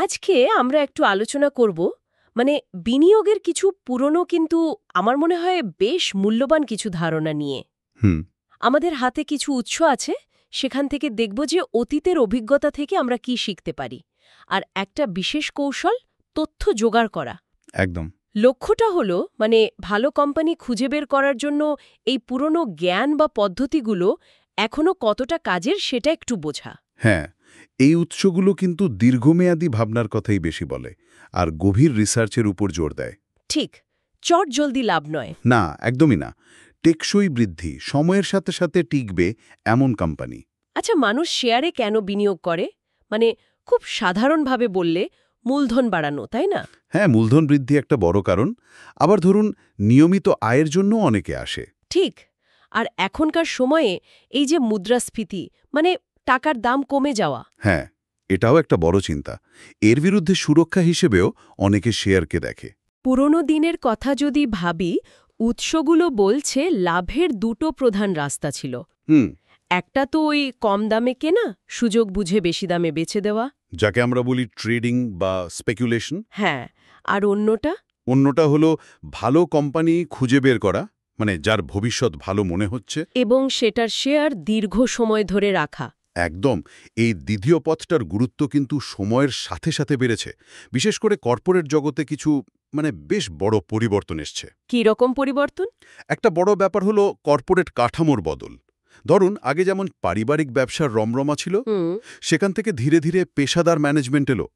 আজকে আমরা একটু আলোচনা করব মানে বিনিয়োগের কিছু পুরনো কিন্তু আমার মনে হয় বেশ মূল্যবান কিছু ধারণা নিয়ে। হুম। আমাদের হাতে কিছু উৎস আছে, সেখান থেকে দেখব যে অতীতের অভিজ্ঞতা থেকে আমরা কি শিখতে পারি। আর একটা বিশেষ কৌশল, তথ্য জোগাড় করা। একদম। লক্ষ্যটা হলো মানে ভালো কোম্পানি খুঁজে বের করার জন্য এই পুরনো জ্ঞান বা পদ্ধতিগুলো এখনো কতটা কাজের সেটা একটু বোঝা। হ্যাঁ, এই উৎসগুলো কিন্তু দীর্ঘমেয়াদী ভাবনার কথাই বেশি বলে আর গভীর রিসার্চের উপর জোর দেয়। ঠিক, চট জলদি লাভ নয়। না, একদমই না। টেকসই বৃদ্ধি, সময়ের সাথে সাথে টিকবে এমন কোম্পানি। আচ্ছা, মানুষ শেয়ারে কেন বিনিয়োগ করে? মানে খুব সাধারণভাবে বললে মূলধন বাড়ানো, তাই না? হ্যাঁ, মূলধন বৃদ্ধি একটা বড় কারণ। আবার ধরুন, নিয়মিত আয়ের জন্য অনেকে আসে। ঠিক। আর এখনকার সময়ে এই যে মুদ্রাস্ফীতি, মানে টাকার দাম কমে যাওয়া, হ্যাঁ, এটাও একটা বড় চিন্তা। এর বিরুদ্ধে সুরক্ষা হিসেবেও অনেকে শেয়ারকে দেখে। পুরনো দিনের কথা যদি ভাবি, উৎসগুলো বলছে লাভের দুটো প্রধান রাস্তা ছিল। হুম। একটা তো ওই কম দামে কেনা, সুযোগ বুঝে বেশি দামে বেচে দেওয়া। যাকে আমরা বলি ট্রেডিং বা স্পেকুলেশন। হ্যাঁ, আর অন্যটা? অন্যটা হলো ভালো কোম্পানি খুঁজে বের করা, মানে যার ভবিষ্যৎ ভালো মনে হচ্ছে। এবং সেটার শেয়ার দীর্ঘ সময় ধরে রাখা। একদম। এই দ্বিতীয় পথটার গুরুত্ব কিন্তু সময়ের সাথে সাথে বেড়েছে। বিশেষ করে কর্পোরেট জগতে কিছু বেশ বড় পরিবর্তন এসছে। কী রকম পরিবর্তন? একটা বড় ব্যাপার হলো কর্পোরেট কাঠামোর বদল। ধরুন, আগে যেমন পারিবারিক ব্যবসার রমরমা ছিল, হুম। সেখান থেকে ধীরে ধীরে পেশাদার ম্যানেজমেন্ট এলো।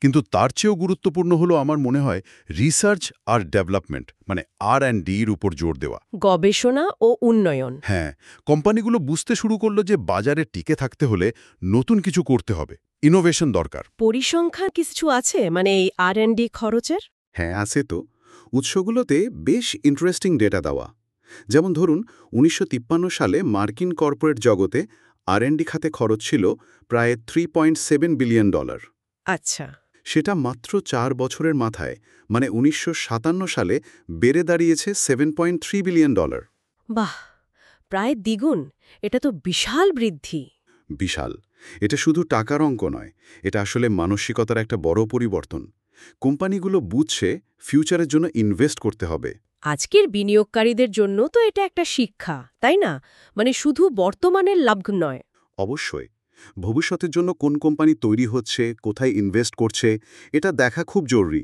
কিন্তু তার চেয়েও গুরুত্বপূর্ণ হলো আমার মনে হয় রিসার্চ আর ডেভেলপমেন্ট, মানে R&Dর উপর জোর দেওয়া। গবেষণা ও উন্নয়ন। হ্যাঁ, কোম্পানিগুলো বুঝতে শুরু করলো যে বাজারে টিকে থাকতে হলে নতুন কিছু করতে হবে, ইনোভেশন দরকার। পরিসংখ্যান কিছু আছে মানে এই R&D খরচের? হ্যাঁ, আছে তো। উৎসগুলোতে বেশ ইন্টারেস্টিং ডেটা দেওয়া। যেমন ধরুন, ১৯৫৩ সালে মার্কিন কর্পোরেট জগতে R&D খাতে খরচ ছিল প্রায় $3.7 বিলিয়ন। আচ্ছা। সেটা মাত্র ৪ বছরের মাথায়, মানে ১৯৫৭ সালে বেড়ে দাঁড়িয়েছে $7.3 বিলিয়ন। বাহ, প্রায় দ্বিগুণ। এটা তো বিশাল বৃদ্ধি। বিশাল। এটা শুধু টাকার অঙ্ক নয়, এটা আসলে মানসিকতার একটা বড় পরিবর্তন। কোম্পানিগুলো বুঝছে ফিউচারের জন্য ইনভেস্ট করতে হবে। আজকের বিনিয়োগকারীদের জন্য তো এটা একটা শিক্ষা, তাই না? মানে শুধু বর্তমানের লাভ নয়। অবশ্যই। ভবিষ্যতের জন্য কোন কোম্পানি তৈরি হচ্ছে, কোথায় ইনভেস্ট করছে, এটা দেখা খুব জরুরি।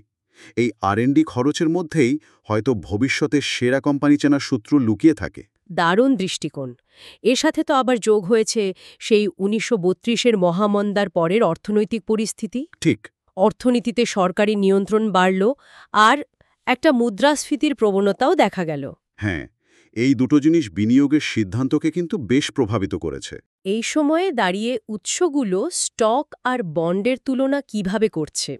এই R&D খরচের মধ্যেই হয়তো ভবিষ্যতের সেরা কোম্পানি চেনার সূত্র লুকিয়ে থাকে। দারুণ দৃষ্টিকোণ। এর সাথে তো আবার যোগ হয়েছে সেই ১৯৩২-এর মহামন্দার পরের অর্থনৈতিক পরিস্থিতি। ঠিক। অর্থনীতিতে সরকারি নিয়ন্ত্রণ বাড়ল, আর একটা মুদ্রাস্ফীতির প্রবণতাও দেখা গেল। হ্যাঁ, এই দুটো জিনিস বিনিয়োগের সিদ্ধান্তকে কিন্তু বেশ প্রভাবিত করেছে। এই সময়ে দাঁড়িয়ে উৎসগুলো স্টক আর বন্ডের তুলনা কিভাবে করছে?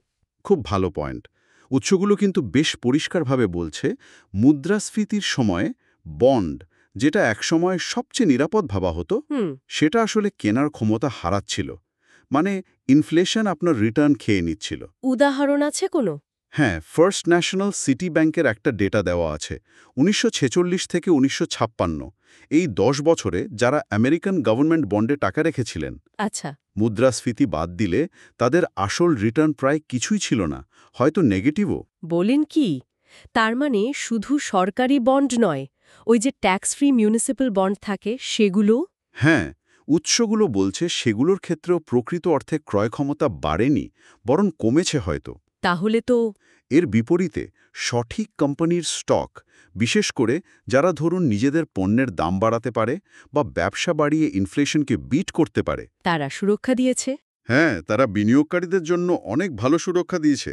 খুব ভালো পয়েন্ট। উৎসগুলো কিন্তু বেশ পরিষ্কারভাবে বলছে, মুদ্রাস্ফীতির সময়ে বন্ড, যেটা একসময় সবচেয়ে নিরাপদ ভাবা হতো, হুম। সেটা আসলে কেনার ক্ষমতা হারাচ্ছিল। মানে ইনফ্লেশন আপনার রিটার্ন খেয়ে নিচ্ছিল। উদাহরণ আছে কোনো? হ্যাঁ, ফার্স্ট ন্যাশনাল সিটি ব্যাংকের একটা ডেটা দেওয়া আছে। ১৯৪৬ থেকে ১৯৫৬, এই ১০ বছরে যারা আমেরিকান গভর্নমেন্ট বন্ডে টাকা রেখেছিলেন, আচ্ছা। মুদ্রাস্ফীতি বাদ দিলে তাদের আসল রিটার্ন প্রায় কিছুই ছিল না, হয়তো নেগেটিভও। বলেন কি? তার মানে শুধু সরকারি বন্ড নয়, ওই যে ট্যাক্স ফ্রি মিউনিসিপ্যাল বন্ড থাকে সেগুলো? হ্যাঁ, উৎসগুলো বলছে সেগুলোর ক্ষেত্রেও প্রকৃত অর্থে ক্রয় ক্ষমতা বাড়েনি, বরং কমেছে হয়তো। তাহলে তো এর বিপরীতে সঠিক কোম্পানির স্টক, বিশেষ করে যারা ধরুন নিজেদের পণ্যের দাম বাড়াতে পারে বা ব্যবসা বাড়িয়ে ইনফ্লেশনকে বিট করতে পারে, তারা সুরক্ষা দিয়েছে। হ্যাঁ, তারা বিনিয়োগকারীদের জন্য অনেক ভালো সুরক্ষা দিয়েছে।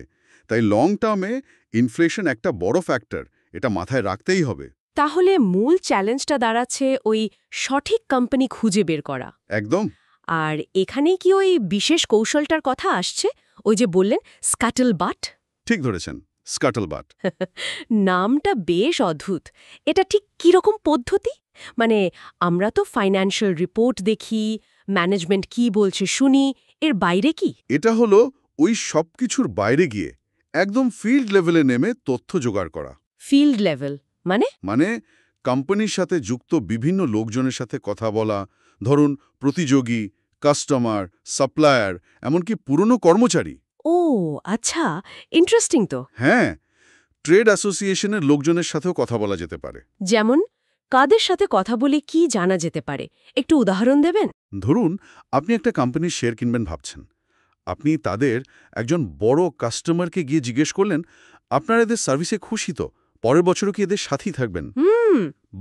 তাই লং টার্মে ইনফ্লেশন একটা বড় ফ্যাক্টর, এটা মাথায় রাখতেই হবে। তাহলে মূল চ্যালেঞ্জটা দাঁড়াচ্ছে ওই সঠিক কোম্পানি খুঁজে বের করা। একদম। আর এখানেই কি ওই বিশেষ কৌশলটার কথা আসছে? ওই যে বললেন স্ক্যাটল বাট? ঠিক ধরেছেন, স্কাটলবাট। নামটা বেশ অদ্ভুত। এটা ঠিক কিরকম পদ্ধতি? মানে আমরা তো ফাইন্যান্সিয়াল রিপোর্ট দেখি, ম্যানেজমেন্ট কি বলছে শুনি, এর বাইরে কি? এটা হলো ওই সব কিছুর বাইরে গিয়ে একদম ফিল্ড লেভেলে নেমে তথ্য জোগাড় করা। ফিল্ড লেভেল মানে? মানে কোম্পানির সাথে যুক্ত বিভিন্ন লোকজনের সাথে কথা বলা, ধরুন প্রতিযোগী, কাস্টমার, সাপ্লায়ার, এমনকি পুরনো কর্মচারী। ও আচ্ছা, ইন্টারেস্টিং তো। হ্যাঁ, ট্রেড অ্যাসোসিয়েশনের লোকজনের সাথেও কথা বলা যেতে পারে। যেমন কাদের সাথে কথা বলে কি জানা যেতে পারে, একটু উদাহরণ দেবেন? ধরুন, আপনি একটা কোম্পানির শেয়ার কিনবেন ভাবছেন। আপনি তাদের একজন বড় কাস্টমারকে গিয়ে জিজ্ঞেস করলেন, আপনারা এদের সার্ভিসে খুশি তো? পরের বছরও কি এদের সাথেই থাকবেন?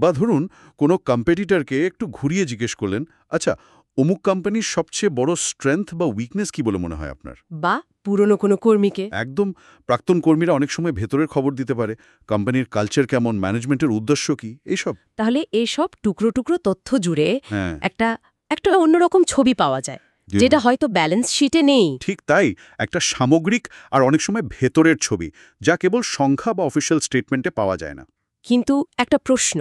বা ধরুন, কোনো কম্পিটিটরকে একটু ঘুরিয়ে জিজ্ঞেস করলেন, আচ্ছা, অমুক কোম্পানির সবচেয়ে বড় স্ট্রেংথ বা উইকনেস কি বলে মনে হয় আপনার? বা পুরনো কোনো কর্মীকে। একদম। প্রাক্তন কর্মীরা অনেক সময় ভেতরের খবর দিতে পারে, কোম্পানির কালচার কেমন, ম্যানেজমেন্টের উদ্দেশ্য কি, এইসব। তাহলে এসব টুকরো টুকরো তথ্য জুড়ে হ্যাঁ, একটা একটা অন্যরকম ছবি পাওয়া যায়, যেটা হয়তো ব্যালেন্স শিটে নেই। ঠিক তাই। একটা সামগ্রিক আর অনেক সময় ভেতরের ছবি, যা কেবল সংখ্যা বা অফিসিয়াল স্টেটমেন্টে পাওয়া যায় না। কিন্তু একটা প্রশ্ন,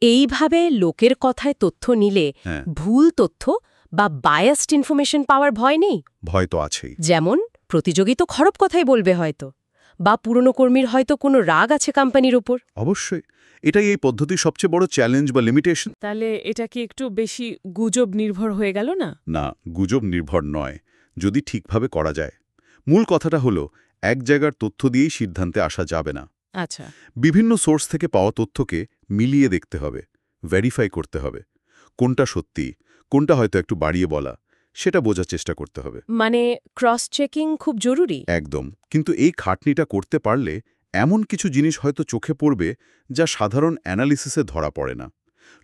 এইভাবে লোকের কথায় তথ্য নিলে হ্যাঁ, ভুল তথ্য বা বায়াসড ইনফরমেশন পাওয়ার ভয় নেই? ভয় তো আছেই। যেমন প্রতিযোগী তো খারাপ কথাই বলবে হয়তো, বা পুরনো কর্মীর হয়তো কোনো রাগ আছে কোম্পানির উপর। অবশ্যই। এটাই এই পদ্ধতির সবচেয়ে বড় চ্যালেঞ্জ বা লিমিটেশন। তাহলে এটা কি একটু বেশি গুজব নির্ভর হয়ে গেল না? না, গুজব নির্ভর নয়, যদি ঠিকভাবে করা যায়। মূল কথাটা হলো, এক জায়গার তথ্য দিয়েই সিদ্ধান্তে আসা যাবে না। আচ্ছা, বিভিন্ন সোর্স থেকে পাওয়া তথ্যকে মিলিয়ে দেখতে হবে, ভেরিফাই করতে হবে। কোনটা সত্যি, কোনটা হয়তো একটু বাড়িয়ে বলা, সেটা বোঝার চেষ্টা করতে হবে। মানে ক্রস চেকিং খুব জরুরি। একদম। কিন্তু এই খাটনিটা করতে পারলে এমন কিছু জিনিস হয়তো চোখে পড়বে যা সাধারণ অ্যানালিসিসে ধরা পড়ে না।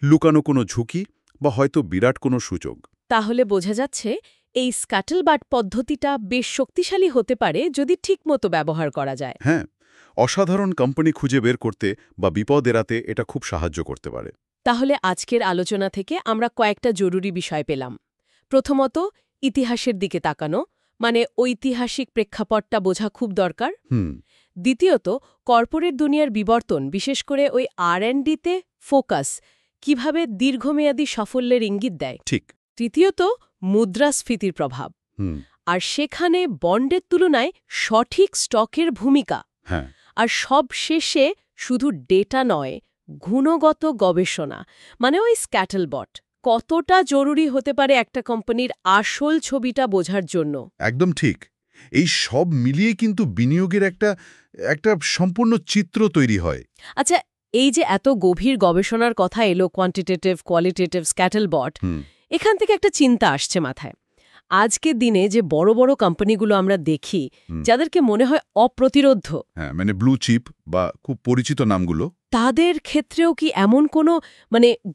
লুকানো কোনো ঝুঁকি বা হয়তো বিরাট কোনো সুযোগ। তাহলে বোঝা যাচ্ছে এই স্ক্যাটলবাট পদ্ধতিটা বেশ শক্তিশালী হতে পারে যদি ঠিকমতো ব্যবহার করা যায়। হ্যাঁ, অসাধারণ কোম্পানি খুঁজে বের করতে বা বিপদ এড়াতে এটা খুব সাহায্য করতে পারে। তাহলে আজকের আলোচনা থেকে আমরা কয়েকটা জরুরি বিষয় পেলাম। প্রথমত, ইতিহাসের দিকে তাকানো, মানে ঐতিহাসিক প্রেক্ষাপটটা বোঝা খুব দরকার। হুম, দ্বিতীয়ত, কর্পোরেট দুনিয়ার বিবর্তন, বিশেষ করে ওই R&Dতে ফোকাস কিভাবে দীর্ঘমেয়াদী সাফল্যের ইঙ্গিত দেয়। ঠিক। তৃতীয়ত, মুদ্রাস্ফীতির প্রভাব, হুম, আর সেখানে বন্ডের তুলনায় সঠিক স্টকের ভূমিকা। হ্যাঁ, আর সব শেষে শুধু ডেটা নয়, গুণগত গবেষণা, মানে ওই স্ক্যাটলবট কতটা জরুরি হতে পারে একটা কোম্পানির আসল ছবিটা বোঝার জন্য। একদম ঠিক। এই সব মিলিয়ে কিন্তু বিনিয়োগের একটা একটা সম্পূর্ণ চিত্র তৈরি হয়। আচ্ছা, এই যে এত গভীর গবেষণার কথা এলো, কোয়ান্টিটেটিভ, কোয়ালিটেটিভ, স্ক্যাটলবট, হুম, এখান থেকে একটা চিন্তা আসছে মাথায়। আজকের দিনে যে বড় বড় কোম্পানিগুলো আমরা দেখি, যাদেরকে মনে হয় অপ্রতিরোধ্য, হ্যাঁ, মানে ব্লু চিপ বা খুব পরিচিত নামগুলো, তাদের ক্ষেত্রেও কি এমন কোনো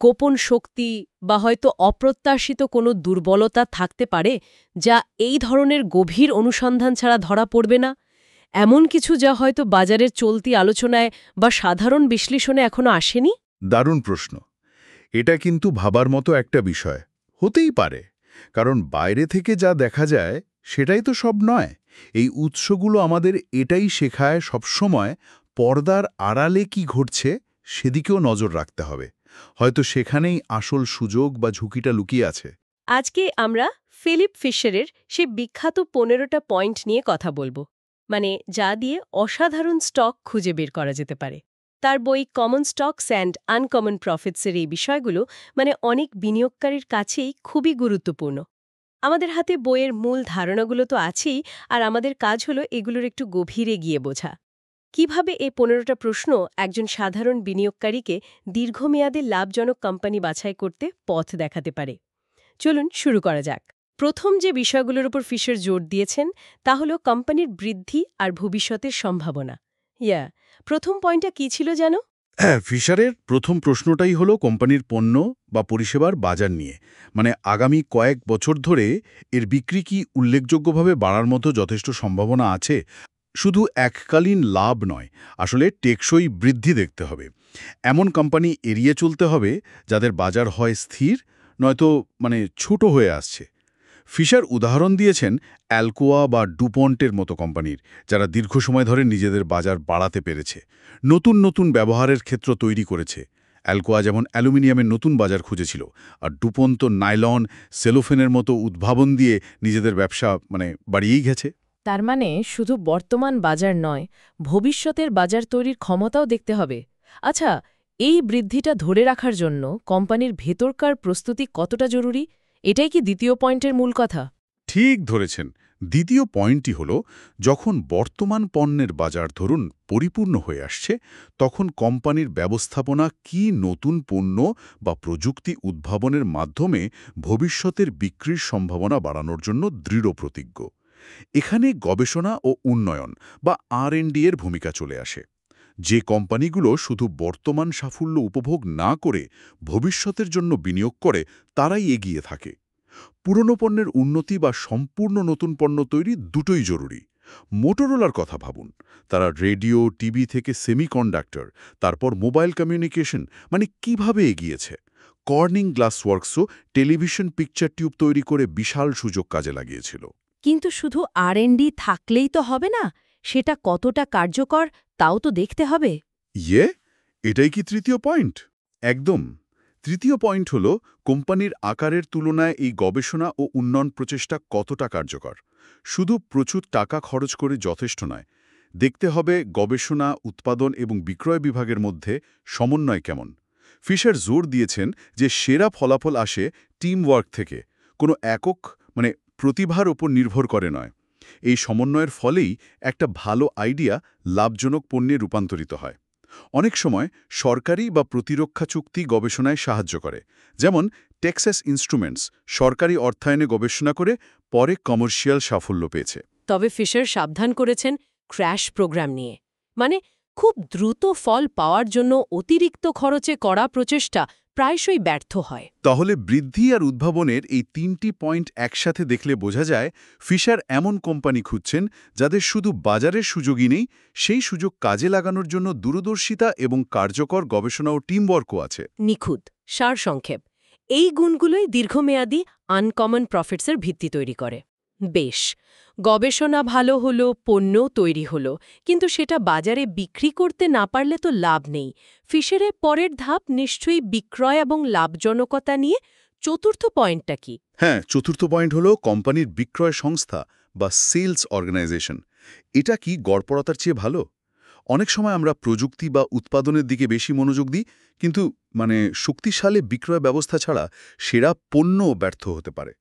গোপন শক্তি বা হয়তো অপ্রত্যাশিত কোনো দুর্বলতা থাকতে পারে, যা এই ধরনের গভীর অনুসন্ধান ছাড়া ধরা পড়বে না? এমন কিছু যা হয়তো বাজারের চলতি আলোচনায় বা সাধারণ বিশ্লেষণে এখনো আসেনি? দারুণ প্রশ্ন। এটা কিন্তু ভাবার মতো একটা বিষয়। হতেই পারে, কারণ বাইরে থেকে যা দেখা যায় সেটাই তো সব নয়। এই উৎসগুলো আমাদের এটাই শেখায়, সবসময় পর্দার আড়ালে কি ঘটছে সেদিকেও নজর রাখতে হবে। হয়তো সেখানেই আসল সুযোগ বা ঝুঁকিটা লুকিয়ে আছে। আজকে আমরা ফিলিপ ফিশারের সে বিখ্যাত 15টা পয়েন্ট নিয়ে কথা বলবো, যা দিয়ে অসাধারণ স্টক খুঁজে বের করা যেতে পারে। তার বই কমন স্টকস অ্যান্ড আনকমন প্রফিটসের এই বিষয়গুলো অনেক বিনিয়োগকারীর কাছেই খুবই গুরুত্বপূর্ণ। আমাদের হাতে বইয়ের মূল ধারণাগুলো তো আছেই, আর আমাদের কাজ হলো এগুলোর একটু গভীরে গিয়ে বোঝা কিভাবে এই 15টা প্রশ্ন একজন সাধারণ বিনিয়োগকারীকে দীর্ঘমেয়াদে লাভজনক কোম্পানি বাছাই করতে পথ দেখাতে পারে। চলুন শুরু করা যাক। প্রথম যে বিষয়গুলোর উপর ফিশার জোর দিয়েছেন তা হল কোম্পানির বৃদ্ধি আর ভবিষ্যতের সম্ভাবনা। প্রথম পয়েন্টটা কি ছিল জানো? হ্যাঁ, ফিশারের প্রথম প্রশ্নটাই হলো কোম্পানির পণ্য বা পরিষেবার বাজার নিয়ে। মানে আগামী কয়েক বছর ধরে এর বিক্রি কি উল্লেখযোগ্যভাবে বাড়ার মতো যথেষ্ট সম্ভাবনা আছে? শুধু এককালীন লাভ নয়, আসলে টেকসই বৃদ্ধি দেখতে হবে। এমন কোম্পানি এড়িয়ে চলতে হবে যাদের বাজার হয় স্থির, নয়তো ছোট হয়ে আসছে। ফিশার উদাহরণ দিয়েছেন অ্যালকোয়া বা ডুপন্টের মতো কোম্পানির, যারা দীর্ঘ সময় ধরে নিজেদের বাজার বাড়াতে পেরেছে, নতুন নতুন ব্যবহারের ক্ষেত্র তৈরি করেছে। অ্যালকোয়া যেমন অ্যালুমিনিয়ামের নতুন বাজার খুঁজেছিল, আর ডুপন্ট তো নাইলন, সেলোফেনের মতো উদ্ভাবন দিয়ে নিজেদের ব্যবসা বাড়িয়েই গেছে। তার মানে শুধু বর্তমান বাজার নয়, ভবিষ্যতের বাজার তৈরির ক্ষমতাও দেখতে হবে। আচ্ছা, এই বৃদ্ধিটা ধরে রাখার জন্য কোম্পানির ভেতরকার প্রস্তুতি কতটা জরুরি? এটাই কি দ্বিতীয় পয়েন্টের মূল কথা? ঠিক ধরেছেন। দ্বিতীয় পয়েন্টটি হল, যখন বর্তমান পণ্যের বাজার ধরুন পরিপূর্ণ হয়ে আসছে, তখন কোম্পানির ব্যবস্থাপনা কি নতুন পণ্য বা প্রযুক্তি উদ্ভাবনের মাধ্যমে ভবিষ্যতের বিক্রির সম্ভাবনা বাড়ানোর জন্য দৃঢ় প্রতিজ্ঞ। এখানে গবেষণা ও উন্নয়ন বা R&D এর ভূমিকা চলে আসে। যে কোম্পানিগুলো শুধু বর্তমান সাফল্য উপভোগ না করে ভবিষ্যতের জন্য বিনিয়োগ করে, তারাই এগিয়ে থাকে। পুরনো পণ্যের উন্নতি বা সম্পূর্ণ নতুন পণ্য তৈরি দুটোই জরুরি। মোটরোলার কথা ভাবুন, তারা রেডিও, টিভি থেকে সেমিকন্ডাক্টর, তারপর মোবাইল কমিউনিকেশন, মানে কিভাবে এগিয়েছে। কর্নিং গ্লাস ওয়ার্কসও টেলিভিশন পিকচার টিউব তৈরি করে বিশাল সুযোগ কাজে লাগিয়েছিল। কিন্তু শুধু R&D থাকলেই তো হবে না, সেটা কতটা কার্যকর তাও তো দেখতে হবে। এটাই কি তৃতীয় পয়েন্ট? একদম। তৃতীয় পয়েন্ট হল, কোম্পানির আকারের তুলনায় এই গবেষণা ও উন্নয়ন প্রচেষ্টা কতটা কার্যকর। শুধু প্রচুর টাকা খরচ করে যথেষ্ট নয়, দেখতে হবে গবেষণা, উৎপাদন এবং বিক্রয় বিভাগের মধ্যে সমন্বয় কেমন। ফিশার জোর দিয়েছেন যে সেরা ফলাফল আসে টিম ওয়ার্ক থেকে, কোনো একক প্রতিভার ওপর নির্ভর করে নয়। এই সমন্বয়ের ফলেই একটা ভালো আইডিয়া লাভজনক পণ্যে রূপান্তরিত হয়। অনেক সময় সরকারি বা প্রতিরক্ষা চুক্তি গবেষণায় সাহায্য করে, যেমন টেক্সাস ইনস্ট্রুমেন্টস সরকারি অর্থায়নে গবেষণা করে পরে কমার্শিয়াল সাফল্য পেয়েছে। তবে ফিশার সাবধান করেছেন ক্র্যাশ প্রোগ্রাম নিয়ে, মানে খুব দ্রুত ফল পাওয়ার জন্য অতিরিক্ত খরচে করা প্রচেষ্টা প্রায়শই ব্যর্থ হয়। তাহলে বৃদ্ধি আর উদ্ভাবনের এই তিনটি পয়েন্ট একসাথে দেখলে বোঝা যায়, ফিশার এমন কোম্পানি খুঁজছেন যাদের শুধু বাজারের সুযোগই নেই, সেই সুযোগ কাজে লাগানোর জন্য দূরদর্শিতা এবং কার্যকর গবেষণা ও টিমওয়ার্কও আছে। নিখুঁত সারসংক্ষেপ, এই গুণগুলোই দীর্ঘমেয়াদী আনকমন প্রফিটসের ভিত্তি তৈরি করে। বেশ, গবেষণা ভালো হলো, পণ্য তৈরি হলো, কিন্তু সেটা বাজারে বিক্রি করতে না পারলে তো লাভ নেই। ফিশারের পরের ধাপ নিশ্চয়ই বিক্রয় এবং লাভজনকতা নিয়ে। চতুর্থ পয়েন্টটা কি? হ্যাঁ, চতুর্থ পয়েন্ট হলো কোম্পানির বিক্রয় সংস্থা বা সেলস অর্গানাইজেশন। এটা কি গড়পড়তার চেয়ে ভালো? অনেক সময় আমরা প্রযুক্তি বা উৎপাদনের দিকে বেশি মনোযোগ দিই, কিন্তু শক্তিশালী বিক্রয় ব্যবস্থা ছাড়া সেরা পণ্যও ব্যর্থ হতে পারে।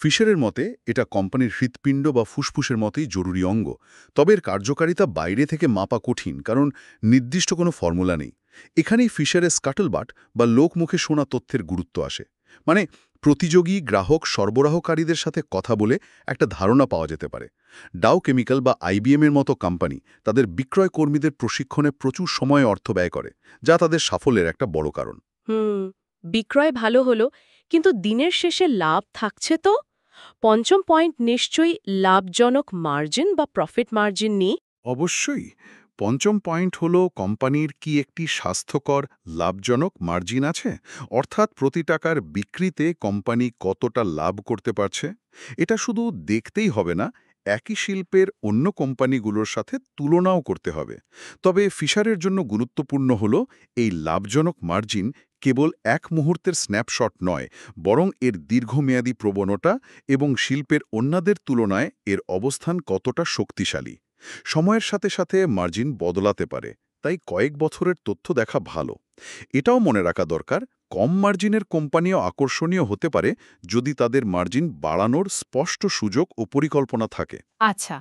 ফিশারের মতে এটা কোম্পানির হৃৎপিণ্ড বা ফুসফুসের মতোই জরুরি অঙ্গ। তবে এর কার্যকারিতা বাইরে থেকে মাপা কঠিন, কারণ নির্দিষ্ট কোনো ফর্মুলা নেই। এখানেই ফিশারের স্কাটলবাট বা লোকমুখে শোনা তথ্যের গুরুত্ব আসে। মানে প্রতিযোগী গ্রাহক সরবরাহকারীদের সাথে কথা বলে একটা ধারণা পাওয়া যেতে পারে। ডাও কেমিক্যাল বা IBM এর মতো কোম্পানি তাদের বিক্রয় কর্মীদের প্রশিক্ষণে প্রচুর সময় অর্থ ব্যয় করে, যা তাদের সাফল্যের একটা বড় কারণ। বিক্রয় ভালো হলো, কিন্তু দিনের শেষে লাভ থাকছে তো? পঞ্চম পয়েন্ট নিশ্চয়ই লাভজনক মার্জিন বা প্রফিট মার্জিন নিয়ে। অবশ্যই। পঞ্চম পয়েন্ট হল, কোম্পানির কি একটি স্বাস্থ্যকর লাভজনক মার্জিন আছে, অর্থাৎ প্রতি টাকার বিক্রিতে কোম্পানি কতটা লাভ করতে পারছে। এটা শুধু দেখতেই হবে না, একই শিল্পের অন্য কোম্পানিগুলোর সাথে তুলনাও করতে হবে। তবে ফিশারের জন্য গুরুত্বপূর্ণ হল, এই লাভজনক মার্জিন কেবল এক মুহূর্তের স্ন্যাপশট নয়, বরং এর দীর্ঘমেয়াদী প্রবণতা এবং শিল্পের অন্যদের তুলনায় এর অবস্থান কতটা শক্তিশালী। সময়ের সাথে সাথে মার্জিন বদলাতে পারে, তাই কয়েক বছরের তথ্য দেখা ভালো। এটাও মনে রাখা দরকার, কম মার্জিনের কোম্পানিও আকর্ষণীয় হতে পারে যদি তাদের মার্জিন বাড়ানোর স্পষ্ট সুযোগ ও পরিকল্পনা থাকে। আচ্ছা,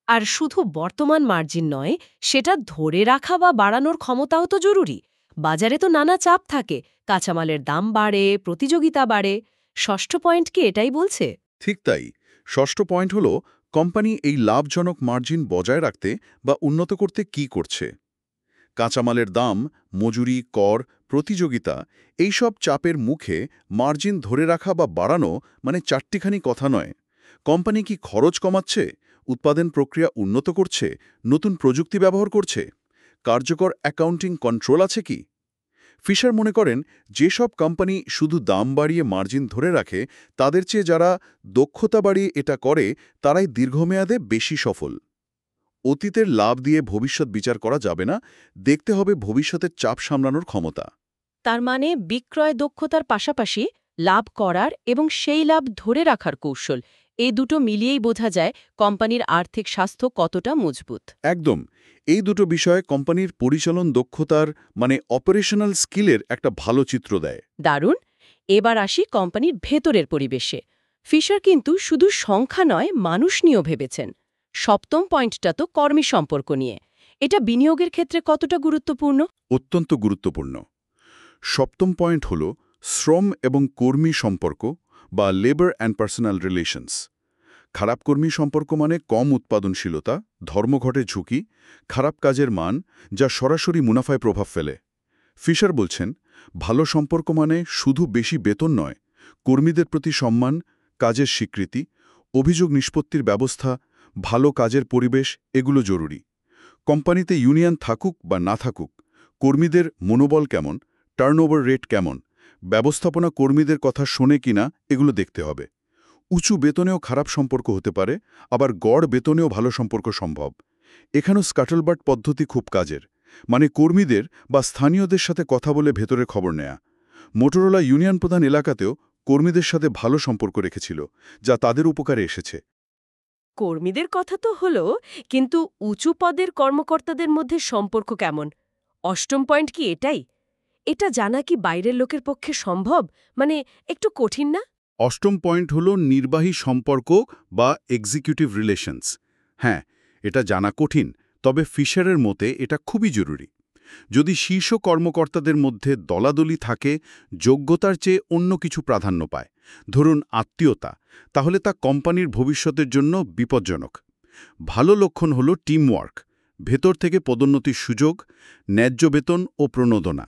আর শুধু বর্তমান মার্জিন নয়, সেটা ধরে রাখা বা বাড়ানোর ক্ষমতাও তো জরুরি। বাজারে তো নানা চাপ থাকে, কাঁচামালের দাম বাড়ে, প্রতিযোগিতা বাড়ে। ষষ্ঠ পয়েন্ট কি এটাই বলছে? ঠিক তাই। ষষ্ঠ পয়েন্ট হল, কোম্পানি এই লাভজনক মার্জিন বজায় রাখতে বা উন্নত করতে কি করছে। কাঁচামালের দাম, মজুরি, কর, প্রতিযোগিতা, এইসব চাপের মুখে মার্জিন ধরে রাখা বা বাড়ানো চারটিখানি কথা নয়। কোম্পানি কি খরচ কমাচ্ছে, উৎপাদন প্রক্রিয়া উন্নত করছে, নতুন প্রযুক্তি ব্যবহার করছে, কার্যকর অ্যাকাউন্টিং কন্ট্রোল আছে কি? ফিশার মনে করেন, যেসব কোম্পানি শুধু দাম বাড়িয়ে মার্জিন ধরে রাখে, তাদের চেয়ে যারা দক্ষতা বাড়িয়ে এটা করে, তারাই দীর্ঘমেয়াদে বেশি সফল। অতীতের লাভ দিয়ে ভবিষ্যৎ বিচার করা যাবে না, দেখতে হবে ভবিষ্যতের চাপ সামলানোর ক্ষমতা। তার মানে বিক্রয় দক্ষতার পাশাপাশি লাভ করার এবং সেই লাভ ধরে রাখার কৌশল, এই দুটো মিলিয়েই বোঝা যায় কোম্পানির আর্থিক স্বাস্থ্য কতটা মজবুত। একদম। এই দুটো বিষয় কোম্পানির পরিচালন দক্ষতার অপারেশনাল স্কিলের একটা ভালো চিত্র দেয়। দারুণ। এবার আসি কোম্পানির ভেতরের পরিবেশে। ফিশার কিন্তু শুধু সংখ্যা নয়, মানুষ নিয়েও ভেবেছেন। সপ্তম পয়েন্টটা তো কর্মী সম্পর্ক নিয়ে। এটা বিনিয়োগের ক্ষেত্রে কতটা গুরুত্বপূর্ণ? অত্যন্ত গুরুত্বপূর্ণ। সপ্তম পয়েন্ট হল শ্রম এবং কর্মী সম্পর্ক বা লেবার অ্যান্ড পার্সোনাল রিলেশনস। খারাপ কর্মী সম্পর্ক মানে কম উৎপাদনশীলতা, ধর্মঘটের ঝুঁকি, খারাপ কাজের মান, যা সরাসরি মুনাফায় প্রভাব ফেলে। ফিশার বলছেন, ভালো সম্পর্ক মানে শুধু বেশি বেতন নয়, কর্মীদের প্রতি সম্মান, কাজের স্বীকৃতি, অভিযোগ নিষ্পত্তির ব্যবস্থা, ভালো কাজের পরিবেশ, এগুলো জরুরি। কোম্পানিতে ইউনিয়ন থাকুক বা না থাকুক, কর্মীদের মনোবল কেমন, টার্নওভার রেট কেমন, ব্যবস্থাপনা কর্মীদের কথা শোনে কিনা, এগুলো দেখতে হবে। উঁচু বেতনেও খারাপ সম্পর্ক হতে পারে, আবার গড় বেতনেও ভালো সম্পর্ক সম্ভব। এখানেও স্কাটলবাট পদ্ধতি খুব কাজের, মানে কর্মীদের বা স্থানীয়দের সাথে কথা বলে ভেতরের খবর নেয়া। মোটরোলা ইউনিয়ন প্রধান এলাকাতেও কর্মীদের সাথে ভালো সম্পর্ক রেখেছিল, যা তাদের উপকারে এসেছে। কর্মীদের কথা তো হলো, কিন্তু উঁচু পদের কর্মকর্তাদের মধ্যে সম্পর্ক কেমন? অষ্টম পয়েন্ট কি এটাই? এটা জানা কি বাইরের লোকের পক্ষে সম্ভব? মানে একটু কঠিন না? অষ্টম পয়েন্ট হল নির্বাহী সম্পর্ক বা এক্সিকিউটিভ রিলেশনস। হ্যাঁ, এটা জানা কঠিন, তবে ফিশারের মতে এটা খুবই জরুরি। যদি শীর্ষ কর্মকর্তাদের মধ্যে দলাদলি থাকে, যোগ্যতার চেয়ে অন্য কিছু প্রাধান্য পায়, ধরুন আত্মীয়তা, তাহলে তা কোম্পানির ভবিষ্যতের জন্য বিপজ্জনক। ভালো লক্ষণ হল টিমওয়ার্ক, ভেতর থেকে পদোন্নতির সুযোগ, ন্যায্য বেতন ও প্রণোদনা।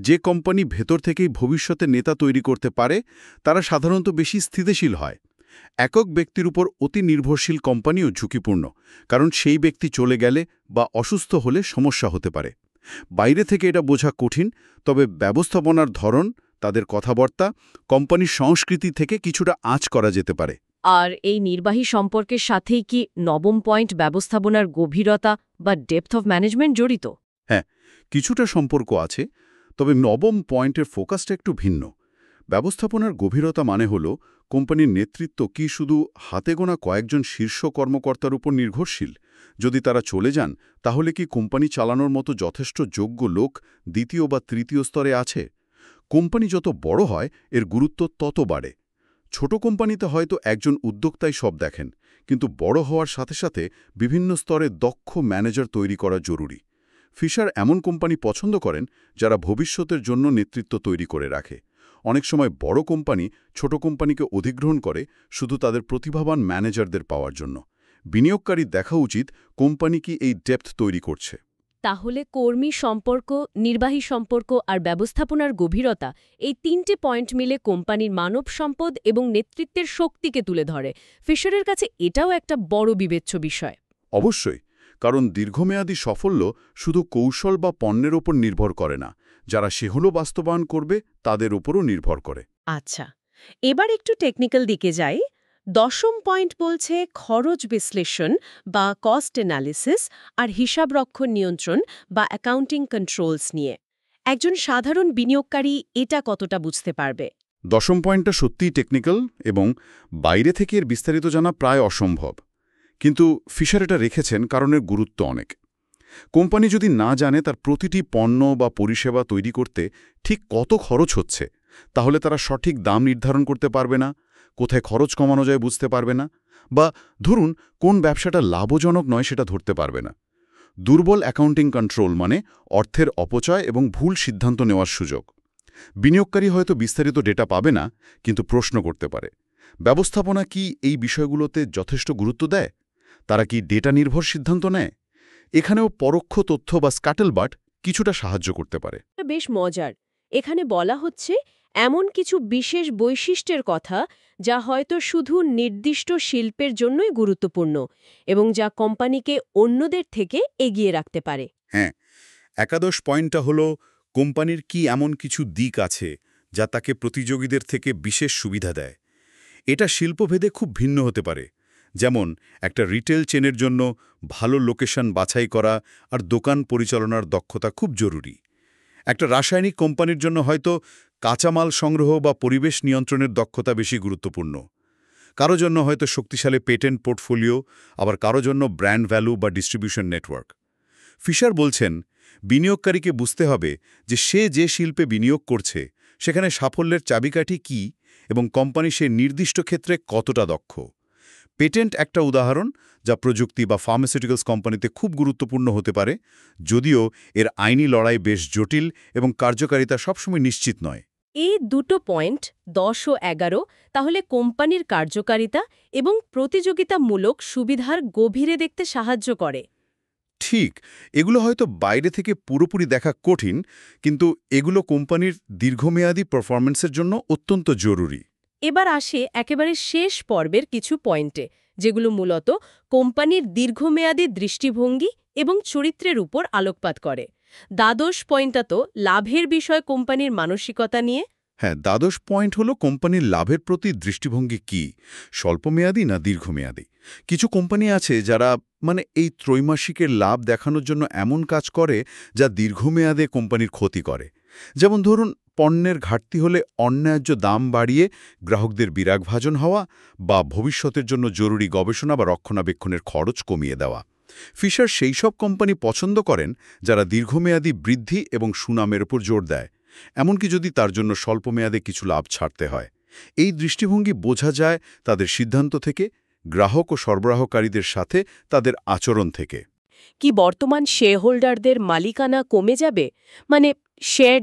যে কোম্পানি ভেতর থেকেই ভবিষ্যতে নেতা তৈরি করতে পারে, তারা সাধারণত বেশি স্থিতিশীল হয়। একক ব্যক্তির উপর অতি নির্ভরশীল কোম্পানিও ঝুঁকিপূর্ণ, কারণ সেই ব্যক্তি চলে গেলে বা অসুস্থ হলে সমস্যা হতে পারে। বাইরে থেকে এটা বোঝা কঠিন, তবে ব্যবস্থাপনার ধরন, তাদের কথাবার্তা, কোম্পানির সংস্কৃতি থেকে কিছুটা আঁচ করা যেতে পারে। আর এই নির্বাহী সম্পর্কের সাথেই কি নবম পয়েন্ট ব্যবস্থাপনার গভীরতা বা ডেপথ অফ ম্যানেজমেন্ট জড়িত? হ্যাঁ, কিছুটা সম্পর্ক আছে, তবে নবম পয়েন্টের ফোকাসটা একটু ভিন্ন। ব্যবস্থাপনার গভীরতা মানে হল কোম্পানির নেতৃত্ব কি শুধু হাতে গোনা কয়েকজন শীর্ষ কর্মকর্তার উপর নির্ভরশীল? যদি তারা চলে যান, তাহলে কি কোম্পানি চালানোর মতো যথেষ্ট যোগ্য লোক দ্বিতীয় বা তৃতীয় স্তরে আছে? কোম্পানি যত বড় হয়, এর গুরুত্ব তত বাড়ে। ছোট কোম্পানিতে হয়তো একজন উদ্যোক্তাই সব দেখেন, কিন্তু বড় হওয়ার সাথে সাথে বিভিন্ন স্তরে দক্ষ ম্যানেজার তৈরি করা জরুরি। ফিশার এমন কোম্পানি পছন্দ করেন যারা ভবিষ্যতের জন্য নেতৃত্ব তৈরি করে রাখে। অনেক সময় বড় কোম্পানি ছোট কোম্পানিকে অধিগ্রহণ করে শুধু তাদের প্রতিভাবান ম্যানেজারদের পাওয়ার জন্য। বিনিয়োগকারী দেখা উচিত কোম্পানি কি এই ডেপথ তৈরি করছে। তাহলে কর্মী সম্পর্ক, নির্বাহী সম্পর্ক আর ব্যবস্থাপনার গভীরতা, এই তিনটে পয়েন্ট মিলে কোম্পানির মানব সম্পদ এবং নেতৃত্বের শক্তিকে তুলে ধরে। ফিশারের কাছে এটাও একটা বড় বিবেচ্য বিষয়। অবশ্যই, কারণ দীর্ঘমেয়াদী সাফল্য শুধু কৌশল বা পণ্যের ওপর নির্ভর করে না, যারা সেগুলো বাস্তবায়ন করবে তাদের উপরও নির্ভর করে। আচ্ছা, এবার একটু টেকনিক্যাল দিকে যাই। দশম পয়েন্ট বলছে খরচ বিশ্লেষণ বা কস্ট অ্যানালিসিস আর হিসাবরক্ষণ নিয়ন্ত্রণ বা অ্যাকাউন্টিং কন্ট্রোলস নিয়ে। একজন সাধারণ বিনিয়োগকারী এটা কতটা বুঝতে পারবে? দশম পয়েন্টটা সত্যিই টেকনিক্যাল এবং বাইরে থেকে এর বিস্তারিত জানা প্রায় অসম্ভব। কিন্তু ফিশার এটা রেখেছেন কারণ এর গুরুত্ব অনেক। কোম্পানি যদি না জানে তার প্রতিটি পণ্য বা পরিষেবা তৈরি করতে ঠিক কত খরচ হচ্ছে, তাহলে তারা সঠিক দাম নির্ধারণ করতে পারবে না, কোথায় খরচ কমানো যায় বুঝতে পারবে না, বা ধরুন কোন ব্যবসাটা লাভজনক নয় সেটা ধরতে পারবে না। দুর্বল অ্যাকাউন্টিং কন্ট্রোল মানে অর্থের অপচয় এবং ভুল সিদ্ধান্ত নেওয়ার সুযোগ। বিনিয়োগকারী হয়তো বিস্তারিত ডেটা পাবে না, কিন্তু প্রশ্ন করতে পারে, ব্যবস্থাপনা কি এই বিষয়গুলোতে যথেষ্ট গুরুত্ব দেয়? তারা কি ডেটা নির্ভর সিদ্ধান্ত নেয়? এখানেও পরোক্ষ তথ্য বা স্ক্যাটলবাট কিছুটা সাহায্য করতে পারে। বেশ মজার। এখানে বলা হচ্ছে এমন কিছু বিশেষ বৈশিষ্ট্যের কথা যা হয়তো শুধু নির্দিষ্ট শিল্পের জন্যই গুরুত্বপূর্ণ এবং যা কোম্পানিকে অন্যদের থেকে এগিয়ে রাখতে পারে। হ্যাঁ, একাদশ পয়েন্টটা হলো কোম্পানির কি এমন কিছু দিক আছে যা তাকে প্রতিযোগীদের থেকে বিশেষ সুবিধা দেয়। এটা শিল্পভেদে খুব ভিন্ন হতে পারে। যেমন একটা রিটেল চেনের জন্য ভালো লোকেশন বাছাই করা আর দোকান পরিচালনার দক্ষতা খুব জরুরি। একটা রাসায়নিক কোম্পানির জন্য হয়তো কাঁচামাল সংগ্রহ বা পরিবেশ নিয়ন্ত্রণের দক্ষতা বেশি গুরুত্বপূর্ণ। কারো জন্য হয়তো শক্তিশালী পেটেন্ট পোর্টফোলিও, আবার কারো জন্য ব্র্যান্ড ভ্যালু বা ডিস্ট্রিবিউশন নেটওয়ার্ক। ফিশার বলছেন, বিনিয়োগকারীকে বুঝতে হবে যে সে যে শিল্পে বিনিয়োগ করছে সেখানে সাফল্যের চাবিকাঠি কী এবং কোম্পানি সেই নির্দিষ্ট ক্ষেত্রে কতটা দক্ষ। পেটেন্ট একটা উদাহরণ, যা প্রযুক্তি বা ফার্মাসিউটিক্যালস কোম্পানিতে খুব গুরুত্বপূর্ণ হতে পারে, যদিও এর আইনি লড়াই বেশ জটিল এবং কার্যকারিতা সবসময় নিশ্চিত নয়। এই দুটো পয়েন্ট 10 ও 11 তাহলে কোম্পানির কার্যকারিতা এবং প্রতিযোগিতামূলক সুবিধার গভীরে দেখতে সাহায্য করে। ঠিক, এগুলো হয়তো বাইরে থেকে পুরোপুরি দেখা কঠিন, কিন্তু এগুলো কোম্পানির দীর্ঘমেয়াদী পারফরম্যান্সের জন্য অত্যন্ত জরুরি। এবার আসে একেবারে শেষ পর্বের কিছু পয়েন্টে, যেগুলো মূলত কোম্পানির দীর্ঘমেয়াদী দৃষ্টিভঙ্গি এবং চরিত্রের উপর আলোকপাত করে। দ্বাদশ পয়েন্টটা তো লাভের বিষয় কোম্পানির মানসিকতা নিয়ে। হ্যাঁ, দ্বাদশ পয়েন্ট হলো কোম্পানির লাভের প্রতি দৃষ্টিভঙ্গি কি, স্বল্পমেয়াদী না দীর্ঘমেয়াদী। কিছু কোম্পানি আছে যারা এই ত্রৈমাসিকের লাভ দেখানোর জন্য এমন কাজ করে যা দীর্ঘমেয়াদে কোম্পানির ক্ষতি করে। যেমন ধরুন, পণ্যের ঘাটতি হলে অন্যায্য দাম বাড়িয়ে গ্রাহকদের বিরাগভাজন হওয়া, বা ভবিষ্যতের জন্য জরুরি গবেষণা বা রক্ষণাবেক্ষণের খরচ কমিয়ে দেওয়া। ফিশার সেই সব কোম্পানি পছন্দ করেন যারা দীর্ঘমেয়াদী বৃদ্ধি এবং সুনামের উপর জোর দেয়, এমনকি যদি তার জন্য স্বল্পমেয়াদে কিছু লাভ ছাড়তে হয়। এই দৃষ্টিভঙ্গি বোঝা যায় তাদের সিদ্ধান্ত থেকে, গ্রাহক ও সরবরাহকারীদের সাথে তাদের আচরণ থেকে। কি বর্তমান শেয়ারহোল্ডারদের মালিকানা কমে যাবে? শেয়ার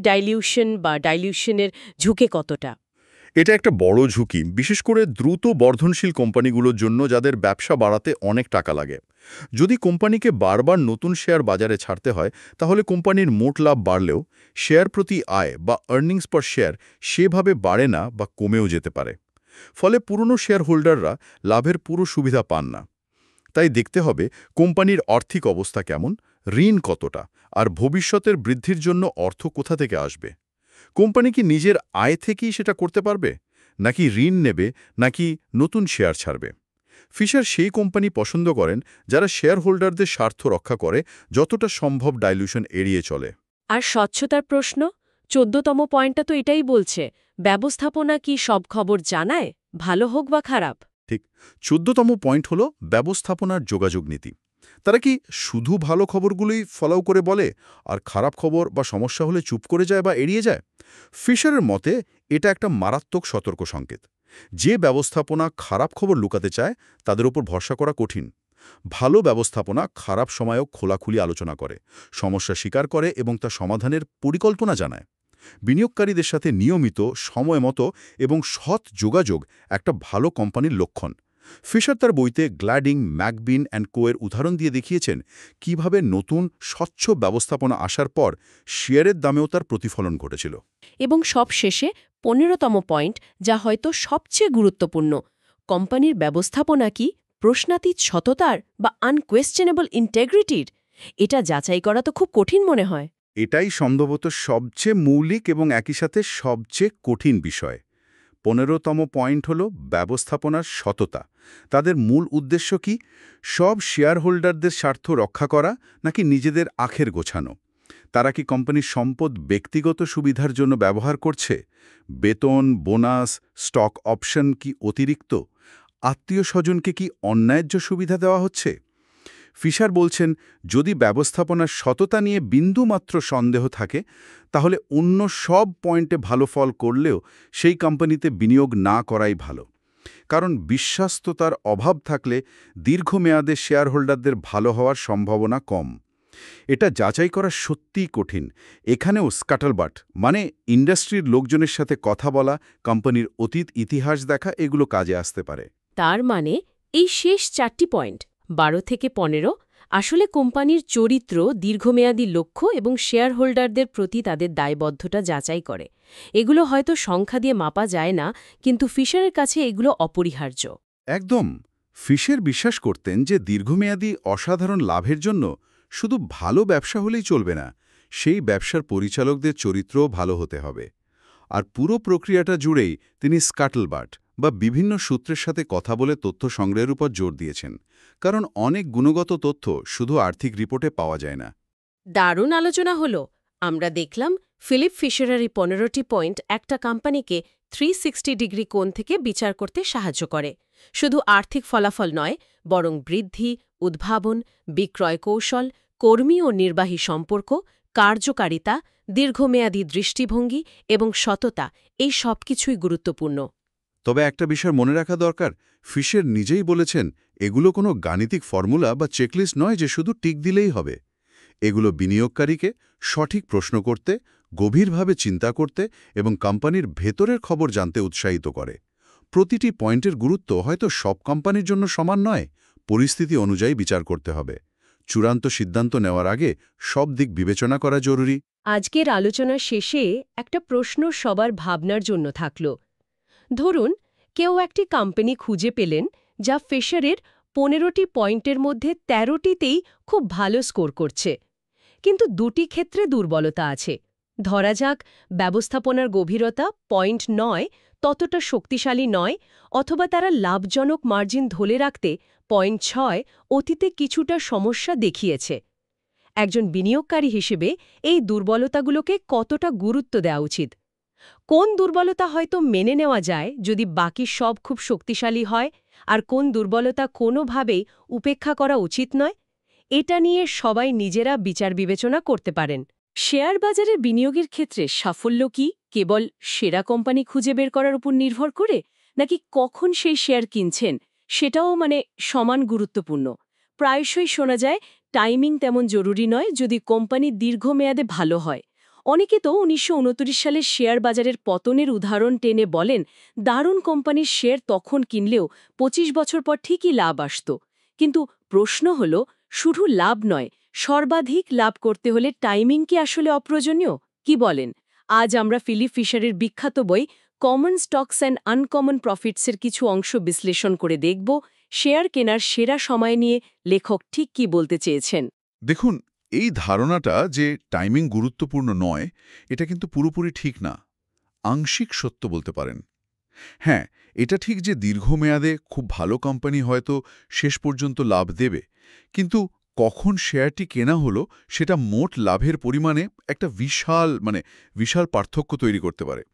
ডাইলিউশনের ঝুঁকি কতটা? এটা একটা বড় ঝুঁকি, বিশেষ করে দ্রুত বর্ধনশীল কোম্পানিগুলোর জন্য যাদের ব্যবসা বাড়াতে অনেক টাকা লাগে। যদি কোম্পানিকে বারবার নতুন শেয়ার বাজারে ছাড়তে হয়, তাহলে কোম্পানির মোট লাভ বাড়লেও শেয়ার প্রতি আয় বা আর্নিংস পার শেয়ার সেভাবে বাড়ে না বা কমেও যেতে পারে। ফলে পুরনো শেয়ার হোল্ডাররা লাভের পুরো সুবিধা পান না। তাই দেখতে হবে কোম্পানির আর্থিক অবস্থা কেমন, ঋণ কতটা, আর ভবিষ্যতের বৃদ্ধির জন্য অর্থ কোথা থেকে আসবে। কোম্পানি কি নিজের আয় থেকেই সেটা করতে পারবে, নাকি ঋণ নেবে, নাকি নতুন শেয়ার ছাড়বে। ফিশার সেই কোম্পানি পছন্দ করেন যারা শেয়ার হোল্ডারদের স্বার্থ রক্ষা করে, যতটা সম্ভব ডাইলিউশন এড়িয়ে চলে। আর স্বচ্ছতার প্রশ্ন, 14তম পয়েন্টটা তো এটাই বলছে, ব্যবস্থাপনা কি সব খবর জানায়, ভালো হোক বা খারাপ? ঠিক, 14তম পয়েন্ট হল ব্যবস্থাপনার যোগাযোগ নীতি। তারা কি শুধু ভালো খবরগুলোই ফলো করে বলে, আর খারাপ খবর বা সমস্যা হলে চুপ করে যায় বা এড়িয়ে যায়? ফিশারের মতে এটা একটা মারাত্মক সতর্ক সংকেত। যে ব্যবস্থাপনা খারাপ খবর লুকাতে চায়, তাদের উপর ভরসা করা কঠিন। ভালো ব্যবস্থাপনা খারাপ সময়েও খোলাখুলি আলোচনা করে, সমস্যা স্বীকার করে এবং তা সমাধানের পরিকল্পনা জানায়। বিনিয়োগকারীদের সাথে নিয়মিত, সময়মতো এবং সৎ যোগাযোগ একটা ভালো কোম্পানির লক্ষণ। ফিশার তার বইতে গ্ল্যাডিং, ম্যাকবিন অ্যান্ড কোয়ের উদাহরণ দিয়ে দেখিয়েছেন কিভাবে নতুন স্বচ্ছ ব্যবস্থাপনা আসার পর শেয়ারের দামেও তার প্রতিফলন ঘটেছিল। এবং সবশেষে 15তম পয়েন্ট, যা হয়তো সবচেয়ে গুরুত্বপূর্ণ, কোম্পানির ব্যবস্থাপনা কি প্রশ্নাতীত সততার বা আনকোয়েশ্চেনেবল ইন্টেগ্রিটির? এটা যাচাই করা তো খুব কঠিন মনে হয়। এটাই সম্ভবত সবচেয়ে মৌলিক এবং একই সাথে সবচেয়ে কঠিন বিষয়। 15তম পয়েন্ট হল ব্যবস্থাপনার সততা। তাদের মূল উদ্দেশ্য কি? সব শেয়ার হোল্ডারদের স্বার্থ রক্ষা করা, নাকি নিজেদের আখের গোছানো? তারা কি কোম্পানির সম্পদ ব্যক্তিগত সুবিধার জন্য ব্যবহার করছে? বেতন, বোনাস, স্টক অপশন কি অতিরিক্ত? আত্মীয় স্বজনকে কি অন্যায্য সুবিধা দেওয়া হচ্ছে? ফিশার বলছেন, যদি ব্যবস্থাপনার সততা নিয়ে বিন্দুমাত্র সন্দেহ থাকে, তাহলে অন্য সব পয়েন্টে ভালো ফল করলেও সেই কোম্পানিতে বিনিয়োগ না করাই ভালো। কারণ বিশ্বাস্ততার অভাব থাকলে দীর্ঘমেয়াদে শেয়ার হোল্ডারদের ভালো হওয়ার সম্ভাবনা কম। এটা যাচাই করা সত্যিই কঠিন। এখানেও স্কাটলবাট, ইন্ডাস্ট্রির লোকজনের সাথে কথা বলা, কোম্পানির অতীত ইতিহাস দেখা, এগুলো কাজে আসতে পারে। তার এই শেষ 4টি পয়েন্ট 12 থেকে 15 আসলে কোম্পানির চরিত্র, দীর্ঘমেয়াদী লক্ষ্য এবং শেয়ার হোল্ডারদের প্রতি তাদের দায়বদ্ধতা যাচাই করে। এগুলো হয়তো সংখ্যা দিয়ে মাপা যায় না, কিন্তু ফিশারের কাছে এগুলো অপরিহার্য। একদম। ফিশার বিশ্বাস করতেন যে দীর্ঘমেয়াদী অসাধারণ লাভের জন্য শুধু ভালো ব্যবসা হলেই চলবে না, সেই ব্যবসার পরিচালকদের চরিত্রও ভালো হতে হবে। আর পুরো প্রক্রিয়াটা জুড়েই তিনি স্কাটলবাট বা বিভিন্ন সূত্রের সাথে কথা বলে তথ্য সংগ্রহের উপর জোর দিয়েছেন, কারণ অনেক গুণগত তথ্য শুধু আর্থিক রিপোর্টে পাওয়া যায় না। দারুণ আলোচনা হলো। আমরা দেখলাম ফিলিপ ফিশারের এই 15টি পয়েন্ট একটা কোম্পানিকে 360 ডিগ্রি কোণ থেকে বিচার করতে সাহায্য করে। শুধু আর্থিক ফলাফল নয়, বরং বৃদ্ধি, উদ্ভাবন, বিক্রয় কৌশল, কর্মী ও নির্বাহী সম্পর্ক, কার্যকারিতা, দীর্ঘমেয়াদী দৃষ্টিভঙ্গি এবং সততা, এই সবকিছুই গুরুত্বপূর্ণ। তবে একটা বিষয় মনে রাখা দরকার, ফিশের নিজেই বলেছেন এগুলো কোনো গাণিতিক ফর্মুলা বা চেকলিস্ট নয় যে শুধু টিক দিলেই হবে। এগুলো বিনিয়োগকারীকে সঠিক প্রশ্ন করতে, গভীরভাবে চিন্তা করতে এবং কোম্পানির ভেতরের খবর জানতে উৎসাহিত করে। প্রতিটি পয়েন্টের গুরুত্ব হয়তো সব কোম্পানির জন্য সমান নয়, পরিস্থিতি অনুযায়ী বিচার করতে হবে। চূড়ান্ত সিদ্ধান্ত নেওয়ার আগে সব দিক বিবেচনা করা জরুরি। আজকের আলোচনার শেষে একটা প্রশ্ন সবার ভাবনার জন্য থাকল। ধরুন কেউ একটি কোম্পানি খুঁজে পেলেন যা ফিশারের 15টি পয়েন্টের মধ্যে 13টিতেই খুব ভালো স্কোর করছে, কিন্তু দুটি ক্ষেত্রে দুর্বলতা আছে। ধরা যাক ব্যবস্থাপনার গভীরতা পয়েন্ট 9 ততটা শক্তিশালী নয়, অথবা তারা লাভজনক মার্জিন ধরে রাখতে পয়েন্ট 6 অতীতে কিছুটা সমস্যা দেখিয়েছে। একজন বিনিয়োগকারী হিসেবে এই দুর্বলতাগুলোকে কতটা গুরুত্ব দেওয়া উচিত? কোন দুর্বলতা হয়তো মেনে নেওয়া যায় যদি বাকি সব খুব শক্তিশালী হয়, আর কোন দুর্বলতা কোনোভাবেই উপেক্ষা করা উচিত নয়? এটা নিয়ে সবাই নিজেরা বিচার বিবেচনা করতে পারেন। শেয়ার বাজারে বিনিয়োগের ক্ষেত্রে সাফল্য কি কেবল সেরা কোম্পানি খুঁজে বের করার উপর নির্ভর করে, নাকি কখন সেই শেয়ার কিনছেন সেটাও সমান গুরুত্বপূর্ণ? প্রায়শই শোনা যায় টাইমিং তেমন জরুরি নয় যদি কোম্পানি দীর্ঘমেয়াদে ভালো হয়। অনেকে তো 1929 সালে শেয়ার বাজারের পতনের উদাহরণ টেনে বলেন দারুণ কোম্পানির শেয়ার তখন কিনলেও 25 বছর পর ঠিকই লাভ আসত। কিন্তু প্রশ্ন হল, শুধু লাভ নয়, সর্বাধিক লাভ করতে হলে টাইমিং কি আসলে অপ্রয়োজনীয়? কি বলেন? আজ আমরা ফিলিপ ফিশারের বিখ্যাত বই কমন স্টকস অ্যান্ড আনকমন প্রফিটসের কিছু অংশ বিশ্লেষণ করে দেখব শেয়ার কেনার সেরা সময় নিয়ে লেখক ঠিক কি বলতে চেয়েছেন। দেখুন, এই ধারণাটা যে টাইমিং গুরুত্বপূর্ণ নয়, এটা কিন্তু পুরোপুরি ঠিক না। আংশিক সত্য বলতে পারেন। হ্যাঁ, এটা ঠিক যে দীর্ঘমেয়াদে খুব ভালো কোম্পানি হয়তো শেষ পর্যন্ত লাভ দেবে, কিন্তু কখন শেয়ারটি কেনা হলো সেটা মোট লাভের পরিমাণে একটা বিশাল পার্থক্য তৈরি করতে পারে।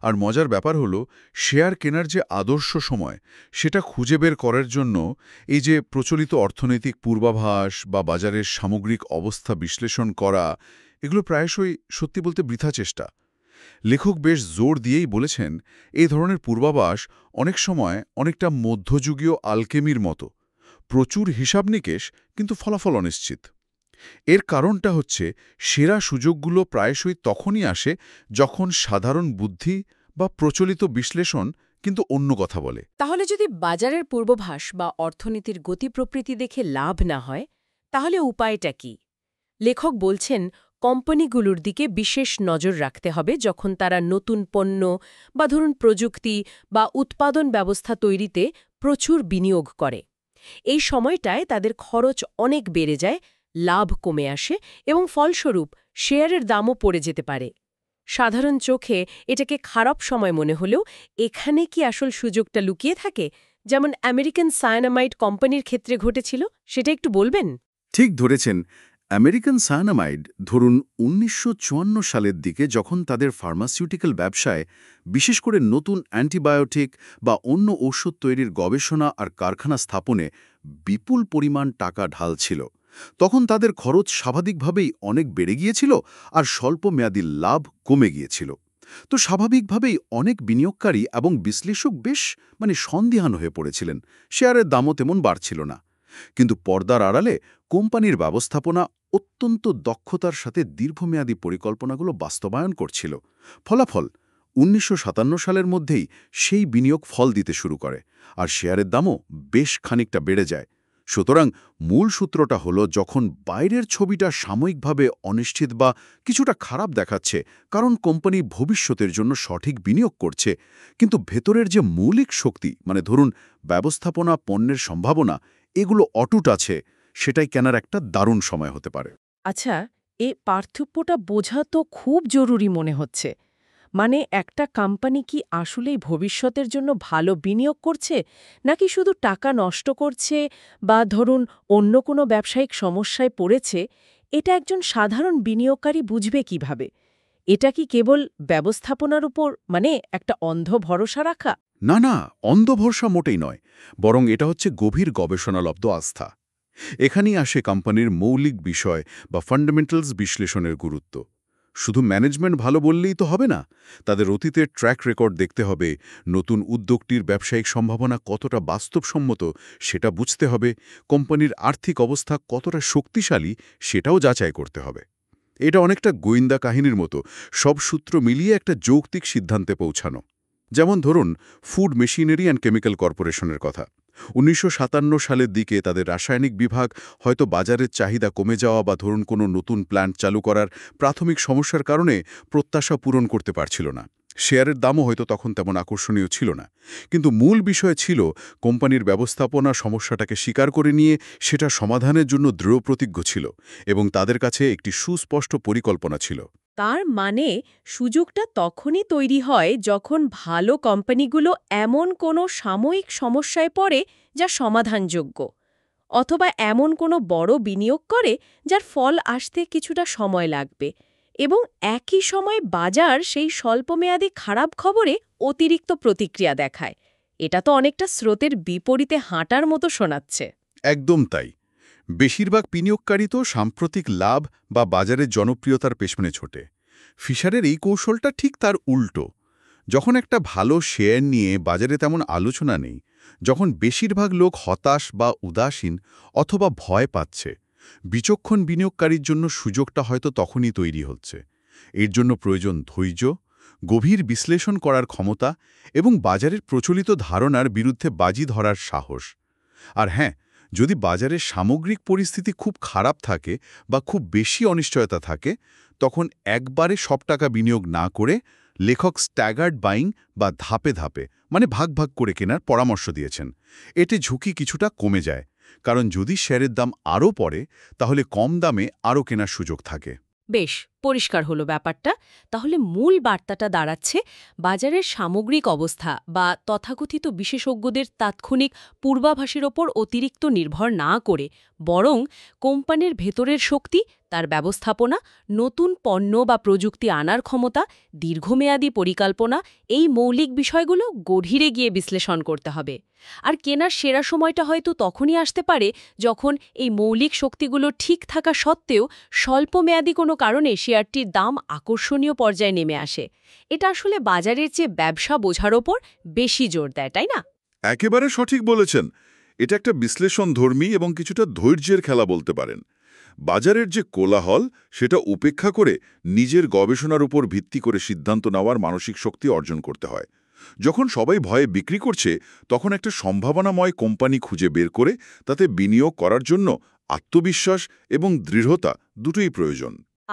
আর মজার ব্যাপার হলো, শেয়ার কেনার যে আদর্শ সময় সেটা খুঁজে বের করার জন্য এই যে প্রচলিত অর্থনৈতিক পূর্বাভাস বা বাজারের সামগ্রিক অবস্থা বিশ্লেষণ করা, এগুলো প্রায়শই সত্যি বলতে বৃথা চেষ্টা। লেখক বেশ জোর দিয়েই বলেছেন, এই ধরনের পূর্বাভাস অনেক সময় অনেকটা মধ্যযুগীয় আলকেমির মতো, প্রচুর হিসাব নিকেশ কিন্তু ফলাফল অনিশ্চিত। এর কারণটা হচ্ছে সেরা সুযোগগুলো প্রায়শই তখনই আসে যখন সাধারণ বুদ্ধি বা প্রচলিত বিশ্লেষণ কিন্তু অন্য কথা বলে। তাহলে যদি বাজারের পূর্বাভাস বা অর্থনীতির গতি প্রকৃতি দেখে লাভ না হয়, তাহলে উপায়টা কি? লেখক বলছেন কোম্পানিগুলোর দিকে বিশেষ নজর রাখতে হবে যখন তারা নতুন পণ্য বা ধরুন প্রযুক্তি বা উৎপাদন ব্যবস্থা তৈরিতে প্রচুর বিনিয়োগ করে। এই সময়টায় তাদের খরচ অনেক বেড়ে যায়, লাভ কমে আসে এবং ফলস্বরূপ শেয়ারের দামও পড়ে যেতে পারে। সাধারণ চোখে এটাকে খারাপ সময় মনে হলেও এখানে কি আসল সুযোগটা লুকিয়ে থাকে, যেমন আমেরিকান সায়ানামাইড কোম্পানির ক্ষেত্রে ঘটেছিল, সেটা একটু বলবেন? ঠিক ধরেছেন। আমেরিকান সায়ানামাইড ধরুন 1954 সালের দিকে যখন তাদের ফার্মাসিউটিক্যাল ব্যবসায়, বিশেষ করে নতুন অ্যান্টিবায়োটিক বা অন্য ঔষধ তৈরির গবেষণা আর কারখানা স্থাপনে বিপুল পরিমাণ টাকা ঢালছিল, তখন তাদের খরচ স্বাভাবিকভাবেই অনেক বেড়ে গিয়েছিল আর স্বল্পমেয়াদী লাভ কমে গিয়েছিল। তো স্বাভাবিকভাবেই অনেক বিনিয়োগকারী এবং বিশ্লেষক বেশ সন্দিহান হয়ে পড়েছিলেন, শেয়ারের দামও তেমন বাড়ছিল না। কিন্তু পর্দার আড়ালে কোম্পানির ব্যবস্থাপনা অত্যন্ত দক্ষতার সাথে দীর্ঘমেয়াদী পরিকল্পনাগুলো বাস্তবায়ন করছিল। ফলাফল 1957 সালের মধ্যেই সেই বিনিয়োগ ফল দিতে শুরু করে আর শেয়ারের দামও বেশ খানিকটা বেড়ে যায়। সুতরাং মূল সূত্রটা হলো, যখন বাইরের ছবিটা সাময়িকভাবে অনিশ্চিত বা কিছুটা খারাপ দেখাচ্ছে কারণ কোম্পানি ভবিষ্যতের জন্য সঠিক বিনিয়োগ করছে, কিন্তু ভেতরের যে মৌলিক শক্তি ধরুন ব্যবস্থাপনা, পণ্যের সম্ভাবনা, এগুলো অটুট আছে, সেটাই কেনার একটা দারুণ সময় হতে পারে। আচ্ছা, এই পার্থক্যটা বোঝা তো খুব জরুরি মনে হচ্ছে। একটা কোম্পানি কি আসলেই ভবিষ্যতের জন্য ভালো বিনিয়োগ করছে, নাকি শুধু টাকা নষ্ট করছে বা ধরুন অন্য কোনো ব্যবসায়িক সমস্যায় পড়েছে, এটা একজন সাধারণ বিনিয়োগকারী বুঝবে কিভাবে? এটা কি কেবল ব্যবস্থাপনার উপর একটা অন্ধ ভরসা রাখা? না, অন্ধ ভরসা মোটেই নয়, বরং এটা হচ্ছে গভীর গবেষণালব্ধ আস্থা। এখানেই আসে কোম্পানির মৌলিক বিষয় বা ফান্ডামেন্টালস বিশ্লেষণের গুরুত্ব। শুধু ম্যানেজমেন্ট ভালো বললেই তো হবে না, তাদের অতীতের ট্র্যাক রেকর্ড দেখতে হবে, নতুন উদ্যোগটির ব্যবসায়িক সম্ভাবনা কতটা বাস্তবসম্মত সেটা বুঝতে হবে, কোম্পানির আর্থিক অবস্থা কতটা শক্তিশালী সেটাও যাচাই করতে হবে। এটা অনেকটা গোয়েন্দা কাহিনীর মতো, সব সূত্র মিলিয়ে একটা যৌক্তিক সিদ্ধান্তে পৌঁছানো। যেমন ধরুন ফুড মেশিনারি অ্যান্ড কেমিক্যাল কর্পোরেশনের কথা। ১৯৫৭ সালের দিকে তাদের রাসায়নিক বিভাগ হয়তো বাজারের চাহিদা কমে যাওয়া বা ধরুন কোনো নতুন প্ল্যান্ট চালু করার প্রাথমিক সমস্যার কারণে প্রত্যাশা পূরণ করতে পারছিল না। শেয়ারের দামও হয়তো তখন তেমন আকর্ষণীয় ছিল না। কিন্তু মূল বিষয় ছিল কোম্পানির ব্যবস্থাপনা সমস্যাটাকে স্বীকার করে নিয়ে সেটা সমাধানের জন্য দৃঢ়প্রতিজ্ঞ ছিল এবং তাদের কাছে একটি সুস্পষ্ট পরিকল্পনা ছিল। তার মানে সুযোগটা তখনই তৈরি হয় যখন ভালো কোম্পানিগুলো এমন কোনো সাময়িক সমস্যায় পড়ে যা সমাধানযোগ্য, অথবা এমন কোনো বড় বিনিয়োগ করে যার ফল আসতে কিছুটা সময় লাগবে, এবং একই সময় বাজার সেই স্বল্পমেয়াদী খারাপ খবরে অতিরিক্ত প্রতিক্রিয়া দেখায়। এটা তো অনেকটা স্রোতের বিপরীতে হাঁটার মতো শোনাচ্ছে। একদম তাই। বেশিরভাগ বিনিয়োগকারী তো সাম্প্রতিক লাভ বা বাজারের জনপ্রিয়তার পেছনে ছোটে। ফিশারের এই কৌশলটা ঠিক তার উল্টো। যখন একটা ভালো শেয়ার নিয়ে বাজারে তেমন আলোচনা নেই, যখন বেশিরভাগ লোক হতাশ বা উদাসীন অথবা ভয় পাচ্ছে, বিচক্ষণ বিনিয়োগকারীর জন্য সুযোগটা হয়তো তখনই তৈরি হচ্ছে। এর জন্য প্রয়োজন ধৈর্য, গভীর বিশ্লেষণ করার ক্ষমতা এবং বাজারের প্রচলিত ধারণার বিরুদ্ধে বাজি ধরার সাহস। আর হ্যাঁ, যদি বাজারের সামগ্রিক পরিস্থিতি খুব খারাপ থাকে বা খুব বেশি অনিশ্চয়তা থাকে, তখন একবারে সব টাকা বিনিয়োগ না করে লেখক স্ট্যাগার্ড বাইং বা ধাপে ধাপে মানে ভাগ ভাগ করে কেনার পরামর্শ দিয়েছেন। এতে ঝুঁকি কিছুটা কমে যায়, কারণ যদি শেয়ারের দাম আরও পড়ে তাহলে কম দামে আরও কেনার সুযোগ থাকে। বেশ পরিষ্কার হলো ব্যাপারটা। তাহলে মূল বার্তাটা দাঁড়াচ্ছে বাজারের সামগ্রিক অবস্থা বা তথাকথিত বিশেষজ্ঞদের তাৎক্ষণিক পূর্বাভাসের ওপর অতিরিক্ত নির্ভর না করে বরং কোম্পানির ভেতরের শক্তি, তার ব্যবস্থাপনা, নতুন পণ্য বা প্রযুক্তি আনার ক্ষমতা, দীর্ঘমেয়াদী পরিকল্পনা, এই মৌলিক বিষয়গুলো গভীরে গিয়ে বিশ্লেষণ করতে হবে। আর কেনার সেরা সময়টা হয়তো তখনই আসতে পারে যখন এই মৌলিক শক্তিগুলো ঠিক থাকা সত্ত্বেও স্বল্পমেয়াদী কোনো কারণে শেয়ারটির দাম আকর্ষণীয় পর্যায়ে নেমে আসে। এটা আসলে বাজারের চেয়ে ব্যবসা বোঝার ওপর বেশি জোর দেয়, তাই না? একেবারে সঠিক বলেছেন। এটা একটা বিশ্লেষণধর্মী এবং কিছুটা ধৈর্যের খেলা বলতে পারেন। বাজারের যে কোলাহল সেটা উপেক্ষা করে নিজের গবেষণার উপর ভিত্তি করে সিদ্ধান্ত নেওয়ার মানসিক শক্তি অর্জন করতে হয়। যখন সবাই ভয়ে বিক্রি করছে, তখন একটা সম্ভাবনাময় কোম্পানি খুঁজে বের করে তাতে বিনিয়োগ করার জন্য আত্মবিশ্বাস এবং দৃঢ়তা দুটোই প্রয়োজন।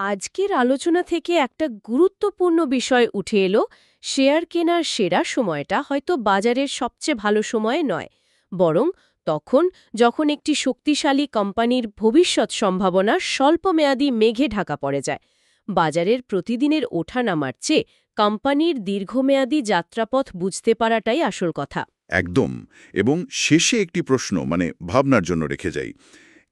আজকের আলোচনা থেকে একটা গুরুত্বপূর্ণ বিষয় উঠে এলো, শেয়ার কেনার সেরা সময়টা হয়তো বাজারের সবচেয়ে ভালো সময় নয়, বরং তখন যখন একটি শক্তিশালী কোম্পানির ভবিষ্যৎ সম্ভাবনা স্বল্পমেয়াদী মেঘে ঢাকা পড়ে যায়। বাজারের প্রতিদিনের ওঠানামার চেয়ে কোম্পানির দীর্ঘমেয়াদী যাত্রাপথ বুঝতে পারাটাই আসল কথা। একদম। এবং শেষে একটি প্রশ্ন ভাবনার জন্য রেখে যাই।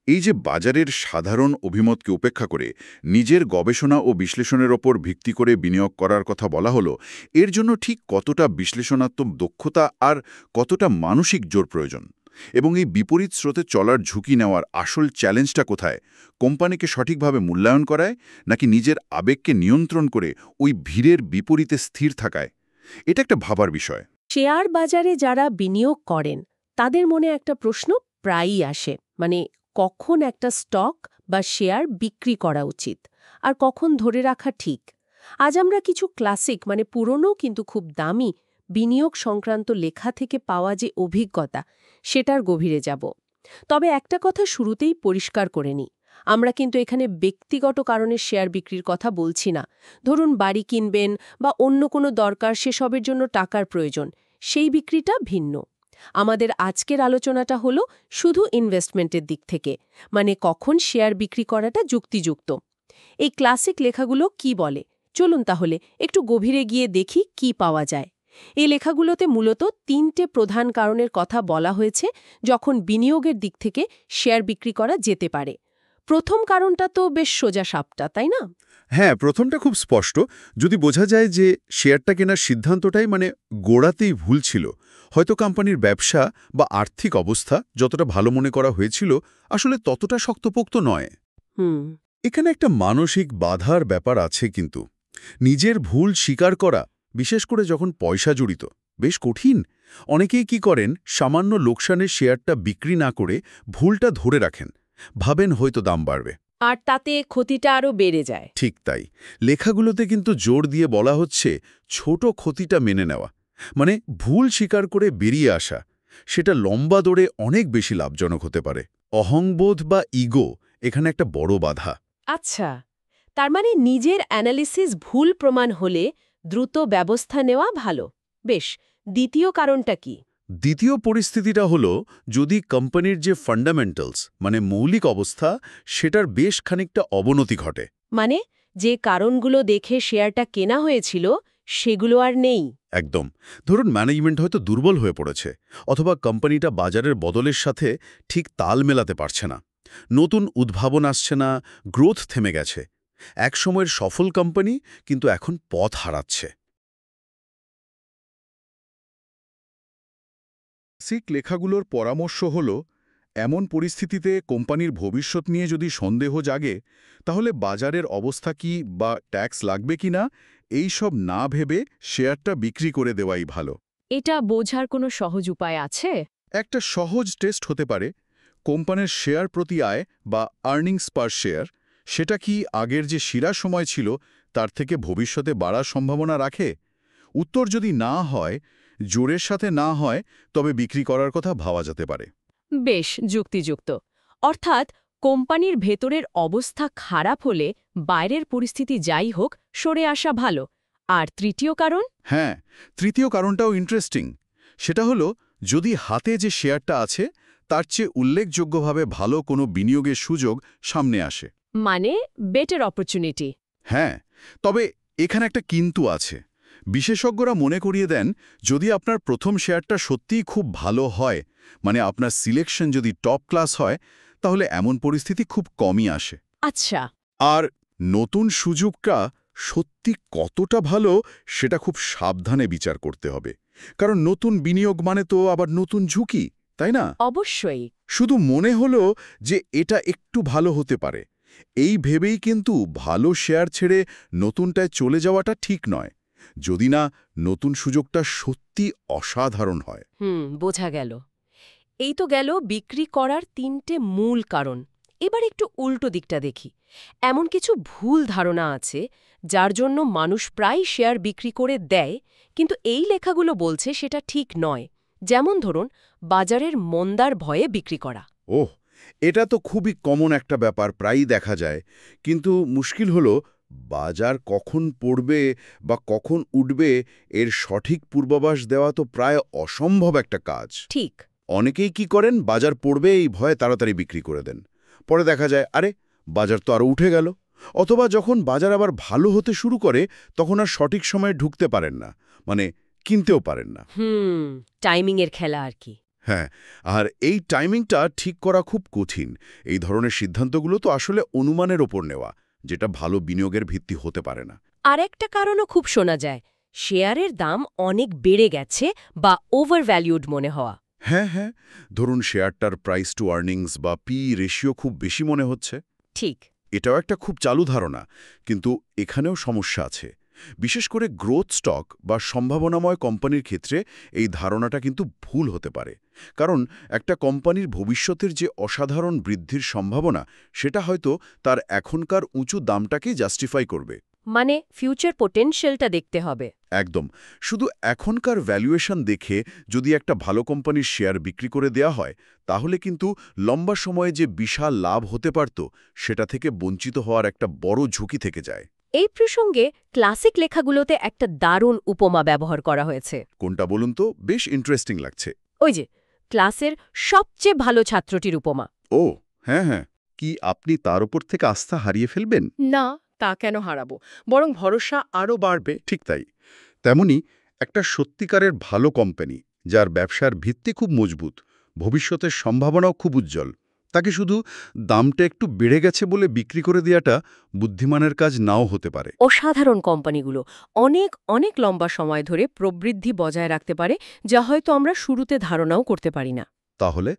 এই যে বাজারের সাধারণ অভিমতকে উপেক্ষা করে নিজের গবেষণা ও বিশ্লেষণের ওপর ভিত্তি করে বিনিয়োগ করার কথা বলা হলো, এর জন্য ঠিক কতটা বিশ্লেষণাত্মক দক্ষতা আর কতটা মানসিক জোর প্রয়োজন? এবং এই বিপরীত স্রোতে চলার ঝুঁকি নেওয়ার আসল চ্যালেঞ্জটা কোথায়? কোম্পানিকে সঠিকভাবে মূল্যায়ন করায় নাকি নিজের আবেগকে নিয়ন্ত্রণ করে ওই ভিড়ের বিপরীতে স্থির থাকায়? এটা একটা ভাবার বিষয়। শেয়ার বাজারে যারা বিনিয়োগ করেন তাদের মনে একটা প্রশ্ন প্রায়ই আসে, কখন একটা স্টক বা শেয়ার বিক্রি করা উচিত আর কখন ধরে রাখা ঠিক। আজ আমরা কিছু ক্লাসিক পুরনো কিন্তু খুব দামি বিনিয়োগ সংক্রান্ত লেখা থেকে পাওয়া যে অভিজ্ঞতা সেটার গভীরে যাব। তবে একটা কথা শুরুতেই পরিষ্কার করে নিই, আমরা কিন্তু এখানে ব্যক্তিগত কারণে শেয়ার বিক্রির কথা বলছি না। ধরুন বাড়ি কিনবেন বা অন্য কোনো দরকার, সেসবের জন্য টাকার প্রয়োজন, সেই বিক্রিটা ভিন্ন। আমাদের আজকের আলোচনাটা হলো শুধু ইনভেস্টমেন্টের দিক থেকে, কখন শেয়ার বিক্রি করাটা যুক্তিযুক্ত। এই ক্লাসিক লেখাগুলো কি বলে চলুন তাহলে একটু গভীরে গিয়ে দেখি কি পাওয়া যায়। এই লেখাগুলোতে মূলত 3টে প্রধান কারণের কথা বলা হয়েছে যখন বিনিয়োগের দিক থেকে শেয়ার বিক্রি করা যেতে পারে। প্রথম কারণটা তো বেশ সোজা সাপটা, তাই না? হ্যাঁ, প্রথমটা খুব স্পষ্ট। যদি বোঝা যায় যে শেয়ারটা কেনার সিদ্ধান্তটাই গোড়াতেই ভুল ছিল, হয়তো কোম্পানির ব্যবসা বা আর্থিক অবস্থা যতটা ভালো মনে করা হয়েছিল আসলে ততটা শক্তপোক্ত নয়। এখানে একটা মানসিক বাধার ব্যাপার আছে কিন্তু নিজের ভুল স্বীকার করা, বিশেষ করে যখন পয়সা জড়িত, বেশ কঠিন। অনেকেই কি করেন, সামান্য লোকসানের শেয়ারটা বিক্রি না করে ভুলটা ধরে রাখেন, ভাবেন হয়তো দাম বাড়বে। আর তাতে ক্ষতিটা আরও বেড়ে যায়। ঠিক তাই, লেখাগুলোতে কিন্তু জোর দিয়ে বলা হচ্ছে ছোট ক্ষতিটা মেনে নেওয়া, মানে ভুল স্বীকার করে বেরিয়ে আসা, সেটা লম্বা দৌড়ে অনেক বেশি লাভজনক হতে পারে। অহংবোধ বা ইগো এখানে একটা বড় বাধা। আচ্ছা, তার মানে নিজের অ্যানালিসিস ভুল প্রমাণ হলে দ্রুত ব্যবস্থা নেওয়া ভালো। বেশ, দ্বিতীয় কারণটা কি? দ্বিতীয় পরিস্থিতিটা হলো যদি কোম্পানির যে ফান্ডামেন্টালস মানে মৌলিক অবস্থা সেটার বেশ খানিকটা অবনতি ঘটে। মানে যে কারণগুলো দেখে শেয়ারটা কেনা হয়েছিল সেগুলো আর নেই। একদম। ধরুন ম্যানেজমেন্ট হয়তো দুর্বল হয়ে পড়েছে, অথবা কোম্পানিটা বাজারের বদলের সাথে ঠিক তাল মেলাতে পারছে না, নতুন উদ্ভাবন আসছে না, গ্রোথ থেমে গেছে। একসময়ের সফল কোম্পানি কিন্তু এখন পথ হারাচ্ছে। সিক লেখাগুলোর পরামর্শ হল, এমন পরিস্থিতিতে কোম্পানির ভবিষ্যৎ নিয়ে যদি সন্দেহ জাগে, তাহলে বাজারের অবস্থা কি বা ট্যাক্স লাগবে কিনা এই সব না ভেবে শেয়ারটা বিক্রি করে দেওয়াই ভালো। এটা বোঝার কোনো সহজ উপায় আছে? একটা সহজ টেস্ট হতে পারে, কোম্পানির শেয়ার প্রতি আয় বা আর্নিংস পার শেয়ার সেটা কি আগের যে সেরা সময় ছিল তার থেকে ভবিষ্যতে বাড়ার সম্ভাবনা রাখে। উত্তর যদি না হয়, জোরের সাথে না হয়, তবে বিক্রি করার কথা ভাবা যেতে পারে। বেশ যুক্তিযুক্ত। অর্থাৎ কোম্পানির ভেতরের অবস্থা খারাপ হলে বাইরের পরিস্থিতি যাই হোক সরে আসা ভালো। আর তৃতীয় কারণ? হ্যাঁ, তৃতীয় কারণটাও ইন্টারেস্টিং। সেটা হলো যদি হাতে যে শেয়ারটা আছে তার চেয়ে উল্লেখযোগ্যভাবে ভালো কোনো বিনিয়োগের সুযোগ সামনে আসে। মানে বেটার অপরচুনিটি। হ্যাঁ, তবে এখানে একটা কিন্তু আছে। বিশেষজ্ঞরা মনে করিয়ে দেন, যদি আপনার প্রথম শেয়ারটা সত্যিই খুব ভালো হয়, মানে আপনার সিলেকশন যদি টপ ক্লাস হয়, তাহলে এমন পরিস্থিতি খুব কমই আসে। আচ্ছা। আর নতুন সুযোগটা সত্যি কতটা ভালো সেটা খুব সাবধানে বিচার করতে হবে, কারণ নতুন বিনিয়োগ মানে তো আবার নতুন ঝুঁকি, তাই না? অবশ্যই। শুধু মনে হলো যে এটা একটু ভালো হতে পারে, এই ভেবেই কিন্তু ভালো শেয়ার ছেড়ে নতুনটায় চলে যাওয়াটা ঠিক নয়, যদি না নতুন সুযোগটা সত্যি অসাধারণ হয়। বোঝা গেল। এই তো গেল বিক্রি করার ৩টে মূল কারণ। এবার একটু উল্টো দিকটা দেখি। এমন কিছু ভুল ধারণা আছে যার জন্য মানুষ প্রায় শেয়ার বিক্রি করে দেয়, কিন্তু এই লেখাগুলো বলছে সেটা ঠিক নয়। যেমন ধরুন, বাজারের মন্দার ভয়ে বিক্রি করা। ওহ, এটা তো খুবই কমন একটা ব্যাপার, প্রায়ই দেখা যায়। কিন্তু মুশকিল হলো বাজার কখন পড়বে বা কখন উঠবে এর সঠিক পূর্বাভাস দেওয়া তো প্রায় অসম্ভব একটা কাজ। ঠিক। অনেকেই কি করেন, বাজার পড়বে এই ভয়ে তাড়াতাড়ি বিক্রি করে দেন। পরে দেখা যায় আরে বাজার তো আরও উঠে গেল। অথবা যখন বাজার আবার ভালো হতে শুরু করে তখন আর সঠিক সময়ে ঢুকতে পারেন না, মানে কিনতেও পারেন না। টাইমিংয়ের খেলা আর কি। হ্যাঁ, আর এই টাইমিংটা ঠিক করা খুব কঠিন। এই ধরনের সিদ্ধান্তগুলো তো আসলে অনুমানের ওপর নেওয়া, যেটা ভালো বিনিয়োগের ভিত্তি হতে পারে না। আর একটা কারণও খুব শোনা যায়, শেয়ারের দাম অনেক বেড়ে গেছে বা ওভারভ্যালিউড মনে হওয়া। হ্যাঁ, ধরুন শেয়ারটার প্রাইস টু আর্নিংস বা পি রেশিও খুব বেশি মনে হচ্ছে। ঠিক। এটাও একটা খুব চালু ধারণা, কিন্তু এখানেও সমস্যা আছে। বিশেষ করে গ্রোথ স্টক বা সম্ভাবনাময় কোম্পানির ক্ষেত্রে এই ধারণাটা কিন্তু ভুল হতে পারে, কারণ একটা কোম্পানির ভবিষ্যতের যে অসাধারণ বৃদ্ধির সম্ভাবনা সেটা হয়তো তার এখনকার উঁচু দামটাকেই জাস্টিফাই করবে। মানে ফিউচার পোটেনশিয়ালটা দেখতে হবে। একদম। শুধু এখনকার ভ্যালুয়েশন দেখে যদি একটা ভালো কোম্পানির শেয়ার বিক্রি করে দেয়া হয়, তাহলে কিন্তু লম্বা সময়ে যে বিশাল লাভ হতে পারত সেটা থেকে বঞ্চিত হওয়ার একটা বড় ঝুঁকি থেকে যায়। এই প্রসঙ্গে ক্লাসিক লেখাগুলোতে একটা দারুণ উপমা ব্যবহার করা হয়েছে। কোনটা বলুন তো, বেশ ইন্টারেস্টিং লাগছে। ওই যে ক্লাসের সবচেয়ে ভালো ছাত্রটির উপমা। ও হ্যাঁ, কি আপনি তার উপর থেকে আস্থা হারিয়ে ফেলবেন? না, তা কেন হারাবো, বরং ভরসা আরও বাড়বে। ঠিক তাই। তেমনি একটা সত্যিকারের ভালো কোম্পানি যার ব্যবসার ভিত্তি খুব মজবুত, ভবিষ্যতের সম্ভাবনাও খুব উজ্জ্বল, তাকে শুধু দামটা একটু বেড়ে গেছে বলে বিক্রি করে দেওয়াটা বুদ্ধিমানের কাজ নাও হতে পারে। অসাধারণ কোম্পানিগুলো অনেক অনেক লম্বা সময় ধরে প্রবৃদ্ধি বজায় রাখতে পারে, যা হয়তো আমরা শুরুতে ধারণাও করতে পারি না। তাহলে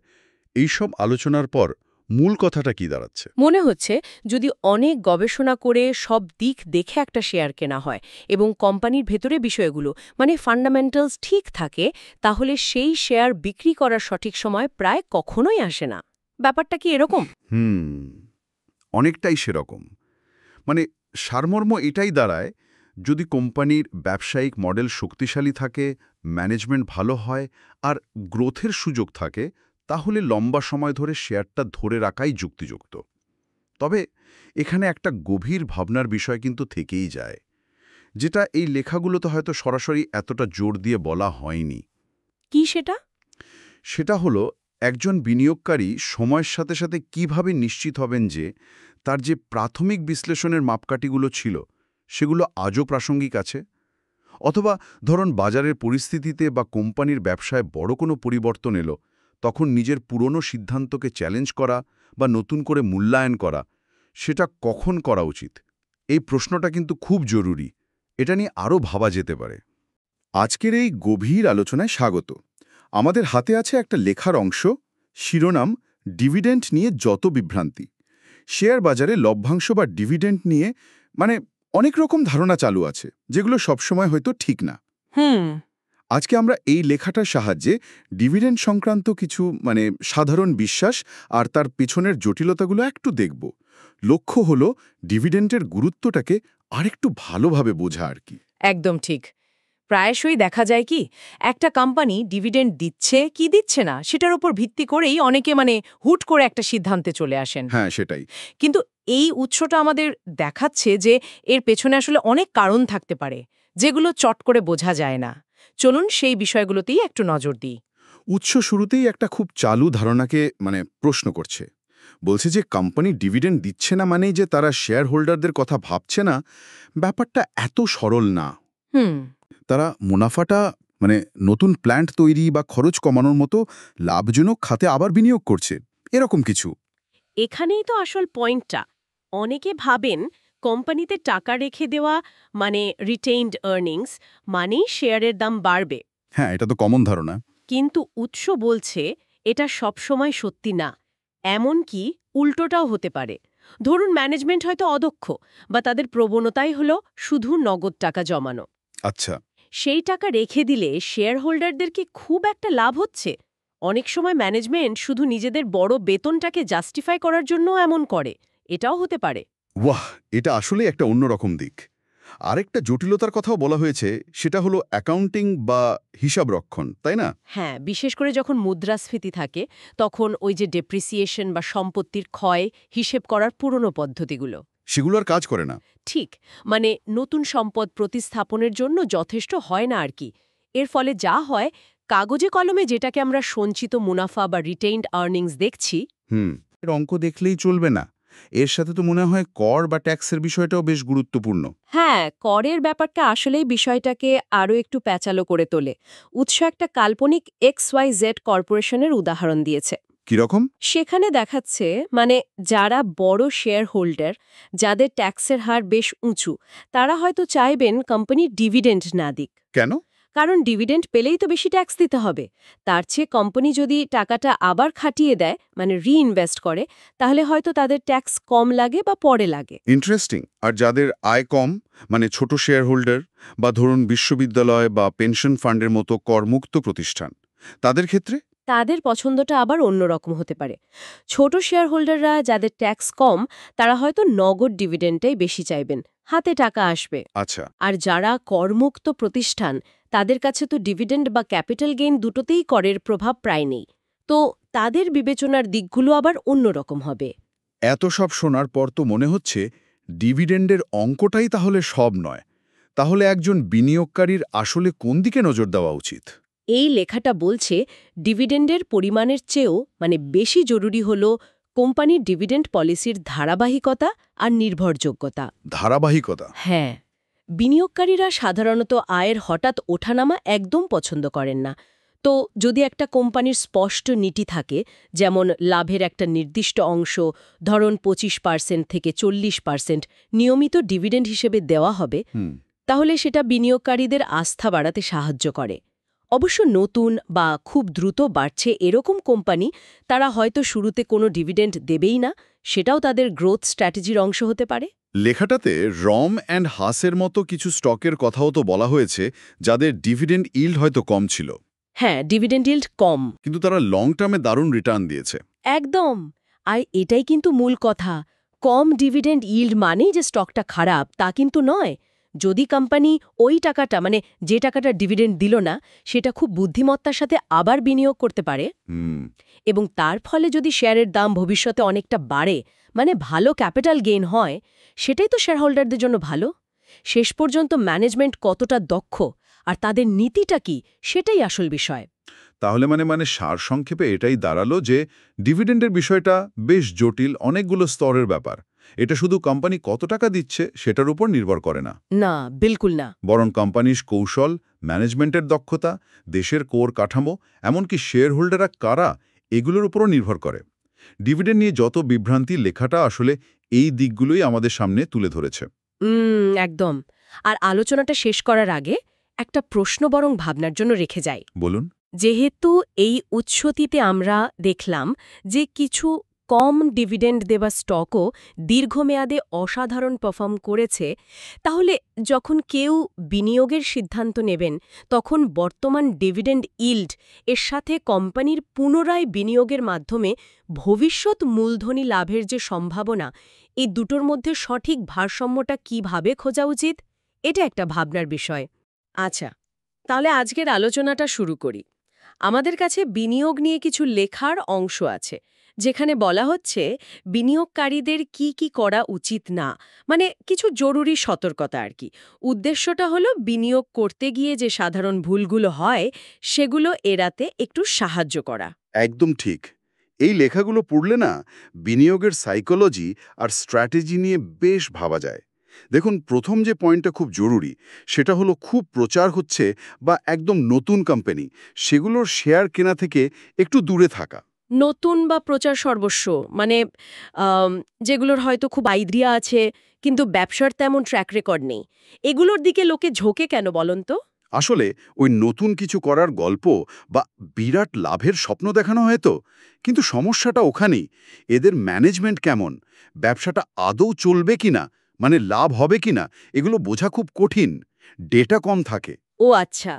এইসব আলোচনার পর মূল কথাটা কি দাঁড়াচ্ছে? মনে হচ্ছে যদি অনেক গবেষণা করে সব দিক দেখে একটা শেয়ার কেনা হয় এবং কোম্পানির ভেতরে বিষয়গুলো মানে ফান্ডামেন্টালস ঠিক থাকে, তাহলে সেই শেয়ার বিক্রি করার সঠিক সময় প্রায় কখনোই আসে না। ব্যাপারটা কি এরকম? অনেকটাই সেরকম। মানে সারমর্ম এটাই দাঁড়ায়, যদি কোম্পানির ব্যবসায়িক মডেল শক্তিশালী থাকে, ম্যানেজমেন্ট ভালো হয় আর গ্রোথের সুযোগ থাকে, তাহলে লম্বা সময় ধরে শেয়ারটা ধরে রাখাই যুক্তিযুক্ত। তবে এখানে একটা গভীর ভাবনার বিষয় কিন্তু থেকেই যায়, যেটা এই লেখাগুলোতে হয়তো সরাসরি এতটা জোর দিয়ে বলা হয়নি। কি সেটা? সেটা হলো, একজন বিনিয়োগকারী সময়ের সাথে সাথে কিভাবে নিশ্চিত হবেন যে তার যে প্রাথমিক বিশ্লেষণের মাপকাঠিগুলো ছিল সেগুলো আজও প্রাসঙ্গিক আছে, অথবা ধরুন বাজারের পরিস্থিতিতে বা কোম্পানির ব্যবসায় বড় কোনো পরিবর্তন এলো, তখন নিজের পুরনো সিদ্ধান্তকে চ্যালেঞ্জ করা বা নতুন করে মূল্যায়ন করা, সেটা কখন করা উচিত? এই প্রশ্নটা কিন্তু খুব জরুরি। এটা নিয়ে আরও ভাবা যেতে পারে। আজকের এই গভীর আলোচনায় স্বাগত। আমাদের হাতে আছে একটা লেখার অংশ, শিরোনাম ডিভিডেন্ড নিয়ে যত বিভ্রান্তি। শেয়ার বাজারে লভ্যাংশ বা ডিভিডেন্ড নিয়ে অনেক রকম ধারণা চালু আছে, যেগুলো সবসময় হয়তো ঠিক না। আজকে আমরা এই লেখাটার সাহায্যে ডিভিডেন্ড সংক্রান্ত কিছু সাধারণ বিশ্বাস আর তার পেছনের জটিলতাগুলো একটু দেখব। লক্ষ্য হলো ডিভিডেন্ডের গুরুত্বটাকে আরেকটু ভালোভাবে বোঝা আর কি। একদম ঠিক। প্রায়শই দেখা যায় কি, একটা কোম্পানি ডিভিডেন্ড দিচ্ছে কি দিচ্ছে না সেটার উপর ভিত্তি করেই অনেকে হুট করে একটা সিদ্ধান্তে চলে আসেন। হ্যাঁ, সেটাই। কিন্তু এই উৎসটা আমাদের দেখাচ্ছে যে এর পেছনে আসলে অনেক কারণ থাকতে পারে, যেগুলো চট করে বোঝা যায় না। চলুন সেই বিষয়গুলোতেই একটু নজর দিই। উৎস শুরুতেই একটা খুব চালু ধারণাকে প্রশ্ন করছে। বলছে যে কোম্পানি ডিভিডেন্ড দিচ্ছে না মানেই যে তারা শেয়ার হোল্ডারদের কথা ভাবছে না। ব্যাপারটা এত সরল না। তারা মুনাফাটা নতুন প্ল্যান্ট তৈরি বা খরচ কমানোর মতো লাভজনক খাতে আবার বিনিয়োগ করছে, এরকম কিছু। এখানেই তো আসল পয়েন্টটা। অনেকে ভাবেন কোম্পানিতে টাকা রেখে দেওয়া মানে রিটেইনড আর্নিংস মানেই শেয়ারের দাম বাড়বে। হ্যাঁ, এটা তো কমন ধারণা। কিন্তু উৎস বলছে এটা সবসময় সত্যি না, এমনকি উল্টোটাও হতে পারে। ধরুন ম্যানেজমেন্ট হয়তো অদক্ষ বা তাদের প্রবণতাই হলো শুধু নগদ টাকা জমানো। আচ্ছা। সেই টাকা রেখে দিলে শেয়ার হোল্ডারদের কি খুব একটা লাভ হচ্ছে? অনেক সময় ম্যানেজমেন্ট শুধু নিজেদের বড় বেতনটাকে জাস্টিফাই করার জন্য এমন করে, এটাও হতে পারে। ওয়াহ, এটা আসলে একটা অন্যরকম দিক। আরেকটা জটিলতার কথাও বলা হয়েছে, সেটা হলো অ্যাকাউন্টিং বা হিসাব রক্ষণ, তাই না? হ্যাঁ, বিশেষ করে যখন মুদ্রাস্ফীতি থাকে তখন ওই যে ডেপ্রিসিয়েশন বা সম্পত্তির ক্ষয় হিসেব করার পুরনো পদ্ধতিগুলো সেগুলো আর কাজ করে না। ঠিক নতুন সম্পদ প্রতিস্থাপনের জন্য যথেষ্ট হয় না আর কি। এর ফলে যা হয়, কাগজে কলমে যেটাকে আমরা সঞ্চিত মুনাফা বা রিটেইনড আর্নিংস দেখছি, এর অঙ্ক দেখলেই চলবে না। এর সাথে তো মনে হয় কর বা ট্যাক্সের বিষয়টাও বেশ গুরুত্বপূর্ণ। হ্যাঁ, করের ব্যাপারটা আসলেই বিষয়টাকে আরও একটু প্যাঁচালো করে তোলে। উৎস একটা কাল্পনিক XYZ কর্পোরেশনের উদাহরণ দিয়েছে। কিরকম? সেখানে দেখাচ্ছে যারা বড় শেয়ার হোল্ডার, যাদের ট্যাক্সের হার বেশ উঁচু, তারা হয়তো চাইবেন কোম্পানি ডিভিডেন্ড না দিক। কেন? কারণ ডিভিডেন্ড পেলেই তো বেশি ট্যাক্স দিতে হবে। তার চেয়ে কোম্পানি যদি টাকাটা আবার খাটিয়ে দেয় রিইনভেস্ট করে, তাহলে হয়তো তাদের ট্যাক্স কম লাগে বা পরে লাগে। ইন্টারেস্টিং। আর যাদের আয় কম ছোট শেয়ার হোল্ডার বা ধরুন বিশ্ববিদ্যালয় বা পেনশন ফান্ডের মতো করমুক্ত প্রতিষ্ঠান, তাদের ক্ষেত্রে? তাদের পছন্দটা আবার অন্যরকম হতে পারে। ছোট শেয়ার হোল্ডাররা যাদের ট্যাক্স কম, তারা হয়তো নগদ ডিভিডেন্ডটাই বেশি চাইবেন, হাতে টাকা আসবে। আচ্ছা। আর যারা করমুক্ত প্রতিষ্ঠান, তাদের কাছে তো ডিভিডেন্ড বা ক্যাপিটাল গেইন দুটোতেই করের প্রভাব প্রায় নেই। তো তাদের বিবেচনার দিকগুলো আবার অন্যরকম হবে। এত সব শোনার পর তো মনে হচ্ছে ডিভিডেন্ডের অঙ্কটাই তাহলে সব নয়। তাহলে একজন বিনিয়োগকারীর আসলে কোন দিকে নজর দেওয়া উচিত? এই লেখাটা বলছে ডিভিডেন্ডের পরিমাণের চেয়েও বেশি জরুরি হল কোম্পানির ডিভিডেন্ড পলিসির ধারাবাহিকতা আর নির্ভরযোগ্যতা। ধারাবাহিকতা? হ্যাঁ, বিনিয়োগকারীরা সাধারণত আয়ের হঠাৎ ওঠানামা একদম পছন্দ করেন না। তো যদি একটা কোম্পানির স্পষ্ট নীতি থাকে, যেমন লাভের একটা নির্দিষ্ট অংশ, ধরুন 25% থেকে 40% নিয়মিত ডিভিডেন্ড হিসেবে দেওয়া হবে, তাহলে সেটা বিনিয়োগকারীদের আস্থা বাড়াতে সাহায্য করে। অবশ্য নতুন বা খুব দ্রুত বাড়ছে এরকম কোম্পানি তারা হয়তো শুরুতে কোনো ডিভিডেন্ড দেবেই না, সেটাও তাদের গ্রোথ স্ট্র্যাটেজির অংশ হতে পারে। লেখাটাতে রম অ্যান্ড হাসের মতো কিছু স্টকের কথাও তো বলা হয়েছে, যাদের ডিভিডেন্ড ইল্ড হয়তো কম ছিল, হ্যাঁ, ডিভিডেন্ড ইল্ড কম, কিন্তু তারা লং টার্মে দারুণ রিটার্ন দিয়েছে। একদম। আর এটাই কিন্তু মূল কথা। কম ডিভিডেন্ড ইল্ড মানেই যে স্টকটা খারাপ তা কিন্তু নয়। যদি কোম্পানি ওই টাকাটা যে টাকাটা ডিভিডেন্ড দিল না সেটা খুব বুদ্ধিমত্তার সাথে আবার বিনিয়োগ করতে পারে এবং তার ফলে যদি শেয়ারের দাম ভবিষ্যতে অনেকটা বাড়ে, ভালো ক্যাপিটাল গেইন হয়, সেটাই তো শেয়ারহোল্ডারদের জন্য ভালো। শেষ পর্যন্ত ম্যানেজমেন্ট কতটা দক্ষ আর তাদের নীতিটা কি, সেটাই আসল বিষয়। তাহলে সারসংক্ষেপে এটাই দাঁড়ালো যে ডিভিডেন্ডের বিষয়টা বেশ জটিল, অনেকগুলো স্তরের ব্যাপার। এটা শুধু কোম্পানি কত টাকা দিচ্ছে সেটার উপর নির্ভর করে না, না, বিলকুল না। বরং কোম্পানির কৌশল, ম্যানেজমেন্টের দক্ষতা, দেশের কোর কাঠামো, এমনকি শেয়ার হোল্ডাররা কারা, এগুলোর উপরও নির্ভর করে। ডিভিডেন্ড নিয়ে যত বিভ্রান্তি, লেখাটা আসলে এই দিকগুলোই আমাদের সামনে তুলে ধরেছে। একদম। আর আলোচনাটা শেষ করার আগে একটা প্রশ্ন বরং ভাবনার জন্য রেখে যাই। বলুন। যেহেতু এই উৎসটিতে আমরা দেখলাম যে কিছু কম ডিভিডেন্ড দেওয়া স্টকও দীর্ঘমেয়াদে অসাধারণ পারফর্ম করেছে, তাহলে যখন কেউ বিনিয়োগের সিদ্ধান্ত নেবেন তখন বর্তমান ডিভিডেন্ড ইল্ড এর সাথে কোম্পানির পুনরায় বিনিয়োগের মাধ্যমে ভবিষ্যৎ মূলধনী লাভের যে সম্ভাবনা, এই দুটোর মধ্যে সঠিক ভারসাম্যটা কিভাবে খোঁজা উচিত, এটা একটা ভাবনার বিষয়। আচ্ছা, তাহলে আজকের আলোচনাটা শুরু করি। আমাদের কাছে বিনিয়োগ নিয়ে কিছু লেখার অংশ আছে, যেখানে বলা হচ্ছে বিনিয়োগকারীদের কি কি করা উচিত না, কিছু জরুরি সতর্কতা আর কি। উদ্দেশ্যটা হলো বিনিয়োগ করতে গিয়ে যে সাধারণ ভুলগুলো হয় সেগুলো এড়াতে একটু সাহায্য করা। একদম ঠিক। এই লেখাগুলো পড়লে না বিনিয়োগের সাইকোলজি আর স্ট্র্যাটেজি নিয়ে বেশ ভাবা যায়। দেখুন, প্রথম যে পয়েন্টটা খুব জরুরি সেটা হলো খুব প্রচার হচ্ছে বা একদম নতুন কোম্পানি, সেগুলোর শেয়ার কেনা থেকে একটু দূরে থাকা। নতুন বা প্রচার সর্বস্ব যেগুলোর হয়তো খুব আইডিয়া আছে কিন্তু ব্যবসার তেমন ট্র্যাক রেকর্ড নেই, এগুলোর দিকে লোকে ঝোঁকে কেন বলুন তো? আসলে ওই নতুন কিছু করার গল্প বা বিরাট লাভের স্বপ্ন দেখানো হয় তো, কিন্তু সমস্যাটা ওখানেই। এদের ম্যানেজমেন্ট কেমন, ব্যবসাটা আদৌ চলবে কিনা, লাভ হবে কিনা, এগুলো বোঝা খুব কঠিন। ডেটা কম থাকে। ও আচ্ছা,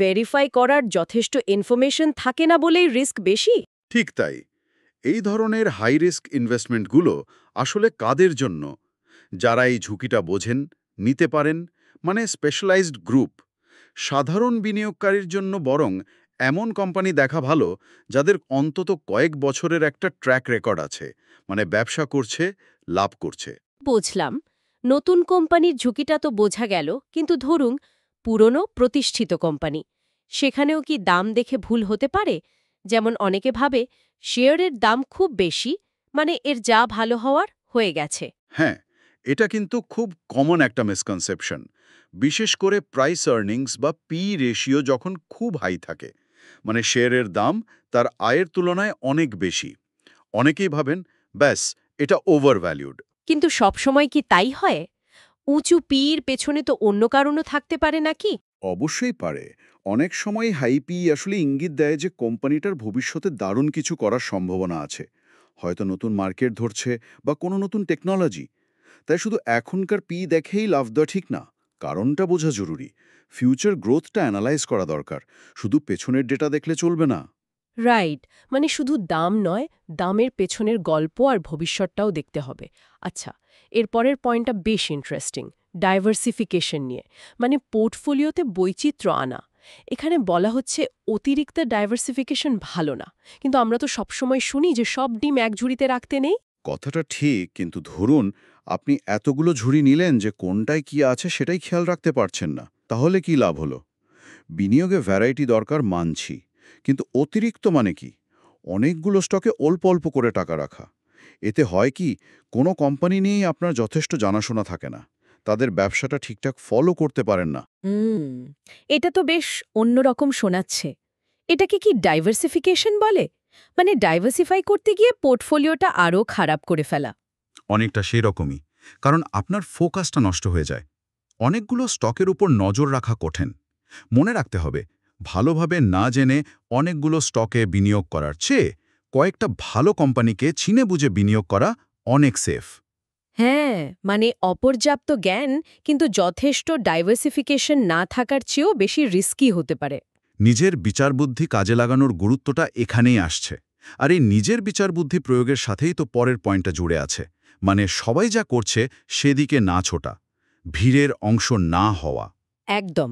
ভেরিফাই করার যথেষ্ট ইনফরমেশন থাকে না বলেই রিস্ক বেশি। ঠিক তাই। এই ধরনের হাই রিস্ক ইনভেস্টমেন্টগুলো আসলে কাদের জন্য? যারা এই ঝুঁকিটা বোঝেন, নিতে পারেন, স্পেশালাইজড গ্রুপ। সাধারণ বিনিয়োগকারীর জন্য বরং এমন কোম্পানি দেখা ভালো যাদের অন্তত কয়েক বছরের একটা ট্র্যাক রেকর্ড আছে, ব্যবসা করছে, লাভ করছে। বুঝলাম। নতুন কোম্পানির ঝুঁকিটা তো বোঝা গেল, কিন্তু ধরুন পুরনো প্রতিষ্ঠিত কোম্পানি, সেখানেও কি দাম দেখে ভুল হতে পারে? যেমন অনেকে ভাবে শেয়ারের দাম খুব বেশি, এর যা ভালো হওয়ার হয়ে গেছে। হ্যাঁ, এটা কিন্তু খুব কমন একটা মিসকনসেপশন, বিশেষ করে প্রাইস আর্নিংস বা পি রেশিও যখন খুব হাই থাকে, শেয়ারের দাম তার আয়ের তুলনায় অনেক বেশি। অনেকেই ভাবেন ব্যাস এটা ওভার ভ্যালুড। কিন্তু সবসময় কি তাই হয়? উঁচু পির পেছনে তো অন্য কারণও থাকতে পারে নাকি? অবশ্যই পারে। অনেক সময় হাই পি আসলে ইঙ্গিত দেয় যে কোম্পানিটার ভবিষ্যতে দারুণ কিছু করার সম্ভাবনা আছে, হয়তো নতুন মার্কেট ধরছে বা কোনো নতুন টেকনোলজি। তাই শুধু এখনকার পি দেখেই লাভ দেওয়া ঠিক না, কারণটা বোঝা জরুরি। ফিউচার গ্রোথটা অ্যানালাইজ করা দরকার, শুধু পেছনের ডেটা দেখলে চলবে না। রাইট, শুধু দাম নয়, দামের পেছনের গল্প আর ভবিষ্যৎটাও দেখতে হবে। আচ্ছা, এরপরের পয়েন্টটা বেশ ইন্টারেস্টিং, ডাইভার্সিফিকেশন নিয়ে, পোর্টফোলিওতে বৈচিত্র্য আনা। এখানে বলা হচ্ছে অতিরিক্ত ডাইভার্সিফিকেশন ভালো না, কিন্তু আমরা তো সবসময় শুনি যে সব ডিম এক ঝুড়িতে রাখতে নেই। কথাটা ঠিক, কিন্তু ধরুন আপনি এতগুলো ঝুড়ি নিলেন যে কোনটায় কি আছে সেটাই খেয়াল রাখতে পারছেন না, তাহলে কি লাভ হলো? বিনিয়োগে ভ্যারাইটি দরকার মানছি, কিন্তু অতিরিক্ত কি? অনেকগুলো স্টকে অল্প অল্প করে টাকা রাখা, এতে হয় কি, কোনো কোম্পানি নিয়েই আপনার যথেষ্ট জানাশোনা থাকে না, তাদের ব্যবসাটা ঠিকঠাক ফলো করতে পারেন না। এটা তো বেশ অন্যরকম শোনাচ্ছে। এটাকে কি ডাইভার্সিফিকেশন বলে? ডাইভার্সিফাই করতে গিয়ে পোর্টফোলিওটা আরও খারাপ করে ফেলা? অনেকটা সেই রকমই, কারণ আপনার ফোকাসটা নষ্ট হয়ে যায়। অনেকগুলো স্টকের উপর নজর রাখা কঠিন। মনে রাখতে হবে, ভালোভাবে না জেনে অনেকগুলো স্টকে বিনিয়োগ করার চেয়ে কয়েকটা ভালো কোম্পানিকে চিনে বুঝে বিনিয়োগ করা অনেক সেফ। হ্যাঁ, মানে অপর্যাপ্ত জ্ঞান কিন্তু যথেষ্ট ডাইভার্সিফিকেশন না থাকার চেয়েও বেশি রিস্কি হতে পারে। নিজের বিচারবুদ্ধি কাজে লাগানোর গুরুত্বটা এখানেই আসছে। আর এই নিজের বিচারবুদ্ধি প্রয়োগের সাথেই তো পরের পয়েন্টটা জুড়ে আছে, মানে সবাই যা করছে সেদিকে না ছোটা, ভিড়ের অংশ না হওয়া। একদম।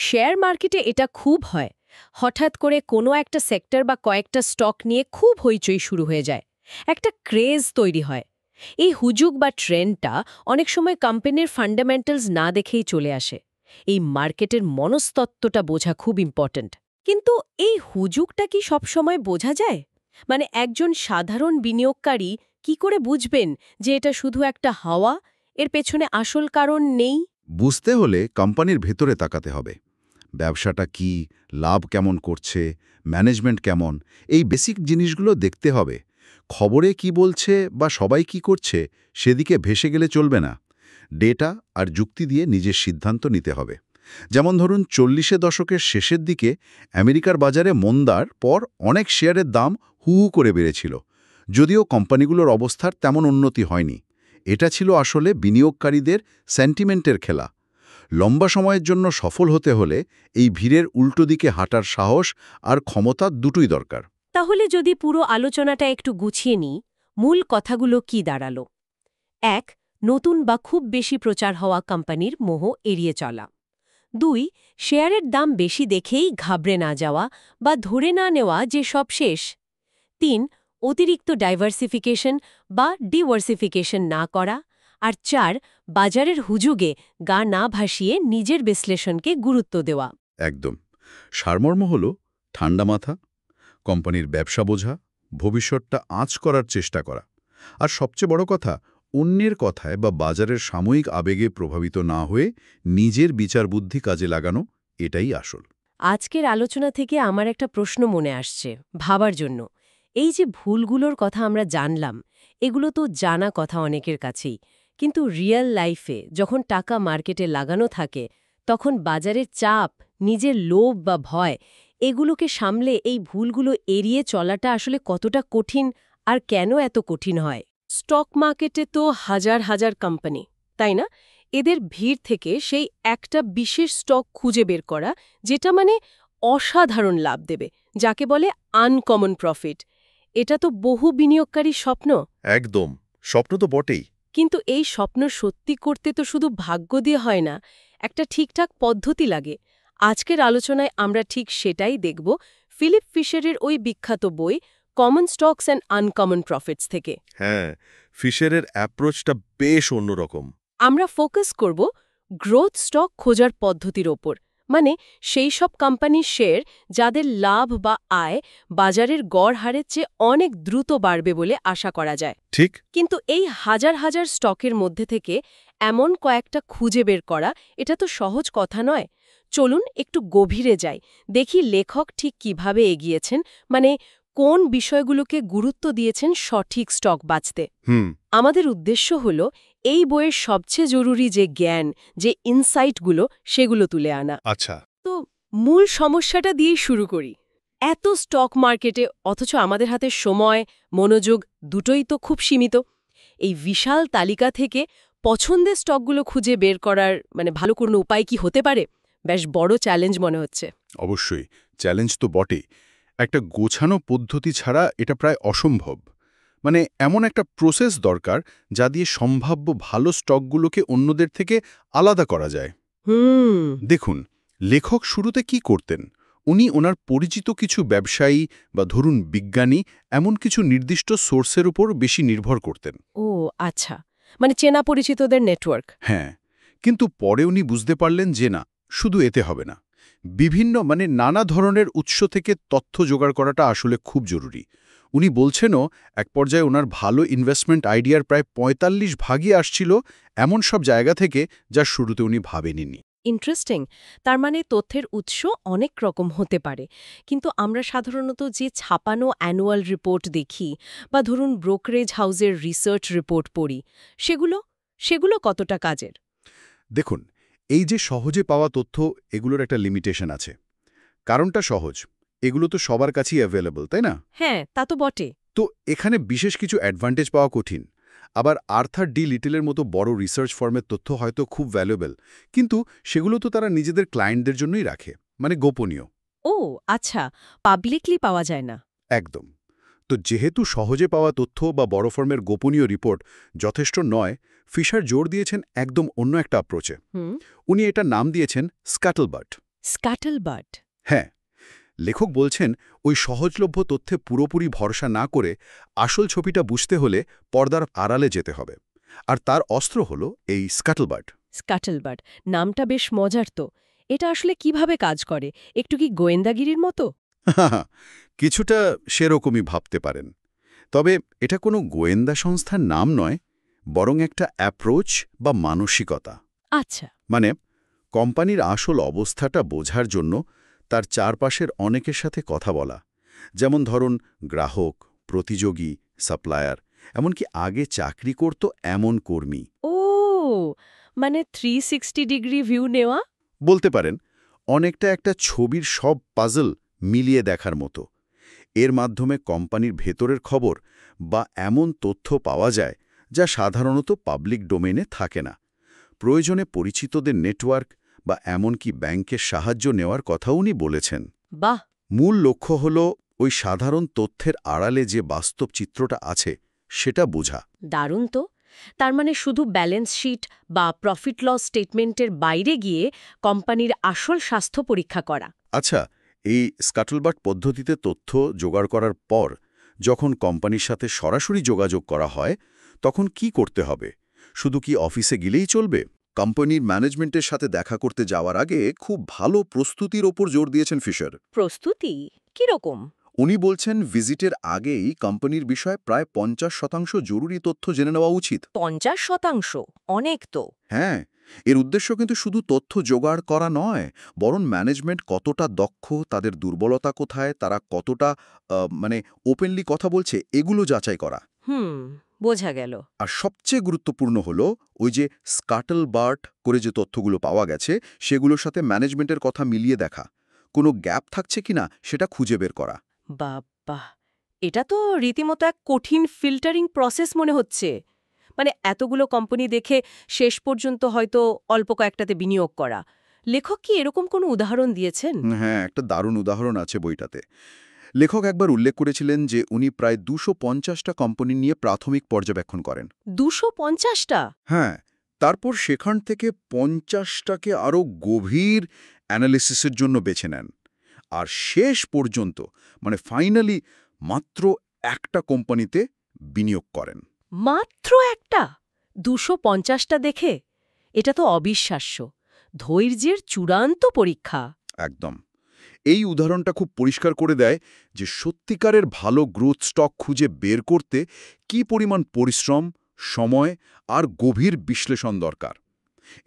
শেয়ার মার্কেটে এটা খুব হয়। হঠাৎ করে কোনো একটা সেক্টর বা কয়েকটা স্টক নিয়ে খুব হইচই শুরু হয়ে যায়, একটা ক্রেজ তৈরি হয়। এই হুজুগ বা ট্রেন্ডটা অনেক সময় কোম্পানির ফান্ডামেন্টালস না দেখেই চলে আসে। এই মার্কেটের মনস্তত্ত্বটা বোঝা খুব ইম্পর্ট্যান্ট। কিন্তু এই হুজুগটা কি সবসময় বোঝা যায়? মানে একজন সাধারণ বিনিয়োগকারী কি করে বুঝবেন যে এটা শুধু একটা হাওয়া, এর পেছনে আসল কারণ নেই? বুঝতে হলে কোম্পানির ভেতরে তাকাতে হবে। ব্যবসাটা কি, লাভ কেমন করছে, ম্যানেজমেন্ট কেমন, এই বেসিক জিনিসগুলো দেখতে হবে। খবরে কি বলছে বা সবাই কি করছে সেদিকে ভেসে গেলে চলবে না। ডেটা আর যুক্তি দিয়ে নিজের সিদ্ধান্ত নিতে হবে। যেমন ধরুন 40-এর দশকের শেষের দিকে আমেরিকার বাজারে মন্দার পর অনেক শেয়ারের দাম হু হু করে বেড়েছিল, যদিও কোম্পানিগুলোর অবস্থার তেমন উন্নতি হয়নি। এটা ছিল আসলে বিনিয়োগকারীদের সেন্টিমেন্টের খেলা। লম্বা সময়ের জন্য সফল হতে হলে এই ভিড়ের উল্টো দিকে হাঁটার সাহস আর ক্ষমতা দুটোই দরকার। তাহলে যদি পুরো আলোচনাটা একটু গুছিয়ে নিই, মূল কথাগুলো কি দাঁড়ালো? ১. নতুন বা খুব বেশি প্রচার হওয়া কোম্পানির মোহ এড়িয়ে চলা। ২. শেয়ারের দাম বেশি দেখেই ঘাবড়ে না যাওয়া বা ধরে না নেওয়া যে সব শেষ। ৩. অতিরিক্ত ডাইভার্সিফিকেশন বা ডিভার্সিফিকেশন না করা। আর ৪. বাজারের হুজুগে গা না ভাসিয়ে নিজের বিশ্লেষণকে গুরুত্ব দেওয়া। একদম। সারমর্ম হল ঠান্ডা মাথা, কোম্পানির ব্যবসা বোঝা, ভবিষ্যৎটা আঁচ করার চেষ্টা করা। আর সবচেয়ে বড় কথা, অন্যের কথায় বা বাজারের সাময়িক আবেগে প্রভাবিত না হয়ে নিজের বিচারবুদ্ধি কাজে লাগানো, এটাই আসল। আজকের আলোচনা থেকে আমার একটা প্রশ্ন মনে আসছে ভাবার জন্য। এই যে ভুলগুলোর কথা আমরা জানলাম, এগুলো তো জানা কথা অনেকের কাছেই, কিন্তু রিয়েল লাইফে যখন টাকা মার্কেটে লাগানো থাকে, তখন বাজারের চাপ, নিজের লোভ বা ভয়, এগুলোকে সামলে এই ভুলগুলো এড়িয়ে চলাটা আসলে কতটা কঠিন, আর কেন এত কঠিন হয়? স্টক মার্কেটে তো হাজার হাজার কোম্পানি, তাই না? এদের ভিড় থেকে সেই একটা বিশেষ স্টক খুঁজে বের করা, যেটা মানে অসাধারণ লাভ দেবে, যাকে বলে আনকমন প্রফিট, এটা তো বহু বিনিয়োগকারীর স্বপ্ন। একদম, স্বপ্ন তো বটেই। কিন্তু এই স্বপ্ন সত্যি করতে তো শুধু ভাগ্য দিয়ে হয় না, একটা ঠিকঠাক পদ্ধতি লাগে। আজকের আলোচনায় আমরা ঠিক সেটাই দেখব, ফিলিপ ফিশারের ওই বিখ্যাত বই common stocks and uncommon profits থেকে। হ্যাঁ, ফিশারের অ্যাপ্রোচটা বেশ অন্যরকম। আমরা ফোকাস করব গ্রোথ স্টক খোঁজার পদ্ধতির ওপর, মানে সেই সব কোম্পানির শেয়ার যাদের লাভ বা আয় বাজারের গড় হারের চেয়ে অনেক দ্রুত বাড়বে বলে আশা করা যায়। ঠিক। কিন্তু এই হাজার হাজার স্টকের মধ্যে থেকে এমন কয়েকটা খুঁজে বের করা, এটা তো সহজ কথা নয়। চলুন একটু গভীরে যাই, দেখি লেখক ঠিক কিভাবে এগিয়েছেন, মানে কোন বিষয়গুলোকে গুরুত্ব দিয়েছেন সঠিক স্টক বাছতে। আমাদের উদ্দেশ্য হল এই বইয়ের সবচেয়ে জরুরি যে জ্ঞান, যে ইনসাইটগুলো, সেগুলো তুলে আনা। আচ্ছা। তো মূল সমস্যাটা দিয়েই শুরু করি। এত স্টক মার্কেটে, অথচ আমাদের হাতে সময়, মনোযোগ দুটোই তো খুব সীমিত। এই বিশাল তালিকা থেকে পছন্দের স্টকগুলো খুঁজে বের করার ভালো কোনো উপায় কি হতে পারে? বেশ বড় চ্যালেঞ্জ মনে হচ্ছে। অবশ্যই, চ্যালেঞ্জ তো বটেই। একটা গোছানো পদ্ধতি ছাড়া এটা প্রায় অসম্ভব। মানে এমন একটা প্রসেস দরকার যা দিয়ে সম্ভাব্য ভালো স্টকগুলোকে অন্যদের থেকে আলাদা করা যায়। দেখুন, লেখক শুরুতে কি করতেন? উনি ওনার পরিচিত কিছু ব্যবসায়ী বা ধরুন বিজ্ঞানী, এমন কিছু নির্দিষ্ট সোর্সের উপর বেশি নির্ভর করতেন। ও আচ্ছা, মানে চেনা পরিচিতদের নেটওয়ার্ক। হ্যাঁ, কিন্তু পরে উনি বুঝতে পারলেন যে না, শুধু এতে হবে না। বিভিন্ন নানা ধরনের উৎস থেকে তথ্য জোগাড় করাটা আসলে খুব জরুরি। উনি বলছেনও এক পর্যায়ে ওনার ভালো ইনভেস্টমেন্ট আইডিয়ার প্রায় ৪৫ ভাগই আসছিল এমন সব জায়গা থেকে যা শুরুতে উনি ভাবেননি। ইন্টারেস্টিং। তার মানে তথ্যের উৎস অনেক রকম হতে পারে, কিন্তু আমরা সাধারণত যে ছাপানো অ্যানুয়াল রিপোর্ট দেখি বা ধরুন ব্রোকারেজ হাউসের রিসার্চ রিপোর্ট পড়ি, সেগুলো কতটা কাজের? দেখুন, এই যে সহজে পাওয়া তথ্য, এগুলোর একটা লিমিটেশন আছে। কারণটা সহজ, এগুলো তো সবার কাছেই অ্যাভেলেবল, তাই না? হ্যাঁ, তা তো বটে। তো এখানে বিশেষ কিছু অ্যাডভান্টেজ পাওয়া কঠিন। আবার আর্থার ডি লিটলের মতো বড় রিসার্চ ফার্মের তথ্য হয়তো খুব ভ্যালুয়েবল, কিন্তু সেগুলো তো তারা নিজেদের ক্লায়েন্টদের জন্যই রাখে, মানে গোপনীয়। ও আচ্ছা, পাবলিকলি পাওয়া যায় না। একদম। তো যেহেতু সহজে পাওয়া তথ্য বা বড় ফার্মের গোপনীয় রিপোর্ট যথেষ্ট নয়, ফিশার জোর দিয়েছেন একদম অন্য একটা অ্যাপ্রোচে। উনি এটা নাম দিয়েছেন স্ক্যাটলবার্ট। স্ক্যাটলবার্ট। হ্যাঁ, লেখক বলছেন ওই সহজলভ্য তথ্যে পুরোপুরি ভরসা না করে আসল ছবিটা বুঝতে হলে পর্দার আড়ালে যেতে হবে। আর তার অস্ত্র হলো এই স্ক্যাটলবার্ট। স্ক্যাটলবার্ট নামটা বেশ মজার তো। এটা আসলে কিভাবে কাজ করে, একটু কি গোয়েন্দাগিরির মতো? কিছুটা সেরকমই ভাবতে পারেন। তবে এটা কোনো গোয়েন্দা সংস্থার নাম নয়, বরং একটা অ্যাপ্রোচ বা মানসিকতা। আচ্ছা। মানে কোম্পানির আসল অবস্থাটা বোঝার জন্য তার চারপাশের অনেকের সাথে কথা বলা, যেমন ধরুন গ্রাহক, প্রতিযোগী, সাপ্লায়ার, এমনকি আগে চাকরি করত এমন কর্মী। ও মানে 360 ডিগ্রি ভিউ নেওয়া। বলতে পারেন অনেকটা একটা ছবির সব পাজল মিলিয়ে দেখার মতো। এর মাধ্যমে কোম্পানির ভেতরের খবর বা এমন তথ্য পাওয়া যায় যা সাধারণত পাবলিক ডোমেইনে থাকে না। প্রয়োজনে পরিচিতদের নেটওয়ার্ক বা এমনকি ব্যাংকের সাহায্য নেওয়ার কথাও উনি বলেছেন। বাহ। মূল লক্ষ্য হল ওই সাধারণ তথ্যের আড়ালে যে বাস্তব চিত্রটা আছে সেটা বোঝা। দারুণ তো। তার মানে শুধু ব্যালেন্স শিট বা প্রফিট লস স্টেটমেন্টের বাইরে গিয়ে কোম্পানির আসল স্বাস্থ্য পরীক্ষা করা। আচ্ছা, এই স্ক্যাটলবার্ট পদ্ধতিতে তথ্য জোগাড় করার পর যখন কোম্পানির সাথে সরাসরি যোগাযোগ করা হয়, তখন কি করতে হবে? শুধু কি অফিসে গেলেই চলবে? কোম্পানির ম্যানেজমেন্টের সাথে দেখা করতে যাওয়ার আগে খুব ভালো প্রস্তুতির ওপর জোর দিয়েছেন ফিশার। প্রস্তুতি কিরকম? উনি বলছেন ভিজিটের আগেই কোম্পানির বিষয়ে প্রায় 50% জরুরি তথ্য জেনে নেওয়া উচিত। 50%? অনেক তো। হ্যাঁ, এর উদ্দেশ্য কিন্তু শুধু তথ্য জোগাড় করা নয়, বরং ম্যানেজমেন্ট কতটা দক্ষ, তাদের দুর্বলতা কোথায়, তারা কতটা ওপেনলি কথা বলছে, এগুলো যাচাই করা। বোঝা গেল। আর সবচেয়ে গুরুত্বপূর্ণ হলো ওই যে স্ক্যাটলবার্ট করে যে তথ্যগুলো পাওয়া গেছে সেগুলোর সাথে ম্যানেজমেন্টের কথা মিলিয়ে দেখা, কোনো গ্যাপ থাকছে কিনা সেটা খুঁজে বের করা। বাবা, এটা তো রীতিমতো এক কঠিন ফিল্টারিং প্রসেস মনে হচ্ছে। মানে এতগুলো কোম্পানি দেখে শেষ পর্যন্ত হয়তো অল্প কয়েকটাতে বিনিয়োগ করা। লেখক কি এরকম কোনো উদাহরণ দিয়েছেন? হ্যাঁ, একটা দারুণ উদাহরণ আছে বইটাতে। লেখক একবার উল্লেখ করেছিলেন যে উনি প্রায় 250টা কোম্পানি নিয়ে প্রাথমিক পর্যবেক্ষণ করেন। 250টা? হ্যাঁ, তারপর সেখান থেকে 50টাকে আরও গভীর অ্যানালিসিসের জন্য বেছে নেন। আর শেষ পর্যন্ত ফাইনালি মাত্র একটা কোম্পানিতে বিনিয়োগ করেন। মাত্র একটা? 250টা দেখে? এটা তো অবিশ্বাস্য। ধৈর্যের চূড়ান্ত পরীক্ষা। একদম। এই উদাহরণটা খুব পরিষ্কার করে দেয় যে সত্যিকারের ভালো গ্রোথ স্টক খুঁজে বের করতে কী পরিমাণ পরিশ্রম, সময় আর গভীর বিশ্লেষণ দরকার।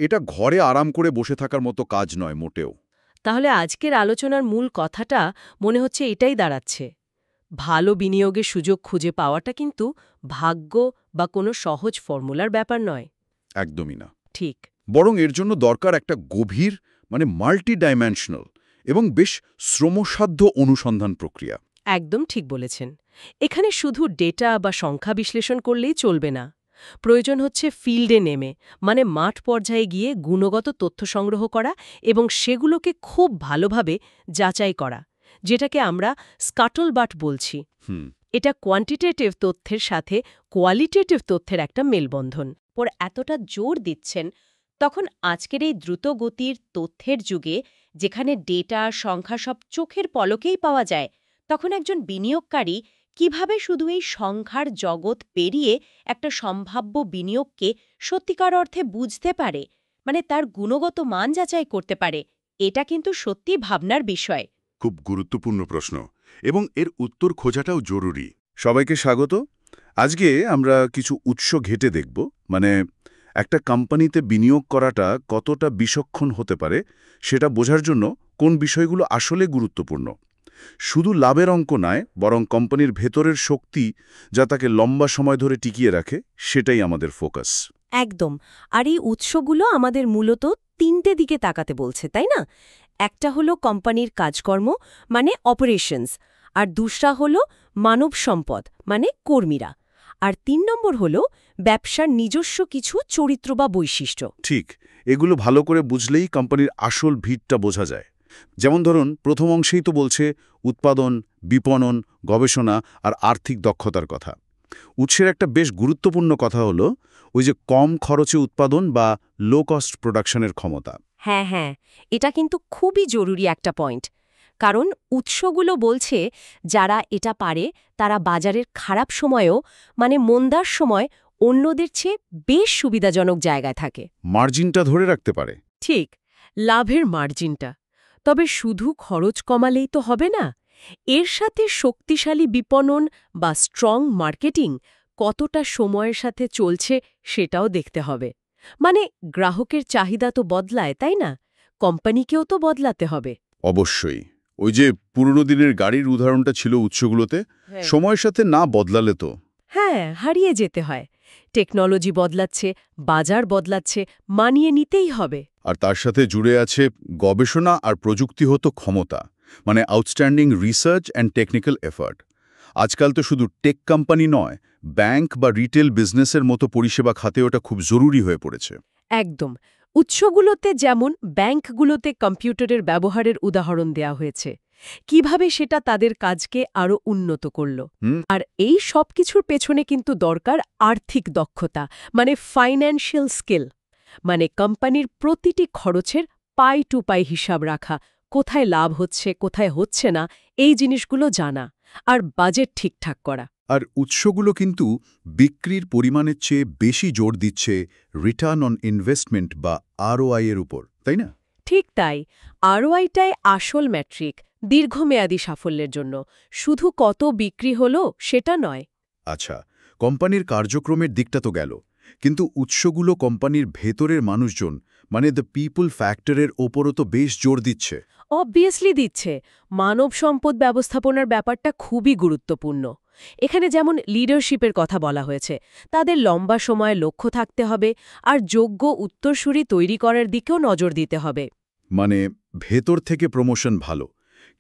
এটা ঘরে আরাম করে বসে থাকার মতো কাজ নয় মোটেও। তাহলে আজকের আলোচনার মূল কথাটা মনে হচ্ছে এটাই দাঁড়াচ্ছে। ভালো বিনিয়োগের সুযোগ খুঁজে পাওয়াটা কিন্তু ভাগ্য বা কোনো সহজ ফর্মুলার ব্যাপার নয়। একদমই না। ঠিক। বরং এর জন্য দরকার একটা গভীর, মাল্টি ডাইমেনশনাল এবং বেশ শ্রমসাধ্য অনুসন্ধান প্রক্রিয়া। একদম ঠিক বলেছেন। এখানে শুধু ডেটা বা সংখ্যা বিশ্লেষণ করলেই চলবে না। প্রয়োজন হচ্ছে ফিল্ডে নেমে, মানে মাঠ পর্যায়ে গিয়ে গুণগত তথ্য সংগ্রহ করা এবং সেগুলোকে খুব ভালোভাবে যাচাই করা, যেটাকে আমরা স্ক্যাটলবার্ট বলছি। এটা কোয়ান্টিটেটিভ তথ্যের সাথে কোয়ালিটেটিভ তথ্যের একটা মেলবন্ধন। পর এতটা জোর দিচ্ছেন, তখন আজকের এই দ্রুত গতির তথ্যের যুগে, যেখানে ডেটা সংখ্যা সব চোখের পলকেই পাওয়া যায়, তখন একজন বিনিয়োগকারী কিভাবে শুধু এই সংখ্যার জগৎ পেরিয়ে একটা সম্ভাব্য বিনিয়োগকে সত্যিকার অর্থে বুঝতে পারে, মানে তার গুণগত মান যাচাই করতে পারে, এটা কিন্তু সত্যি ভাবনার বিষয়। খুব গুরুত্বপূর্ণ প্রশ্ন, এবং এর উত্তর খোঁজাটাও জরুরি। সবাইকে স্বাগত। আজকে আমরা কিছু উৎস ঘেঁটে দেখব, একটা কোম্পানিতে বিনিয়োগ করাটা কতটা বিচক্ষণ হতে পারে সেটা বোঝার জন্য কোন বিষয়গুলো আসলে গুরুত্বপূর্ণ। শুধু লাভের অঙ্ক নয়, বরং কোম্পানির ভেতরের শক্তি যা তাকে লম্বা সময় ধরে টিকিয়ে রাখে, সেটাই আমাদের ফোকাস। একদম। আর এই উৎসগুলো আমাদের মূলত তিনটে দিকে তাকাতে বলছে, তাই না? একটা হলো কোম্পানির কাজকর্ম মানে অপারেশনস, আর দুসরা হলো মানব সম্পদ মানে কর্মীরা, আর ৩ নম্বর হলো ব্যবসার নিজস্ব কিছু চরিত্র বা বৈশিষ্ট্য। ঠিক, এগুলো ভালো করে বুঝলেই কোম্পানির আসল ভিতটা বোঝা যায়। যেমন ধরুন, প্রথম অংশেই তো বলছে উৎপাদন, বিপণন, গবেষণা আর আর্থিক দক্ষতার কথা। উৎসের একটা বেশ গুরুত্বপূর্ণ কথা হলো ওই যে কম খরচে উৎপাদন বা লো কস্ট প্রোডাকশনের ক্ষমতা। হ্যাঁ হ্যাঁ, এটা কিন্তু খুবই জরুরি একটা পয়েন্ট, কারণ উৎসগুলো বলছে যারা এটা পারে তারা বাজারের খারাপ সময়েও মানে মন্দার সময় অন্যদের চেয়ে বেশ সুবিধাজনক জায়গায় থাকে। মার্জিনটা ধরে রাখতে পারে। ঠিক, লাভের মার্জিনটা। তবে শুধু খরচ কমালেই তো হবে না, এর সাথে শক্তিশালী বিপণন বা স্ট্রং মার্কেটিং কতটা সময়ের সাথে চলছে সেটাও দেখতে হবে। মানে গ্রাহকের চাহিদা তো বদলায়, তাই না? কোম্পানিকেও তো বদলাতে হবে। অবশ্যই। ওই যে পুরনো দিনের গাড়ির উদাহরণটা ছিল উৎসগুলোতে, সময়ের সাথে না বদলালে তো। হ্যাঁ, হারিয়ে যেতে হয়। টেকনোলজি বদলাচ্ছে, বাজার বদলাচ্ছে, মানিয়ে নিতেই হবে। আর তার সাথে জুড়ে আছে গবেষণা আর প্রযুক্তিগত ক্ষমতা, মানে outstanding research and technical effort. আজকাল তো শুধু টেক কোম্পানি নয়, ব্যাংক বা রিটেল বিজনেসের মতো পরিষেবা খাতে ওটা খুব জরুরি হয়ে পড়েছে। একদম। উৎসগুলোতে যেমন ব্যাংকগুলোতে কম্পিউটারের ব্যবহারের উদাহরণ দেয়া হয়েছে, কিভাবে সেটা তাদের কাজকে আরও উন্নত করল। আর এই সব কিছুর পেছনে কিন্তু দরকার আর্থিক দক্ষতা, মানে ফাইন্যান্সিয়াল স্কিল, মানে কোম্পানির প্রতিটি খরচের পাই টু পাই হিসাব রাখা, কোথায় লাভ হচ্ছে কোথায় হচ্ছে না এই জিনিসগুলো জানা, আর বাজেট ঠিকঠাক করা। আর উৎসগুলো কিন্তু বিক্রির পরিমাণের চেয়ে বেশি জোর দিচ্ছে রিটার্ন অন ইনভেস্টমেন্ট বা আরওআই এর উপর, তাই না? ঠিক তাই, আরওআইটাই আসল ম্যাট্রিক দীর্ঘমেয়াদী সাফল্যের জন্য, শুধু কত বিক্রি হলো সেটা নয়। আচ্ছা, কোম্পানির কার্যক্রমের দিকটা তো গেল, কিন্তু উৎসগুলো কোম্পানির ভেতরের মানুষজন মানে দ্য পিপল ফ্যাক্টরের ওপরও তো বেশ জোর দিচ্ছে। অবভিয়াসলি দিচ্ছে। মানব সম্পদ ব্যবস্থাপনার ব্যাপারটা খুবই গুরুত্বপূর্ণ। এখানে যেমন লিডারশিপের কথা বলা হয়েছে, তাদের লম্বা সময়ে লক্ষ্য থাকতে হবে, আর যোগ্য উত্তরসূরি তৈরি করার দিকেও নজর দিতে হবে। মানে ভেতর থেকে প্রমোশন ভালো,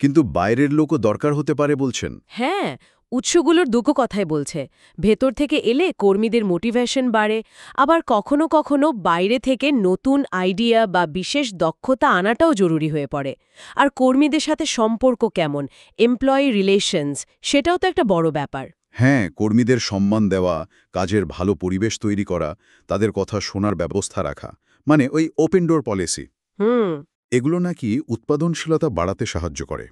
কিন্তু বাইরের লোকও দরকার হতে পারে বলছেন। হ্যাঁ, উৎসগুলোর দুটো কথাই বলছে। ভেতর থেকে এলে কর্মীদের মোটিভেশন বাড়ে, আবার কখনো কখনো বাইরে থেকে নতুন আইডিয়া বা বিশেষ দক্ষতা আনাটাও জরুরি হয়ে পড়ে। আর কর্মীদের সাথে সম্পর্ক কেমন, এমপ্লয়ি রিলেশনস, সেটাও তো একটা বড় ব্যাপার। হ্যাঁ, কর্মীদের সম্মান দেওয়া, কাজের ভালো পরিবেশ তৈরি করা, তাদের কথা শোনার ব্যবস্থা রাখা, মানে ওই ওপেন ডোর পলিসি। হুম। এগুলো নাকি উৎপাদনশীলতা বাড়াতে সাহায্য করে।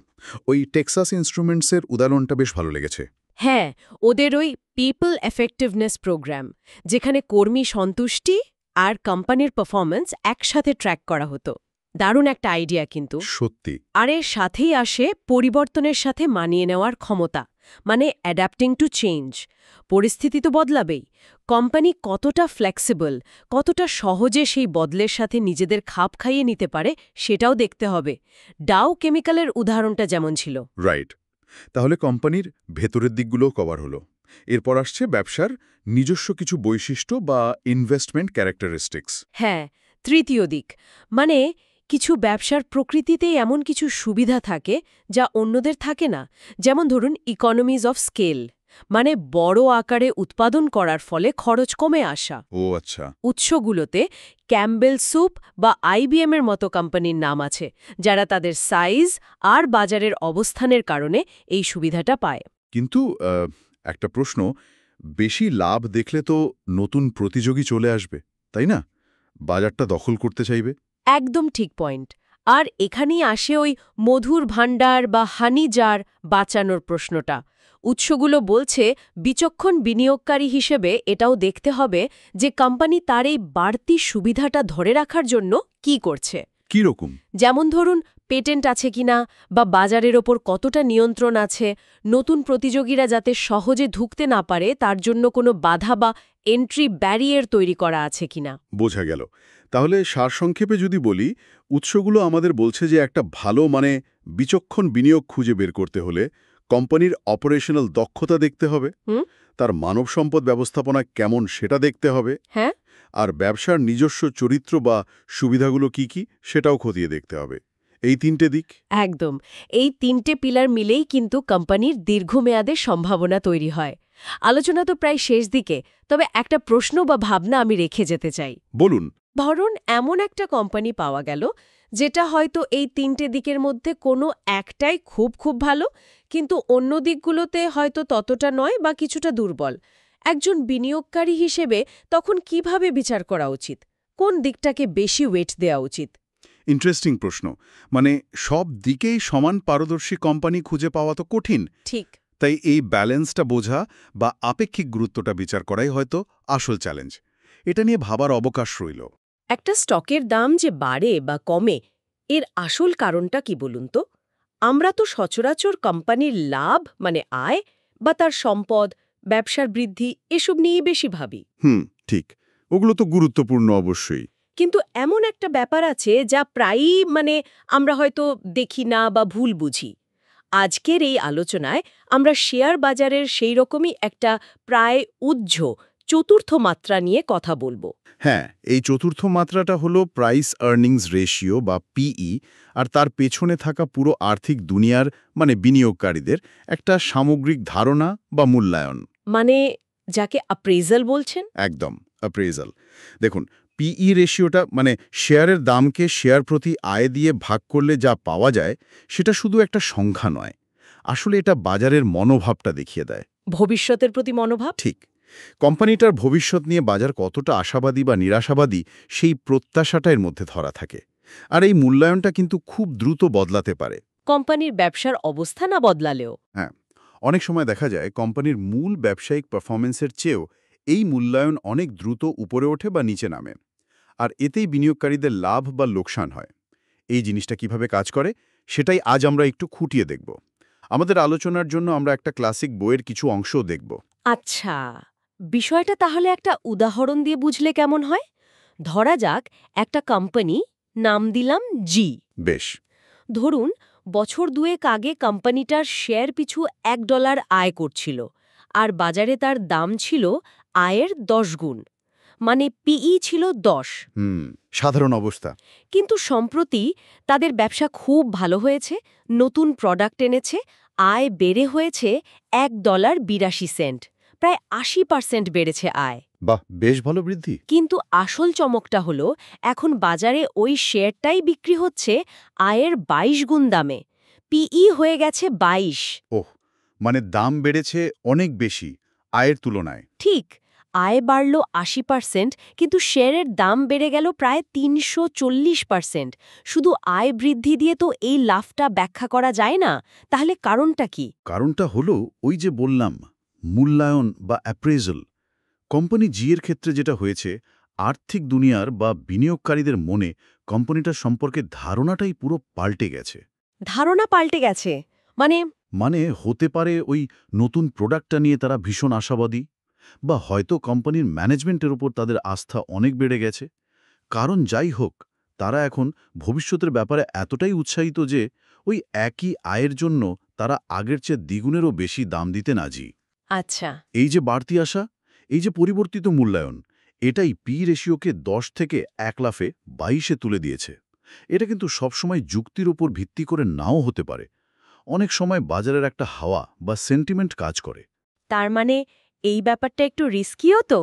ওই টেক্সাস ইনস্ট্রুমেন্টসের উদাহরণটা বেশ ভালো লেগেছে। হ্যাঁ, ওদের ওই পিপল এফেক্টিভনেস প্রোগ্রাম, যেখানে কর্মী সন্তুষ্টি আর কোম্পানির পারফরম্যান্স একসাথে ট্র্যাক করা হতো। দারুণ একটা আইডিয়া কিন্তু। সত্যি। আর এর সাথেই আসে পরিবর্তনের সাথে মানিয়ে নেওয়ার ক্ষমতা, মানে অ্যাডাপ্টিং টু চেঞ্জ। পরিস্থিতি তো বদলাবেই। কোম্পানি কতটা ফ্লেক্সিবল, কতটা সহজে সেই বদলের সাথে নিজেদের খাপ খাইয়ে নিতে পারে সেটাও দেখতে হবে। ডাও কেমিক্যালের উদাহরণটা যেমন ছিল। রাইট। তাহলে কোম্পানির ভেতরের দিকগুলোও কভার হলো। এরপর আসছে ব্যবসার নিজস্ব কিছু বৈশিষ্ট্য বা ইনভেস্টমেন্ট ক্যারেক্টারিস্টিক্স। হ্যাঁ, তৃতীয় দিক, মানে কিছু ব্যবসার প্রকৃতিতেই এমন কিছু সুবিধা থাকে যা অন্যদের থাকে না। যেমন ধরুন ইকোনমিজ অফ স্কেল, মানে বড় আকারে উৎপাদন করার ফলে খরচ কমে আসা। ও আচ্ছা। উৎসগুলোতে ক্যাম্বেল স্যুপ বা IBM এর মতো কোম্পানির নাম আছে, যারা তাদের সাইজ আর বাজারের অবস্থানের কারণে এই সুবিধাটা পায়। কিন্তু একটা প্রশ্ন, বেশি লাভ দেখলে তো নতুন প্রতিযোগী চলে আসবে, তাই না? বাজারটা দখল করতে চাইবে। একদম ঠিক পয়েন্ট। আর এখানেই আসে ওই মধুর ভাণ্ডার বা হানি জার বাঁচানোর প্রশ্নটা। উৎসগুলো বলছে বিচক্ষণ বিনিয়োগকারী হিসেবে এটাও দেখতে হবে যে কোম্পানি তার এই বাড়তি সুবিধাটা ধরে রাখার জন্য কি করছে। কি রকম? যেমন ধরুন পেটেন্ট আছে কিনা, বা বাজারের ওপর কতটা নিয়ন্ত্রণ আছে, নতুন প্রতিযোগীরা যাতে সহজে ঢুকতে না পারে তার জন্য কোনো বাধা বা এন্ট্রি ব্যারিয়ার তৈরি করা আছে কিনা। বোঝা গেল। তাহলে সারসংক্ষেপে যদি বলি, উৎসগুলো আমাদের বলছে যে একটা ভালো মানে বিচক্ষণ বিনিয়োগ খুঁজে বের করতে হলে কোম্পানির অপারেশনাল দক্ষতা দেখতে হবে, তার মানব সম্পদ ব্যবস্থাপনা কেমন সেটা দেখতে হবে, হ্যাঁ, আর ব্যবসার নিজস্ব চরিত্র বা সুবিধাগুলো কি কি সেটাও খতিয়ে দেখতে হবে। এই তিনটে দিক। একদম। এই তিনটে পিলার মিলেই কিন্তু কোম্পানির দীর্ঘমেয়াদে সম্ভাবনা তৈরি হয়। আলোচনা তো প্রায় শেষ দিকে, তবে একটা প্রশ্ন বা ভাবনা আমি রেখে যেতে চাই। বলুন। ধরুন এমন একটা কোম্পানি পাওয়া গেল যেটা হয়তো এই তিনটে দিকের মধ্যে কোনো একটাই খুব খুব ভালো, কিন্তু অন্য দিকগুলোতে হয়তো ততটা নয় বা কিছুটা দুর্বল। একজন বিনিয়োগকারী হিসেবে তখন কিভাবে বিচার করা উচিত? কোন দিকটাকে বেশি ওয়েট দেওয়া উচিত? ইন্টারেস্টিং প্রশ্ন। মানে সব দিকেই সমান পারদর্শী কোম্পানি খুঁজে পাওয়া তো কঠিন। ঠিক। তাই এই ব্যালেন্সটা বোঝা বা আপেক্ষিক গুরুত্বটা বিচার করাই হয়তো আসল চ্যালেঞ্জ। এটা নিয়ে ভাবার অবকাশ রইল। একটা স্টকের দাম যে বাড়ে বা কমে, এর আসল কারণটা কি বলুন তো? আমরা তো সচরাচর কোম্পানির লাভ মানে আয় বা তার সম্পদ, ব্যবসার বৃদ্ধি এসব নিয়ে বেশি ভাবি। ঠিক। ওগুলো তো গুরুত্বপূর্ণ অবশ্যই। কিন্তু এমন একটা ব্যাপার আছে যা প্রায়ই আমরা হয়তো দেখি না বা ভুল বুঝি। আজকের এই আলোচনায় আমরা শেয়ার বাজারের সেই রকমই একটা প্রায় উহ্য চতুর্থ মাত্রা নিয়ে কথা বলবো। হ্যাঁ, এই চতুর্থ মাত্রাটা হলো প্রাইস আর্নিংস রেশিও বা পিই, আর তার পেছনে থাকা পুরো আর্থিক দুনিয়ার বিনিয়োগকারীদের একটা সামগ্রিক ধারণা বা মূল্যায়ন। মানে যাকে অ্যাপ্রেজাল বলছেন? একদম, অ্যাপ্রেজাল। দেখুন, পিই রেশিওটা শেয়ারের দামকে শেয়ার প্রতি আয় দিয়ে ভাগ করলে যা পাওয়া যায় সেটা শুধু একটা সংখ্যা নয়। আসলে এটা বাজারের মনোভাবটা দেখিয়ে দেয়। ভবিষ্যতের প্রতি মনোভাব? ঠিক। কোম্পানিটার ভবিষ্যৎ নিয়ে বাজার কতটা আশাবাদী বা নিরাশাবাদী সেই প্রত্যাশাটা এর মধ্যে ধরা থাকে। আর এই মূল্যায়নটা কিন্তু খুব দ্রুত বদলাতে পারে। কোম্পানির ব্যবসার অবস্থা না বদলালেও? হ্যাঁ, অনেক সময় দেখা যায় কোম্পানির মূল ব্যবসায়িক পারফরমেন্সের চেয়েও এই মূল্যায়ন অনেক দ্রুত উপরে ওঠে বা নিচে নামে। আর এতেই বিনিয়োগকারীদের লাভ বা লোকসান হয়। এই জিনিসটা কিভাবে কাজ করে সেটাই আজ আমরা একটু খুঁটিয়ে দেখব। আমাদের আলোচনার জন্য আমরা একটা ক্লাসিক বইয়ের কিছু অংশও দেখব। আচ্ছা, বিষয়টা তাহলে একটা উদাহরণ দিয়ে বুঝলে কেমন হয়? ধরা যাক একটা কোম্পানি, নাম দিলাম জি। বেশ। ধরুন বছর দুয়েক আগে কোম্পানিটার শেয়ার পিছু $1 আয় করছিল, আর বাজারে তার দাম ছিল আয়ের 10 গুণ, মানে পিই ছিল 10। সাধারণ অবস্থা। কিন্তু সম্প্রতি তাদের ব্যবসা খুব ভালো হয়েছে, নতুন প্রোডাক্ট এনেছে, আয় বেড়ে হয়েছে $1.82, প্রায় 80% বেড়েছে আয়। বাহ, বেশ ভালো বৃদ্ধি। কিন্তু আসল চমকটা হলো এখন বাজারে ওই শেয়ারটাই বিক্রি হচ্ছে আয়ের 22 গুণ দামে। পিই হয়ে গেছে 22। ওহ, দাম বেড়েছে অনেক বেশি আয়ের তুলনায়। ঠিক, আয় বাড়ল 80%, কিন্তু শেয়ারের দাম বেড়ে গেল প্রায় 340%। শুধু আয় বৃদ্ধি দিয়ে তো এই লাভটা ব্যাখ্যা করা যায় না। তাহলে কারণটা কি? কারণটা হলো ওই যে বললাম, মূল্যায়ন বা অ্যাপ্রেজাল। কোম্পানি জি এর ক্ষেত্রে যেটা হয়েছে, আর্থিক দুনিয়ার বা বিনিয়োগকারীদের মনে কোম্পানিটার সম্পর্কে ধারণাটাই পুরো পাল্টে গেছে। ধারণা পাল্টে গেছে মানে? হতে পারে ওই নতুন প্রোডাক্টটা নিয়ে তারা ভীষণ আশাবাদী, বা হয়তো কোম্পানির ম্যানেজমেন্টের উপর তাদের আস্থা অনেক বেড়ে গেছে। কারণ যাই হোক, তারা এখন ভবিষ্যতের ব্যাপারে এতটাই উৎসাহিত যে ওই একই আয়ের জন্য তারা আগের চেয়ে দ্বিগুণেরও বেশি দাম দিতে রাজি। আচ্ছা। এই যে বাড়তি আশা, এই যে পরিবর্তিত মূল্যায়ন, এটাই পি রেশিওকে 10 থেকে 1 লাফে 22-এ তুলে দিয়েছে। এটা কিন্তু সবসময় যুক্তির উপর ভিত্তি করে নাও হতে পারে। অনেক সময় বাজারের একটা হাওয়া বা সেন্টিমেন্ট কাজ করে। তার মানে এই ব্যাপারটা একটু রিস্কিও তো,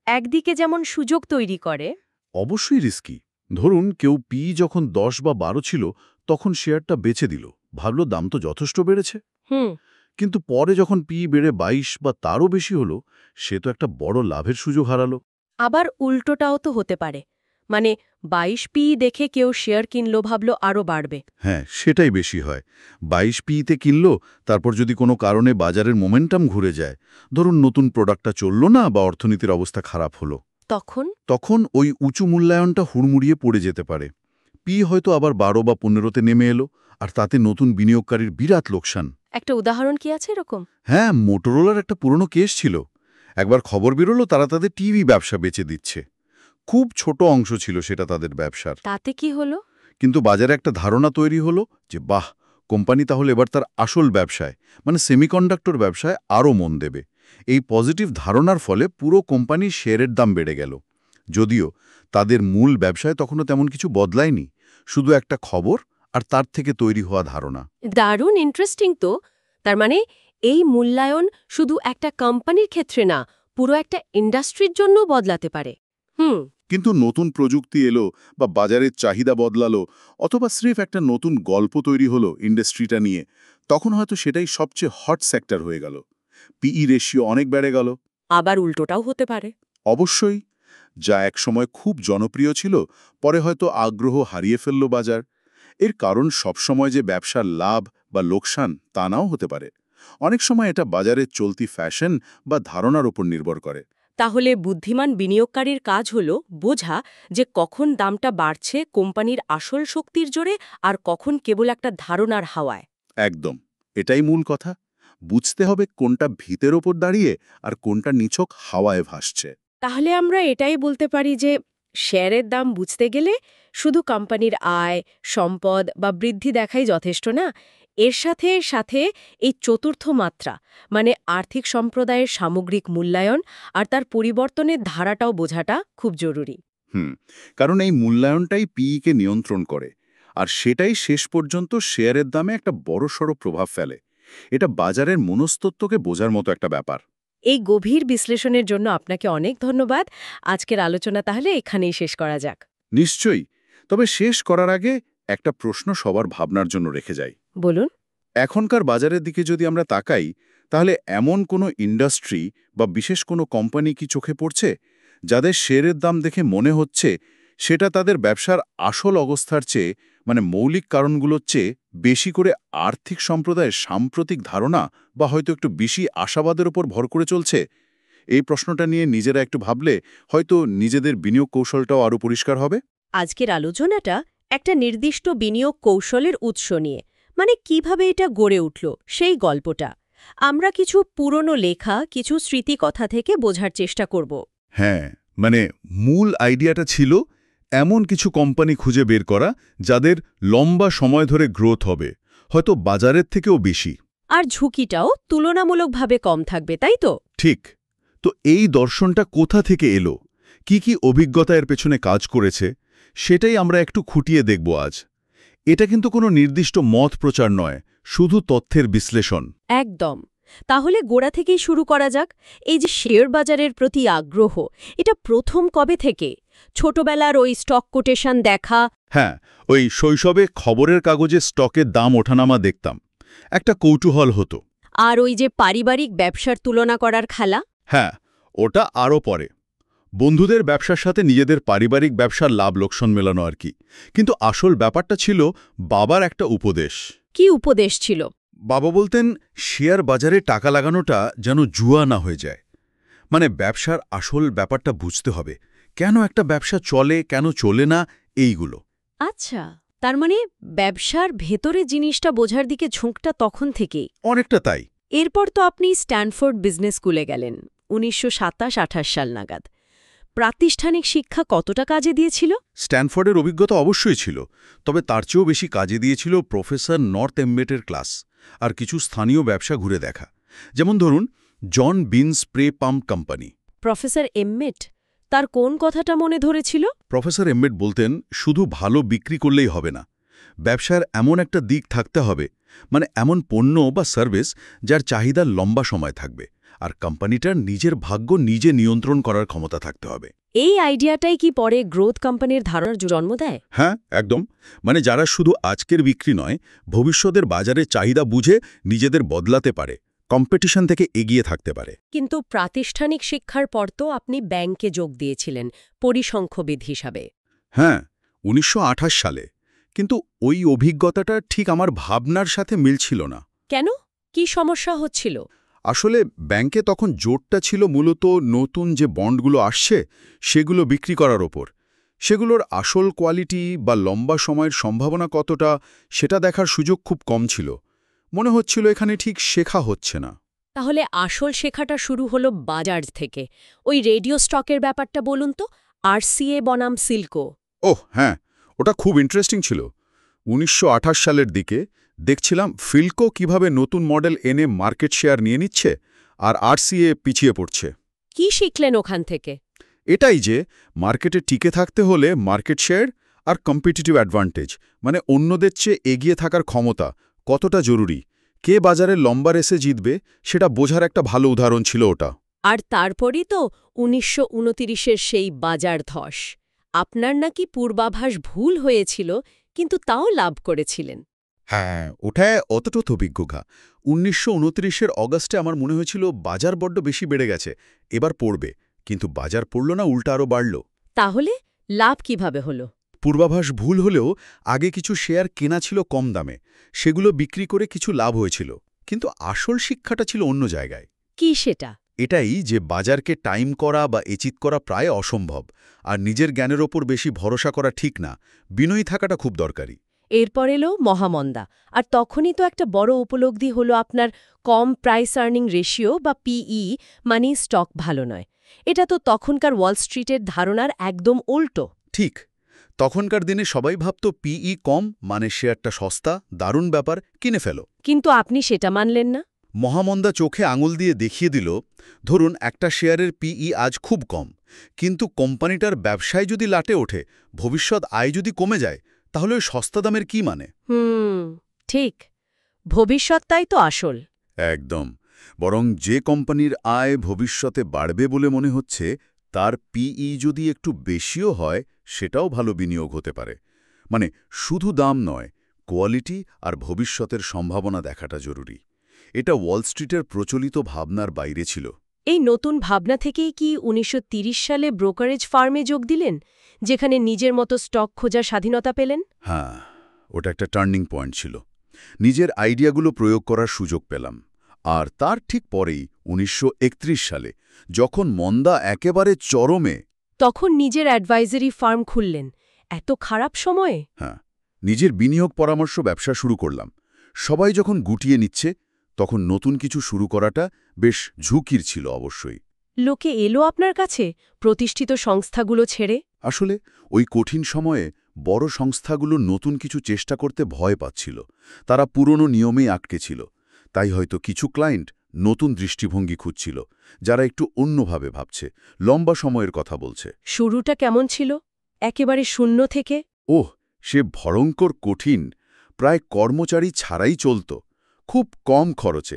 একদিকে যেমন সুযোগ তৈরি করে। অবশ্যই রিস্কি। ধরুন কেউ পি যখন 10 বা 12 ছিল তখন শেয়ারটা বেচে দিল, ভাবল দাম তো যথেষ্ট বেড়েছে। কিন্তু পরে যখন পি বেড়ে 22 বা তারও বেশি হলো, সে তো একটা বড় লাভের সুযোগ হারালো। আবার উল্টোটাও তো হতে পারে, 22 পি দেখে কেউ শেয়ার কিনলো, ভাবলো আরও বাড়বে। হ্যাঁ, সেটাই বেশি হয়। 22 পিতে কিনলো, তারপর যদি কোনো কারণে বাজারের মোমেন্টাম ঘুরে যায়, ধরুন নতুন প্রোডাক্টটা চলল না বা অর্থনীতির অবস্থা খারাপ হলো, তখন ওই উঁচু মূল্যায়নটা হুড়মুড়িয়ে পড়ে যেতে পারে। পি হয়তো আবার 12 বা 15-তে নেমে এলো, আর তাতে নতুন বিনিয়োগকারীর বিরাট লোকসান। একটা উদাহরণ কি আছে এরকম? হ্যাঁ, মোটোরোলার একটা পুরনো কেস ছিল। একবার খবর বেরোলো তারা তাদের টিভি ব্যবসা বেচে দিচ্ছে। খুব ছোট অংশ ছিল সেটা তাদের ব্যবসার। তাতে কি হলো? কিন্তু বাজারে একটা ধারণা তৈরি হলো যে বাহ, কোম্পানি তাহলে এবার তার আসল ব্যবসায় সেমিকন্ডাক্টর ব্যবসায় আরও মন দেবে। এই পজিটিভ ধারণার ফলে পুরো কোম্পানির শেয়ারের দাম বেড়ে গেল। যদিও তাদের মূল ব্যবসায় তখনও তেমন কিছু বদলায়নি, শুধু একটা খবর আর তার থেকে তৈরি হওয়া ধারণা। দারুণ ইন্টারেস্টিং তো। তার মানে এই মূল্যায়ন শুধু একটা কোম্পানির ক্ষেত্রে না, পুরো একটা ইন্ডাস্ট্রির জন্য বদলাতে পারে। কিন্তু নতুন প্রযুক্তি এলো বা বাজারের চাহিদা বদলালো অথবা স্রেফ একটা নতুন গল্প তৈরি হলো ইন্ডাস্ট্রিটা নিয়ে, তখন হয়তো সেটাই সবচেয়ে হট সেক্টর হয়ে গেল। পিই রেশিও অনেক বেড়ে গেল। আবার উল্টোটাও হতে পারে। অবশ্যই, যা একসময় খুব জনপ্রিয় ছিল পরে হয়তো আগ্রহ হারিয়ে ফেলল বাজার। এর কারণ সবসময় যে ব্যবসার লাভ বা লোকসান তা নাও হতে পারে। অনেক সময় এটা বাজারের চলতি ফ্যাশন বা ধারণার উপর নির্ভর করে। তাহলে বুদ্ধিমান বিনিয়োগকারীর কাজ হল বোঝা যে কখন দামটা বাড়ছে কোম্পানির আসল শক্তির জোরে আর কখন কেবল একটা ধারণার হাওয়ায়। একদম, এটাই মূল কথা। বুঝতে হবে কোনটা ভিতের ওপর দাঁড়িয়ে আর কোনটা নিছক হাওয়ায় ভাসছে। তাহলে আমরা এটাই বলতে পারি যে শেয়ারের দাম বুঝতে গেলে শুধু কোম্পানির আয়, সম্পদ বা বৃদ্ধি দেখাই যথেষ্ট না, এর সাথে সাথে এই চতুর্থ মাত্রা মানে আর্থিক সম্প্রদায়ের সামগ্রিক মূল্যায়ন আর তার পরিবর্তনের ধারাটাও বোঝাটা খুব জরুরি। কারণ এই মূল্যায়নটাই পিইকে নিয়ন্ত্রণ করে, আর সেটাই শেষ পর্যন্ত শেয়ারের দামে একটা বড়সড় প্রভাব ফেলে। এটা বাজারের মনস্তত্ত্বকে বোঝার মতো একটা ব্যাপার। এই গভীর বিশ্লেষণের জন্য আপনাকে অনেক ধন্যবাদ। আজকের আলোচনা তাহলে এখানেই শেষ করা যাক। নিশ্চয়ই, তবে শেষ করার আগে একটা প্রশ্ন সবার ভাবনার জন্য রেখে যাই। বলুন। এখনকার বাজারের দিকে যদি আমরা তাকাই, তাহলে এমন কোনো ইন্ডাস্ট্রি বা বিশেষ কোনো কোম্পানি কি চোখে পড়ছে যাদের শেয়ারের দাম দেখে মনে হচ্ছে সেটা তাদের ব্যবসার আসল অবস্থার চেয়ে, মানে মৌলিক কারণগুলোর চেয়ে বেশি করে আর্থিক সম্প্রদায়ের সাম্প্রতিক ধারণা বা হয়তো একটু বেশি আশাবাদের ওপর ভর করে চলছে? এই প্রশ্নটা নিয়ে নিজেরা একটু ভাবলে হয়তো নিজেদের বিনিয়োগ কৌশলটাও আরও পরিষ্কার হবে। আজকের আলোচনাটা একটা নির্দিষ্ট বিনিয়োগ কৌশলের উৎস নিয়ে, মানে কিভাবে এটা গড়ে উঠল সেই গল্পটা আমরা কিছু পুরনো লেখা, কিছু স্মৃতিকথা থেকে বোঝার চেষ্টা করব। হ্যাঁ, মানে মূল আইডিয়াটা ছিল এমন কিছু কোম্পানি খুঁজে বের করা যাদের লম্বা সময় ধরে গ্রোথ হবে, হয়তো বাজারের থেকেও বেশি। আর ঝুঁকিটাও তুলনামূলকভাবে কম থাকবে, তাই তো? ঠিক। তো এই দর্শনটা কোথা থেকে এলো, কি অভিজ্ঞতা এর পেছনে কাজ করেছে, সেটাই আমরা একটু খুঁটিয়ে দেখব আজ। এটা কিন্তু কোনো নির্দিষ্ট মত প্রচার নয়, শুধু তথ্যের বিশ্লেষণ। একদম। তাহলে গোড়া থেকেই শুরু করা যাক। এই যে শেয়ার বাজারের প্রতি আগ্রহ, এটা প্রথম কবে থেকে? ছোটবেলার ওই স্টক কোটেশন দেখা? হ্যাঁ, ওই শৈশবে খবরের কাগজে স্টকের দাম ওঠানামা দেখতাম, একটা কৌতূহল হতো। আর ওই যে পারিবারিক ব্যবসার তুলনা করার খেলা? হ্যাঁ, ওটা আরও পরে। বন্ধুদের ব্যবসার সাথে নিজেদের পারিবারিক ব্যবসার লাভ লোকসান মেলানো আর কি। কিন্তু আসল ব্যাপারটা ছিল বাবার একটা উপদেশ। কি উপদেশ ছিল? বাবা বলতেন, শেয়ার বাজারে টাকা লাগানোটা যেন জুয়া না হয়ে যায়। মানে ব্যবসার আসল ব্যাপারটা বুঝতে হবে, কেন একটা ব্যবসা চলে, কেন চলে না, এইগুলো। আচ্ছা, তার মানে ব্যবসার ভেতরে জিনিসটা বোঝার দিকে ঝোঁকটা তখন থেকেই। অনেকটা তাই। এরপর তো আপনি স্ট্যানফোর্ড বিজনেস স্কুলে গেলেন 1927-28 সাল নাগাদ। প্রাতিষ্ঠানিক শিক্ষা কতটা কাজে দিয়েছিল? স্ট্যানফোর্ডের অভিজ্ঞতা অবশ্যই ছিল, তবে তার চেয়েও বেশি কাজে দিয়েছিল প্রফেসর নর্থ এম্বেটের ক্লাস আর কিছু স্থানীয় ব্যবসা ঘুরে দেখা। যেমন ধরুন জন বিন স্প্রে পাম্প কোম্পানি। প্রফেসর এম্মেট, তার কোন কথাটা মনে ধরেছিল? প্রফেসর এম্বেট বলতেন, শুধু ভালো বিক্রি করলেই হবে না, ব্যবসার এমন একটা দিক থাকতে হবে, মানে এমন পণ্য বা সার্ভিস যার চাহিদা লম্বা সময় থাকবে, আর কোম্পানিটার নিজের ভাগ্য নিজে নিয়ন্ত্রণ করার ক্ষমতা থাকতে হবে। এই আইডিয়াটাই কি পরে গ্রোথ কোম্পানির ধারণার জন্ম দেয়? হ্যাঁ, একদম। মানে যারা শুধু আজকের বিক্রি নয়, ভবিষ্যতের বাজারে চাহিদা বুঝে নিজেদের বদলাতে পারে, কম্পিটিশন থেকে এগিয়ে থাকতে পারে। কিন্তু প্রাতিষ্ঠানিক শিক্ষার পর তো আপনি ব্যাংকে যোগ দিয়েছিলেন পরিসংখ্যবিদ হিসাবে। হ্যাঁ, 1928 সালে। কিন্তু ওই অভিজ্ঞতাটা ঠিক আমার ভাবনার সাথে মিলছিল না। কেন? কি সমস্যা হচ্ছিল? আসলে ব্যাংকে তখন জোরটা ছিল মূলত নতুন যে বন্ডগুলো আসছে সেগুলো বিক্রি করার ওপর। সেগুলোর আসল কোয়ালিটি বা লম্বা সময়ের সম্ভাবনা কতটা, সেটা দেখার সুযোগ খুব কম ছিল। মনে হচ্ছিল এখানে ঠিক শেখা হচ্ছে না। তাহলে আসল শেখাটা শুরু হলো বাজার থেকে। ওই রেডিও স্টকের ব্যাপারটা বলুন তো, RCA বনাম সিল্কো। ওহ হ্যাঁ, ওটা খুব ইন্টারেস্টিং ছিল। 1928 সালের দিকে দেখছিলাম ফিল্কো কিভাবে নতুন মডেল এনে মার্কেট শেয়ার নিয়ে নিচ্ছে আর RCA পিছিয়ে পড়ছে। কি শিখলেন ওখান থেকে? এটাই যে মার্কেটে টিকে থাকতে হলে মার্কেট শেয়ার আর কম্পিটিটিভ অ্যাডভান্টেজ, মানে অন্যদের চেয়ে এগিয়ে থাকার ক্ষমতা কতটা জরুরি, কে বাজারে লম্বা রেসে জিতবে সেটা বোঝার একটা ভালো উদাহরণ ছিল ওটা। আর তারপরই তো ১৯২৯-এর সেই বাজার ধস। আপনার নাকি পূর্বাভাস ভুল হয়েছিল, কিন্তু তাও লাভ করেছিলেন। হ্যাঁ, ওটায় অতটা অভিজ্ঞতা। ১৯২৯-এর অগাস্টে আমার মনে হয়েছিল বাজার বড্ড বেশি বেড়ে গেছে, এবার পড়বে, কিন্তু বাজার পড়ল না, উল্টা আরও বাড়ল। তাহলে লাভ কিভাবে হলো? পূর্বাভাস ভুল হলেও আগে কিছু শেয়ার কেনা ছিল কম দামে, সেগুলো বিক্রি করে কিছু লাভ হয়েছিল। কিন্তু আসল শিক্ষাটা ছিল অন্য জায়গায়। কি সেটা? এটাই যে বাজারকে টাইম করা বা এচিত করা প্রায় অসম্ভব, আর নিজের জ্ঞানের ওপর বেশি ভরসা করা ঠিক না, বিনয়ী থাকাটা খুব দরকারি। এরপর এলো মহামন্দা, আর তখনই তো একটা বড় উপলব্ধি হলো আপনার কম প্রাইস আর্নিং রেশিও বা পিই, মানে স্টক ভালো নয়। এটা তো তখনকার ওয়াল স্ট্রিটের ধারণার একদম উল্টো। ঠিক, তখনকার দিনে সবাই ভাবত পিই কম মানে শেয়ারটা সস্তা, দারুণ ব্যাপার, কিনে ফেলো। কিন্তু আপনি সেটা মানলেন না। মহামন্দা চোখে আঙুল দিয়ে দেখিয়ে দিল, ধরুন একটা শেয়ারের পিই আজ খুব কম, কিন্তু কোম্পানিটার ব্যবসায় যদি লাটে ওঠে, ভবিষ্যৎ আয় যদি কমে যায়, তাহলে ওই সস্তা দামের কি মানে? ঠিক, ভবিষ্যৎটাই তো আসল। একদম। বরং যে কোম্পানির আয় ভবিষ্যতে বাড়বে বলে মনে হচ্ছে, তার পিই যদি একটু বেশিও হয়, সেটাও ভালো বিনিয়োগ হতে পারে। মানে শুধু দাম নয়, কোয়ালিটি আর ভবিষ্যতের সম্ভাবনা দেখাটা জরুরি। এটা ওয়াল স্ট্রিটের প্রচলিত ভাবনার বাইরে ছিল। এই নতুন ভাবনা থেকেই কি ১৯৩০ সালে ব্রোকারেজ ফার্মে যোগ দিলেন, যেখানে নিজের মতো স্টক খোঁজার স্বাধীনতা পেলেন? হ্যাঁ, ওটা একটা টার্নিং পয়েন্ট ছিল। নিজের আইডিয়াগুলো প্রয়োগ করার সুযোগ পেলাম। আর তার ঠিক পরেই ১৯৩১ সালে, যখন মন্দা একেবারে চরমে, তখন নিজের অ্যাডভাইজারি ফার্ম খুললেন। এত খারাপ সময়ে? হ্যাঁ, নিজের বিনিয়োগ পরামর্শ ব্যবসা শুরু করলাম। সবাই যখন গুটিয়ে নিচ্ছে, তখন নতুন কিছু শুরু করাটা বেশ ঝুঁকির ছিল অবশ্যই। লোকে এলো আপনার কাছে প্রতিষ্ঠিত সংস্থাগুলো ছেড়ে? আসলে ওই কঠিন সময়ে বড় সংস্থাগুলো নতুন কিছু চেষ্টা করতে ভয় পাচ্ছিল। তারা পুরনো নিয়মেই আটকে ছিল। তাই হয়তো কিছু ক্লায়েন্ট নতুন দৃষ্টিভঙ্গি খুঁজছিল, যারা একটু অন্যভাবে ভাবছে, লম্বা সময়ের কথা বলছে। শুরুটা কেমন ছিল? একেবারে শূন্য থেকে? ওহ, সে ভয়ঙ্কর কঠিন, প্রায় কর্মচারী ছাড়াই চলত, খুব কম খরচে।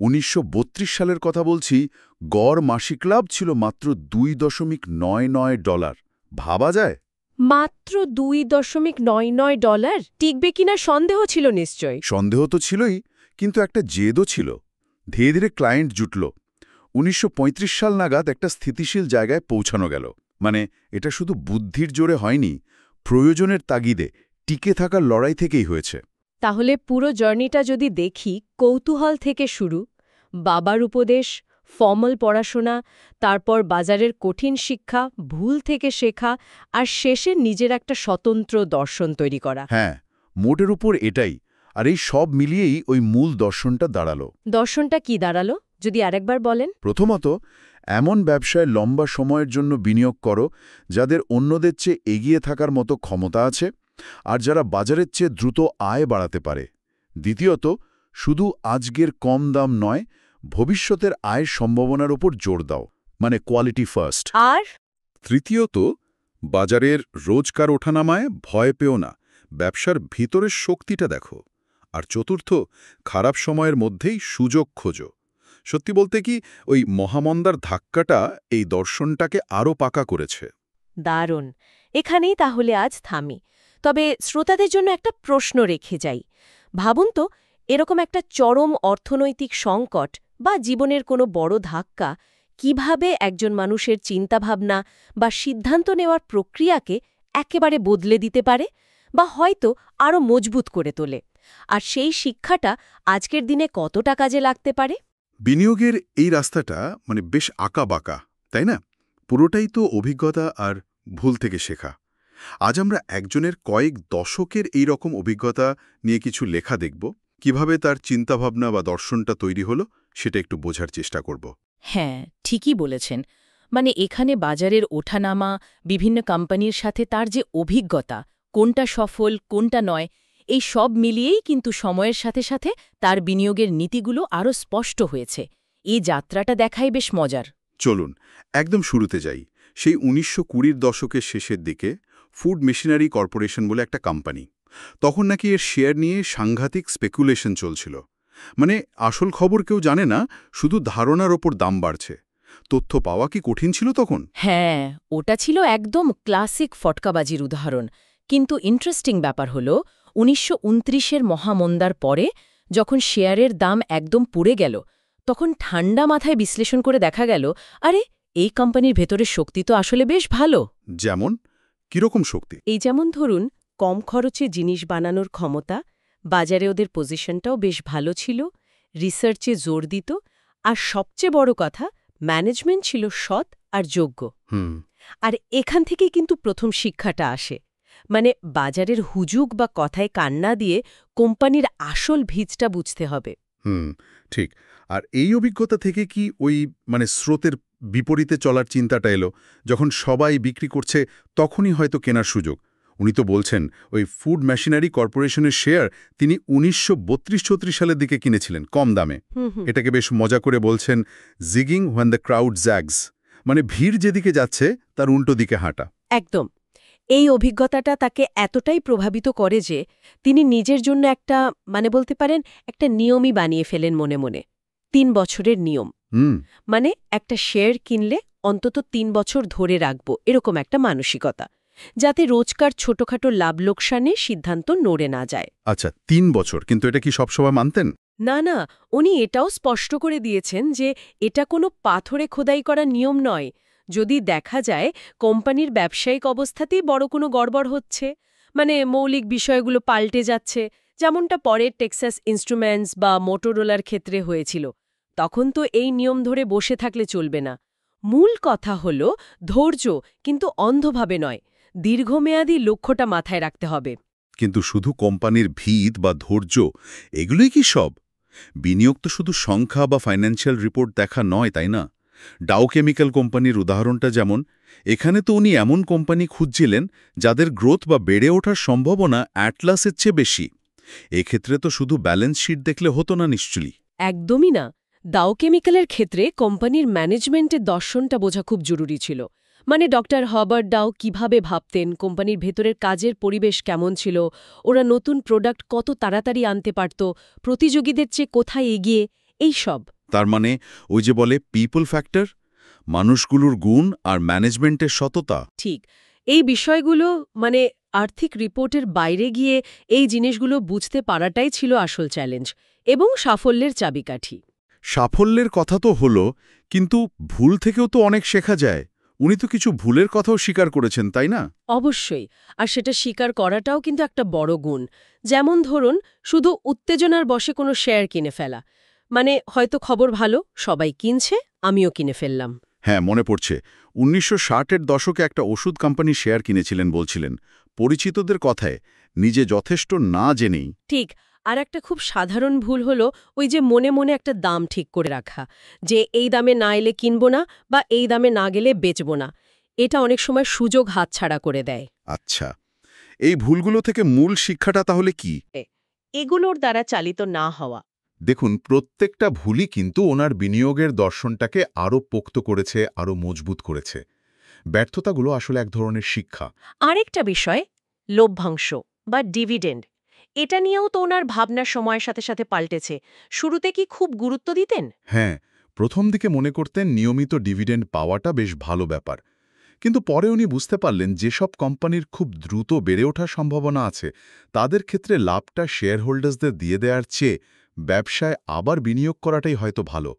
১৯৩২ সালের কথা বলছি, গড় মাসিক লাভ ছিল মাত্র $2.99। ভাবা যায়? মাত্র $2.99? টিকবে কিনা সন্দেহ ছিল নিশ্চয়। সন্দেহ তো ছিলই, কিন্তু একটা জেদও ছিল। ধীরে ধীরে ক্লায়েন্ট জুটল। ১৯৩৫ সাল নাগাদ একটা স্থিতিশীল জায়গায় পৌঁছানো গেল। মানে এটা শুধু বুদ্ধির জোরে হয়নি, প্রয়োজনের তাগিদে টিকে থাকার লড়াই থেকেই হয়েছে। তাহলে পুরো জার্নিটা যদি দেখি, কৌতূহল থেকে শুরু, বাবার উপদেশ, ফর্মাল পড়াশোনা, তারপর বাজারের কঠিন শিক্ষা, ভুল থেকে শেখা, আর শেষে নিজের একটা স্বতন্ত্র দর্শন তৈরি করা। হ্যাঁ, মোটের উপর এটাই। আর এই সব মিলিয়েই ওই মূল দর্শনটা দাঁড়ালো। দর্শনটা কি দাঁড়ালো, যদি আরেকবার বলেন? প্রথমত, এমন ব্যবসায় লম্বা সময়ের জন্য বিনিয়োগ করো যাদের অন্যদের চেয়ে এগিয়ে থাকার মতো ক্ষমতা আছে, আর যারা বাজারের চেয়ে দ্রুত আয় বাড়াতে পারে। দ্বিতীয়ত, শুধু আজকের কম দাম নয়, ভবিষ্যতের আয়ের সম্ভাবনার উপর জোর দাও, মানে কোয়ালিটি ফার্স্ট। আর তৃতীয়ত, বাজারের রোজকার ওঠানামায় ভয় পেও না, ব্যবসার ভিতরের শক্তিটা দেখো। আর চতুর্থ, খারাপ সময়ের মধ্যেই সুযোগ খোঁজো। সত্যি বলতে কি, ওই মহামন্দার ধাক্কাটা এই দর্শনটাকে আরও পাকা করেছে। দারুণ। এখানেই তাহলে আজ থামি। তবে শ্রোতাদের জন্য একটা প্রশ্ন রেখে যাই। ভাবুন তো, এরকম একটা চরম অর্থনৈতিক সংকট বা জীবনের কোনো বড় ধাক্কা কিভাবে একজন মানুষের চিন্তাভাবনা বা সিদ্ধান্ত নেওয়ার প্রক্রিয়াকে একেবারে বদলে দিতে পারে, বা হয়তো আরও মজবুত করে তোলে। আর সেই শিক্ষাটা আজকের দিনে কতটা কাজে লাগতে পারে? বিনিয়োগের এই রাস্তাটা বেশ আঁকা-বাঁকা, তাই না? পুরোটাই তো অভিজ্ঞতা আর ভুল থেকে শেখা। আজ আমরা একজনের কয়েক দশকের এই রকম অভিজ্ঞতা নিয়ে কিছু লেখা দেখব, কিভাবে তার চিন্তাভাবনা বা দর্শনটা তৈরি হলো সেটা একটু বোঝার চেষ্টা করব। হ্যাঁ, ঠিকই বলেছেন। এখানে বাজারের ওঠানামা, বিভিন্ন কোম্পানির সাথে তার যে অভিজ্ঞতা, কোনটা সফল কোনটা নয়, এই সব মিলিয়েই কিন্তু সময়ের সাথে সাথে তার বিনিয়োগের নীতিগুলো আরও স্পষ্ট হয়েছে। এই যাত্রাটা দেখাই বেশ মজার। চলুন একদম শুরুতে যাই। সেই ১৯২০ দশকের শেষের দিকে ফুড মেশিনারি কর্পোরেশন বলে একটা কোম্পানি। তখন নাকি এর শেয়ার নিয়ে সাংঘাতিক স্পেকুলেশন চলছিল। মানে আসল খবর কেউ জানে না, শুধু ধারণার ওপর দাম বাড়ছে। তথ্য পাওয়া কি কঠিন ছিল তখন? হ্যাঁ, ওটা ছিল একদম ক্লাসিক ফটকাবাজির উদাহরণ। কিন্তু ইন্টারেস্টিং ব্যাপার হল ১৯২৯-এর মহামন্দার পরে যখন শেয়ারের দাম একদম পুড়ে গেল, তখন ঠান্ডা মাথায় বিশ্লেষণ করে দেখা গেল, আরে এই কোম্পানির ভেতরের শক্তি তো আসলে বেশ ভালো। যেমন কিরকম শক্তি? এই যেমন ধরুন, কম খরচে জিনিস বানানোর ক্ষমতা, বাজারে ওদের পজিশনটাও বেশ ভালো ছিল, রিসার্চে জোর দিত, আর সবচেয়ে বড় কথা, ম্যানেজমেন্ট ছিল সৎ আর যোগ্য। আর এখান থেকেই কিন্তু প্রথম শিক্ষাটা আসে। মানে বাজারের হুজুগ বা কথায় কান্না দিয়ে কোম্পানির আসল ভিতটা বুঝতে হবে। ঠিক। আর এই অভিজ্ঞতা থেকে কি ওই স্রোতের বিপরীতে চলার চিন্তাটা এলো? যখন সবাই বিক্রি করছে তখনই হয়তো কেনার সুযোগ। উনি তো বলছেন ওই ফুড মেশিনারি কর্পোরেশনের শেয়ার তিনি ১৯৩২-৩৪ সালের দিকে কিনেছিলেন কম দামে। এটাকে বেশ মজা করে বলছেন জিগিং হোয়েন দ্য ক্রাউড জ্যাগস, মানে ভিড় যেদিকে যাচ্ছে তার উল্টো দিকে হাঁটা। একদম। এই অভিজ্ঞতাটা তাকে এতটাই প্রভাবিত করে যে তিনি নিজের জন্য একটা বলতে পারেন একটা নিয়মই বানিয়ে ফেলেন মনে মনে। ৩ বছরের নিয়ম। মানে একটা শেয়ার কিনলে অন্তত ৩ বছর ধরে রাখব, এরকম একটা মানসিকতা, যাতে রোজকার ছোটখাটো লাভ লোকসানে সিদ্ধান্ত নড়ে না যায়। আচ্ছা, ৩ বছর, কিন্তু এটা কি সবসময় মানতেন? না, উনি এটাও স্পষ্ট করে দিয়েছেন যে এটা কোনো পাথরে খোদাই করা নিয়ম নয়। যদি দেখা যায় কোম্পানির ব্যবসায়িক অবস্থাতেই বড় কোনো গড়বড় হচ্ছে, মৌলিক বিষয়গুলো পাল্টে যাচ্ছে, যেমনটা পরে টেক্সাস ইনস্ট্রুমেন্টস বা মোটোরোলার ক্ষেত্রে হয়েছিল, তখন তো এই নিয়ম ধরে বসে থাকলে চলবে না। মূল কথা হল ধৈর্য, কিন্তু অন্ধভাবে নয়। দীর্ঘমেয়াদী লক্ষ্যটা মাথায় রাখতে হবে। কিন্তু শুধু কোম্পানির ভিত বা ধৈর্য এগুলোই কি সব? বিনিয়োগ তো শুধু সংখ্যা বা ফাইন্যান্সিয়াল রিপোর্ট দেখা নয়, তাই না? ডাও কেমিক্যাল কোম্পানির উদাহরণটা যেমন, এখানে তো উনি এমন কোম্পানি খুঁজছিলেন যাদের গ্রোথ বা বেড়ে ওঠার সম্ভাবনা অ্যাটলাসের চেয়ে বেশি। এক্ষেত্রে তো শুধু ব্যালেন্স শিট দেখলে হতো না নিশ্চয়ই। একদমই না। ডাও কেমিক্যালের ক্ষেত্রে কোম্পানির ম্যানেজমেন্টের দর্শনটা বোঝা খুব জরুরি ছিল। ডক্টর হবার্ট ডাও কিভাবে ভাবতেন, কোম্পানির ভেতরের কাজের পরিবেশ কেমন ছিল, ওরা নতুন প্রোডাক্ট কত তাড়াতাড়ি আনতে পারত, প্রতিযোগীদের চেয়ে কোথায় এগিয়ে, এই সব। তার মানে ওই যে বলে পিপল ফ্যাক্টর, মানুষগুলোর গুণ আর ম্যানেজমেন্টের সততা। ঠিক। এই বিষয়গুলো আর্থিক রিপোর্টের বাইরে গিয়ে এই জিনিসগুলো বুঝতে পারাটাই ছিল আসল চ্যালেঞ্জ এবং সাফল্যের চাবিকাঠি। সাফল্যের কথা তো হলো, কিন্তু ভুল থেকেও তো অনেক শেখা যায়। উনি তো কিছু ভুলের কথাও স্বীকার করেছেন, তাই না? অবশ্যই। আর সেটা স্বীকার করাটাও কিন্তু একটা বড় গুণ। যেমন ধরুন, শুধু উত্তেজনার বশে কোনো শেয়ার কিনে ফেলা, হয়তো খবর ভালো, সবাই কিনছে, আমিও কিনে ফেললাম। হ্যাঁ, মনে পড়ছে ১৯৬০-এর দশকে একটা ওষুধ কোম্পানি শেয়ার কিনেছিলেন বলছিলেন, পরিচিতদের কথায়, নিজে যথেষ্ট না জেনেই। ঠিক। আর একটা খুব সাধারণ ভুল হলো ওই যে মনে মনে একটা দাম ঠিক করে রাখা, যে এই দামে না এলে কিনব না, বা এই দামে না গেলে বেচব না। এটা অনেক সময় সুযোগ হাতছাড়া করে দেয়। আচ্ছা, এই ভুলগুলো থেকে মূল শিক্ষাটা তাহলে কি? এগুলোর দ্বারা চালিত না হওয়া। দেখুন, প্রত্যেকটা ভুলই কিন্তু ওনার বিনিয়োগের দর্শনটাকে আরও পোক্ত করেছে, আরও মজবুত করেছে। ব্যর্থতাগুলো আসলে এক ধরনের শিক্ষা। আরেকটা বিষয়, লভ্যাংশ বা ডিভিডেন্ড। এটা নিয়েও তো ওনার ভাবনা সময়ের সাথে সাথে পাল্টেছে। শুরুতে কি খুব গুরুত্ব দিতেন? হ্যাঁ, প্রথম দিকে মনে করতেন নিয়মিত ডিভিডেন্ড পাওয়াটা বেশ ভালো ব্যাপার। কিন্তু পরে উনি বুঝতে পারলেন যেসব কোম্পানির খুব দ্রুত বেড়ে ওঠার সম্ভাবনা আছে, তাদের ক্ষেত্রে লাভটা শেয়ার হোল্ডার্সদের দিয়ে দেওয়ার চেয়ে ব্যবসায় আবার বিনিয়োগ করাটাই হয়তো ভালো।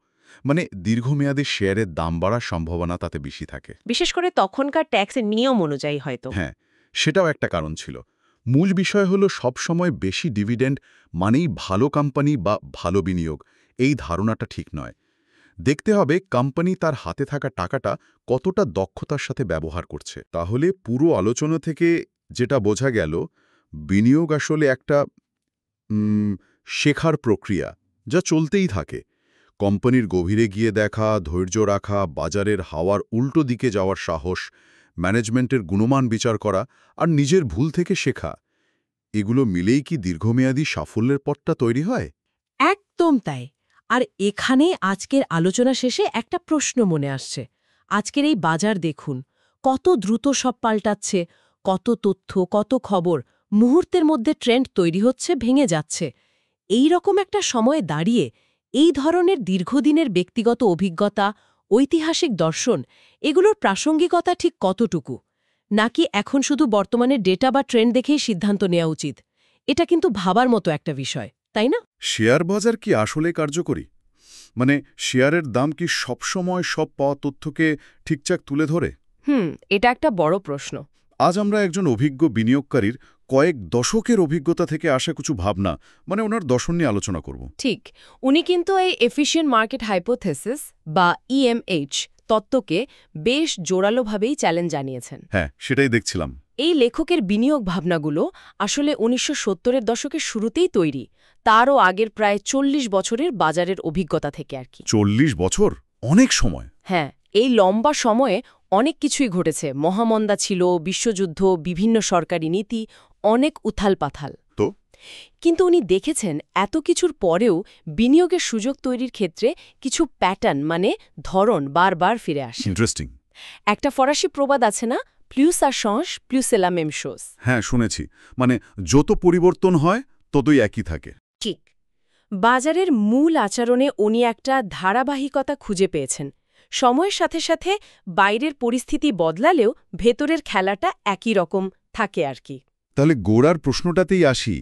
দীর্ঘমেয়াদী শেয়ারের দাম বাড়ার সম্ভাবনা তাতে বেশি থাকে। বিশেষ করে তখনকার ট্যাক্সের নিয়ম অনুযায়ী হয়তো। হ্যাঁ, সেটাও একটা কারণ ছিল। মূল বিষয় হলো সবসময় বেশি ডিভিডেন্ড মানেই ভালো কোম্পানি বা ভালো বিনিয়োগ, এই ধারণাটা ঠিক নয়। দেখতে হবে কোম্পানি তার হাতে থাকা টাকাটা কতটা দক্ষতার সাথে ব্যবহার করছে। তাহলে পুরো আলোচনা থেকে যেটা বোঝা গেল, বিনিয়োগ আসলে একটা শেখার প্রক্রিয়া, যা চলতেই থাকে। কোম্পানির গভীরে গিয়ে দেখা, ধৈর্য রাখা, বাজারের হাওয়ার উল্টো দিকে যাওয়ার সাহস, ম্যানেজমেন্টের গুণমান বিচার করা আর নিজের ভুল থেকে শেখা, এগুলো মিলেই কি দীর্ঘমেয়াদী সাফল্যের পথটা তৈরি হয়? একদম তাই। আর এখানে আজকের আলোচনা শেষে একটা প্রশ্ন মনে আসছে। আজকের এই বাজার দেখুন, কত দ্রুত সব পাল্টাচ্ছে, কত তথ্য, কত খবর, মুহূর্তের মধ্যে ট্রেন্ড তৈরি হচ্ছে, ভেঙে যাচ্ছে। এই রকম একটা সময়ে দাঁড়িয়ে এই ধরনের দীর্ঘদিনের ব্যক্তিগত অভিজ্ঞতা, ঐতিহাসিক দর্শন, এগুলোর প্রাসঙ্গিকতা ঠিক কতটুকু? নাকি এখন শুধু বর্তমানের ডেটা বা ট্রেন্ড দেখেই সিদ্ধান্ত নেওয়া উচিত? এটা কিন্তু ভাবার মতো একটা বিষয়, তাই না? শেয়ার বাজার কি আসলে কার্যকরী? মানে শেয়ারের দাম কি সবসময় সব পাওয়া তথ্যকে ঠিকঠাক তুলে ধরে? এটা একটা বড় প্রশ্ন। আজ আমরা একজন অভিজ্ঞ বিনিয়োগকারীর কয়েক দশকের অভিজ্ঞতা থেকে আসা কিছু ভাবনা, মানে ওনার দর্শন নিয়ে আলোচনা করব। ঠিক, উনি কিন্তু এই এফিশিয়েন্ট মার্কেট হাইপোথেসিস বা ইএমএইচ তত্ত্বকে বেশ জোরালোভাবেই চ্যালেঞ্জ জানিয়েছেন। হ্যাঁ, সেটাই দেখছিলাম। এই লেখকের বিনিয়োগ ভাবনাগুলো আসলে 1970-এর দশকের শুরুতেই তৈরি, তারও আগের প্রায় 40 বছরের বাজারের অভিজ্ঞতা থেকে আর কি। 40 বছর অনেক সময়। হ্যাঁ, এই লম্বা সময়ে অনেক কিছুই ঘটেছে। মহামন্দা ছিল, বিশ্বযুদ্ধ, বিভিন্ন সরকারি নীতি, অনেক উথাল-পাথাল। তো কিন্তু উনি দেখেছেন এত কিছুর পরেও বিনিয়োগের সুযোগ তৈরির ক্ষেত্রে কিছু প্যাটার্ন, মানে ধরন বারবার ফিরে আসে। ইন্টারেস্টিং। একটা ফরাসি প্রবাদ আছে না, প্লুস আর change, প্লুস এলা মেম শোস। হ্যাঁ, শুনেছি। মানে যত পরিবর্তন হয় ততই একই থাকে। ঠিক। বাজারের মূল আচরণে উনি একটা ধারাবাহিকতা খুঁজে পেয়েছেন। সময়ের সাথে সাথে বাইরের পরিস্থিতি বদলালেও ভেতরের খেলাটা একই রকম থাকে আর কি। তাহলে গোড়ার প্রশ্নটাতেই আসি,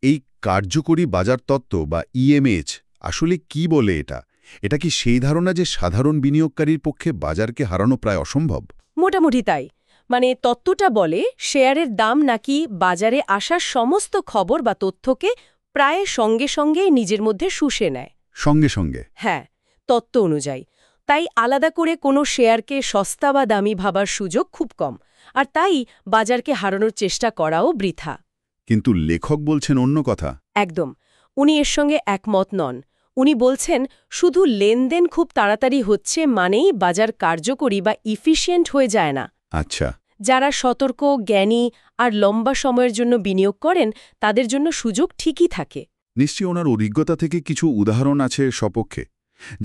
এই কার্যকরী বাজারতত্ত্ব বা ইএমএইচ আসলে কি বলে? এটা কি সেই ধারণা যে সাধারণ বিনিয়োগকারীর পক্ষে বাজারকে হারানো প্রায় অসম্ভব? মোটামুটি তাই। মানে তত্ত্বটা বলে শেয়ারের দাম নাকি বাজারে আসা সমস্ত খবর বা তথ্যকে প্রায় সঙ্গে সঙ্গেই নিজের মধ্যে শুষে নেয়। সঙ্গে সঙ্গে? হ্যাঁ, তত্ত্ব অনুযায়ী। তাই আলাদা করে কোনো শেয়ারকে সস্তা বা দামি ভাবার সুযোগ খুব কম, আর তাই বাজারকে হারানোর চেষ্টা করাও বৃথা। কিন্তু লেখক বলছেন অন্য কথা। একদম। উনি এর সঙ্গে একমত নন। উনি বলছেন শুধু লেনদেন খুব তাড়াতাড়ি হচ্ছে মানেই বাজার কার্যকরী বা ইফিশিয়েন্ট হয়ে যায় না। আচ্ছা। যারা সতর্ক, জ্ঞানী আর লম্বা সময়ের জন্য বিনিয়োগ করেন তাদের জন্য সুযোগ ঠিকই থাকে। নিশ্চয়ই ওনার অভিজ্ঞতা থেকে কিছু উদাহরণ আছে সপক্ষে।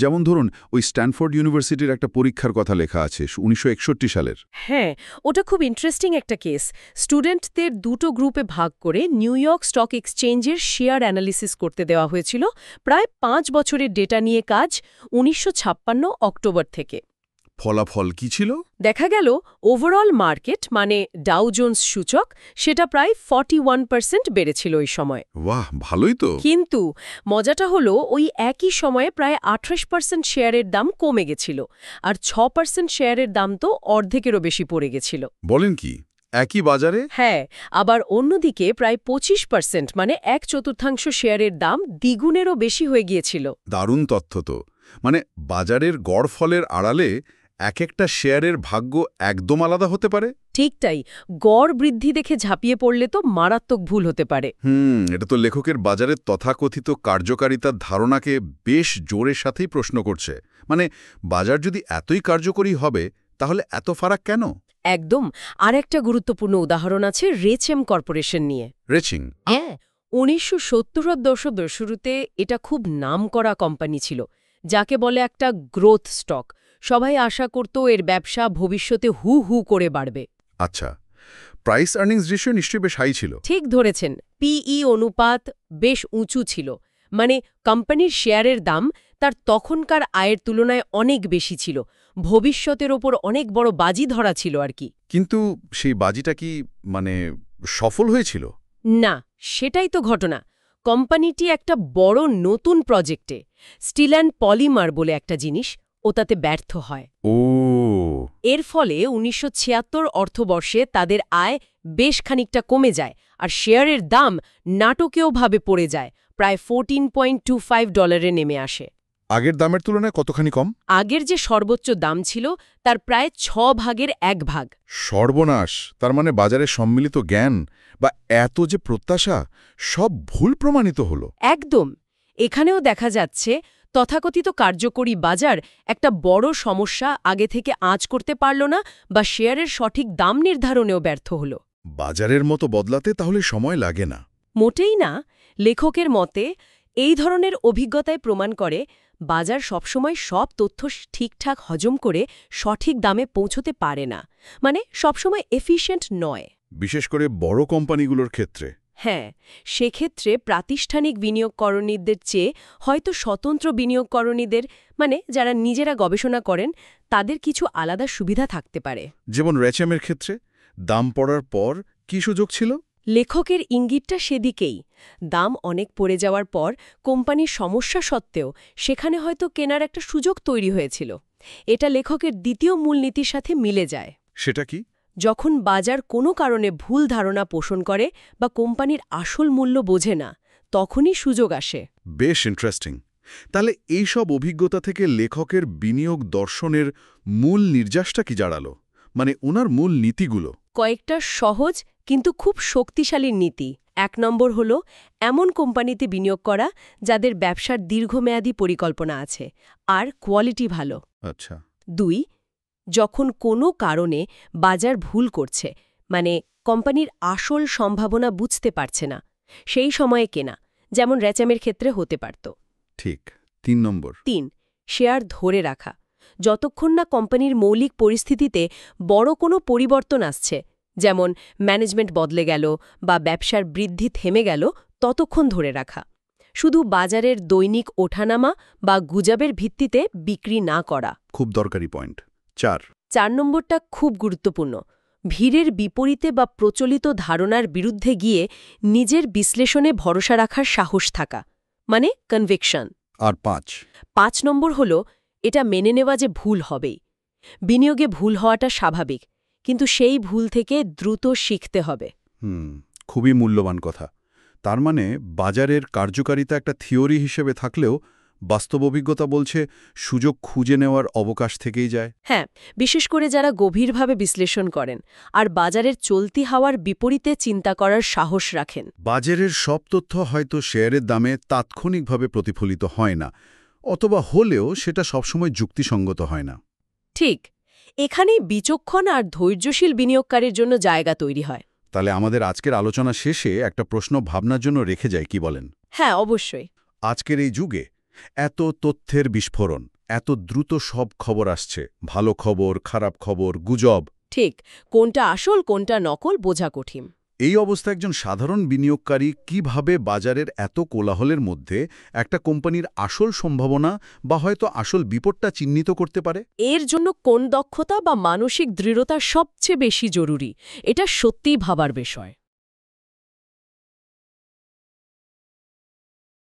যেমন ধরুন, ওই স্ট্যানফোর্ড ইউনিভার্সিটির একটা পরীক্ষার কথা লেখা আছে 1961 সালের। হ্যাঁ, ওটা খুব ইন্টারেস্টিং একটা কেস। স্টুডেন্টদের দুটো গ্রুপে ভাগ করে নিউ ইয়র্ক স্টক এক্সচেঞ্জের শেয়ার অ্যানালিসিস করতে দেওয়া হয়েছিল। প্রায় 5 বছরের ডেটা নিয়ে কাজ, 1956 অক্টোবর থেকে। ফলাফল কি ছিল? দেখা গেল ওভারঅল মার্কেট, মানে ডাউ জোন্স সূচক, সেটা প্রায় 41% বেড়েছিল ওই সময়। বাহ, ভালোই তো। কিন্তু মজাটা হলো ওই একই সময়ে প্রায় 28% শেয়ারের দাম কমে গেছিল, আর 6% শেয়ারের দাম তো অর্ধেকেরও বেশি পড়ে গেছিল। বলেন কি, একই বাজারে? হ্যাঁ, আবার অন্যদিকে প্রায় 25%, মানে 1/4 শেয়ারের দাম দ্বিগুণেরও বেশি হয়ে গিয়েছিল। দারুণ তথ্য তো। মানে বাজারের গড় ফলের আড়ালে এক একটা শেয়ারের ভাগ্য একদম আলাদা হতে পারে। ঠিক তাই। গড় বৃদ্ধি দেখে ঝাঁপিয়ে পড়লে তো মারাত্মক ভুল হতে পারে। এটা তো লেখকের বাজারের তথাকথিত কার্যকারিতার ধারণাকে বেশ জোরের সাথেই প্রশ্ন করছে। মানে বাজার যদি এতই কার্যকরী হবে তাহলে এত ফারাক কেন? একদম। আর একটা গুরুত্বপূর্ণ উদাহরণ আছে রেচেম কর্পোরেশন নিয়ে। রেচিং? হ্যাঁ, 1970-এর দশকের শুরুতে এটা খুব নামকরা কোম্পানি ছিল, যাকে বলে একটা গ্রোথ স্টক। সবাই আশা করত এর ব্যবসা ভবিষ্যতে হু হু করে বাড়বে। আচ্ছা, প্রাইস আর্নিংস রেশিও নিশ্চয়ই বেশ হাই ছিল। ঠিক ধরেছেন। পিই অনুপাত বেশ উঁচু ছিল। মানে কোম্পানির শেয়ারের দাম তার তখনকার আয়ের তুলনায় অনেক বেশি ছিল। ভবিষ্যতের ওপর অনেক বড় বাজি ধরা ছিল আর কি। কিন্তু সেই বাজিটা কি মানে সফল হয়েছিল? না, সেটাই তো ঘটনা। কোম্পানিটি একটা বড় নতুন প্রজেক্টে, স্টিল অ্যান্ড পলিমার বলে একটা জিনিস, ওটাতে ব্যর্থ হয়। ও, এর ফলে 1976 অর্থবর্ষে তাদের আয় বেশ খানিকটা কমে যায়, আর শেয়ারের দাম নাটকীয়ভাবে পড়ে যায়, প্রায় $14.25 নেমে আসে। আগের দামের তুলনায় কতখানি কম? আগের যে সর্বোচ্চ দাম ছিল তার প্রায় 6 ভাগের 1 ভাগ। সর্বনাশ! তার মানে বাজারের সম্মিলিত জ্ঞান বা এত যে প্রত্যাশা, সব ভুল প্রমাণিত হলো। একদম। এখানেও দেখা যাচ্ছে তথাকথিত কার্যকরী বাজার একটা বড় সমস্যা আগে থেকে আঁচ করতে পারল না, বা শেয়ারের সঠিক দাম নির্ধারণেও ব্যর্থ হল। বাজারের মতো বদলাতে তাহলে সময় লাগে না? মোটেই না। লেখকের মতে এই ধরনের অভিজ্ঞতায় প্রমাণ করে বাজার সবসময় সব তথ্য ঠিকঠাক হজম করে সঠিক দামে পৌঁছতে পারে না, মানে সবসময় এফিশিয়েন্ট নয়। বিশেষ করে বড় কোম্পানিগুলোর ক্ষেত্রে? হ্যাঁ, সেক্ষেত্রে প্রাতিষ্ঠানিক বিনিয়োগকরণীদের চেয়ে হয়তো স্বতন্ত্র বিনিয়োগকরণীদের মানে যারা নিজেরা গবেষণা করেন তাদের কিছু আলাদা সুবিধা থাকতে পারে। যেমন র্যাচেমের ক্ষেত্রে দাম পড়ার পর কি সুযোগ ছিল? লেখকের ইঙ্গিতটা সেদিকেই। দাম অনেক পড়ে যাওয়ার পর কোম্পানির সমস্যা সত্ত্বেও সেখানে হয়তো কেনার একটা সুযোগ তৈরি হয়েছিল। এটা লেখকের দ্বিতীয় মূলনীতির সাথে মিলে যায়। সেটা কি? যখন বাজার কোনো কারণে ভুল ধারণা পোষণ করে বা কোম্পানির আসল মূল্য বোঝে না, তখনই সুযোগ আসে। বেশ ইন্টারেস্টিং। তাহলে এই সব অভিজ্ঞতা থেকে লেখকের বিনিয়োগ দর্শনের মূল নির্যাসটা কি দাঁড়ালো? মানে ওনার মূল নীতিগুলো? কয়েকটা সহজ কিন্তু খুব শক্তিশালী নীতি। ১ নম্বর হল এমন কোম্পানিতে বিনিয়োগ করা যাদের ব্যবসার দীর্ঘমেয়াদী পরিকল্পনা আছে আর কোয়ালিটি ভালো। আচ্ছা। ২ যখন কোনো কারণে বাজার ভুল করছে মানে কোম্পানির আসল সম্ভাবনা বুঝতে পারছে না, সেই সময়ে কেনা, যেমন র্যাচামের ক্ষেত্রে হতে পারত। ঠিক। ৩ নম্বর। ৩ শেয়ার ধরে রাখা। যতক্ষণ না কোম্পানির মৌলিক পরিস্থিতিতে বড় কোনো পরিবর্তন আসছে, যেমন ম্যানেজমেন্ট বদলে গেল বা ব্যবসার বৃদ্ধি থেমে গেল, ততক্ষণ ধরে রাখা। শুধু বাজারের দৈনিক ওঠানামা বা গুজবের ভিত্তিতে বিক্রি না করা। খুব দরকারি পয়েন্ট। ৪ নম্বরটা খুব গুরুত্বপূর্ণ। ভিড়ের বিপরীতে বা প্রচলিত ধারণার বিরুদ্ধে গিয়ে নিজের বিশ্লেষণে ভরসা রাখার সাহস থাকা, মানে কনভিকশন। আর ৫ নম্বর হল এটা মেনে নেওয়া যে ভুল হবেই। বিনিয়োগে ভুল হওয়াটা স্বাভাবিক, কিন্তু সেই ভুল থেকে দ্রুত শিখতে হবে। খুবই মূল্যবান কথা। তার মানে বাজারের কার্যকারিতা একটা থিওরি হিসেবে থাকলেও বাস্তব অভিজ্ঞতা বলছে সুযোগ খুঁজে নেওয়ার অবকাশ থেকেই যায়। হ্যাঁ, বিশেষ করে যারা গভীরভাবে বিশ্লেষণ করেন আর বাজারের চলতি হাওয়ার বিপরীতে চিন্তা করার সাহস রাখেন। বাজারের সব তথ্য হয়তো শেয়ারের দামে তাৎক্ষণিকভাবে প্রতিফলিত হয় না, অথবা হলেও সেটা সবসময় যুক্তিসঙ্গত হয় না। ঠিক, এখানেই বিচক্ষণ আর ধৈর্যশীল বিনিয়োগকারীর জন্য জায়গা তৈরি হয়। তাহলে আমাদের আজকের আলোচনা শেষে একটা প্রশ্ন ভাবনার জন্য রেখে যায়, কি বলেন? হ্যাঁ, অবশ্যই। আজকের এই যুগে এত তথ্যের বিস্ফোরণ, এত দ্রুত সব খবর আসছে, ভালো খবর, খারাপ খবর, গুজব। ঠিক, কোনটা আসল কোনটা নকল বোঝা কঠিন। এই অবস্থায় একজন সাধারণ বিনিয়োগকারী কিভাবে বাজারের এত কোলাহলের মধ্যে একটা কোম্পানির আসল সম্ভাবনা বা হয়তো আসল বিপদটা চিহ্নিত করতে পারে? এর জন্য কোন দক্ষতা বা মানসিক দৃঢ়তা সবচেয়ে বেশি জরুরি, এটা সত্যিই ভাবার বিষয়।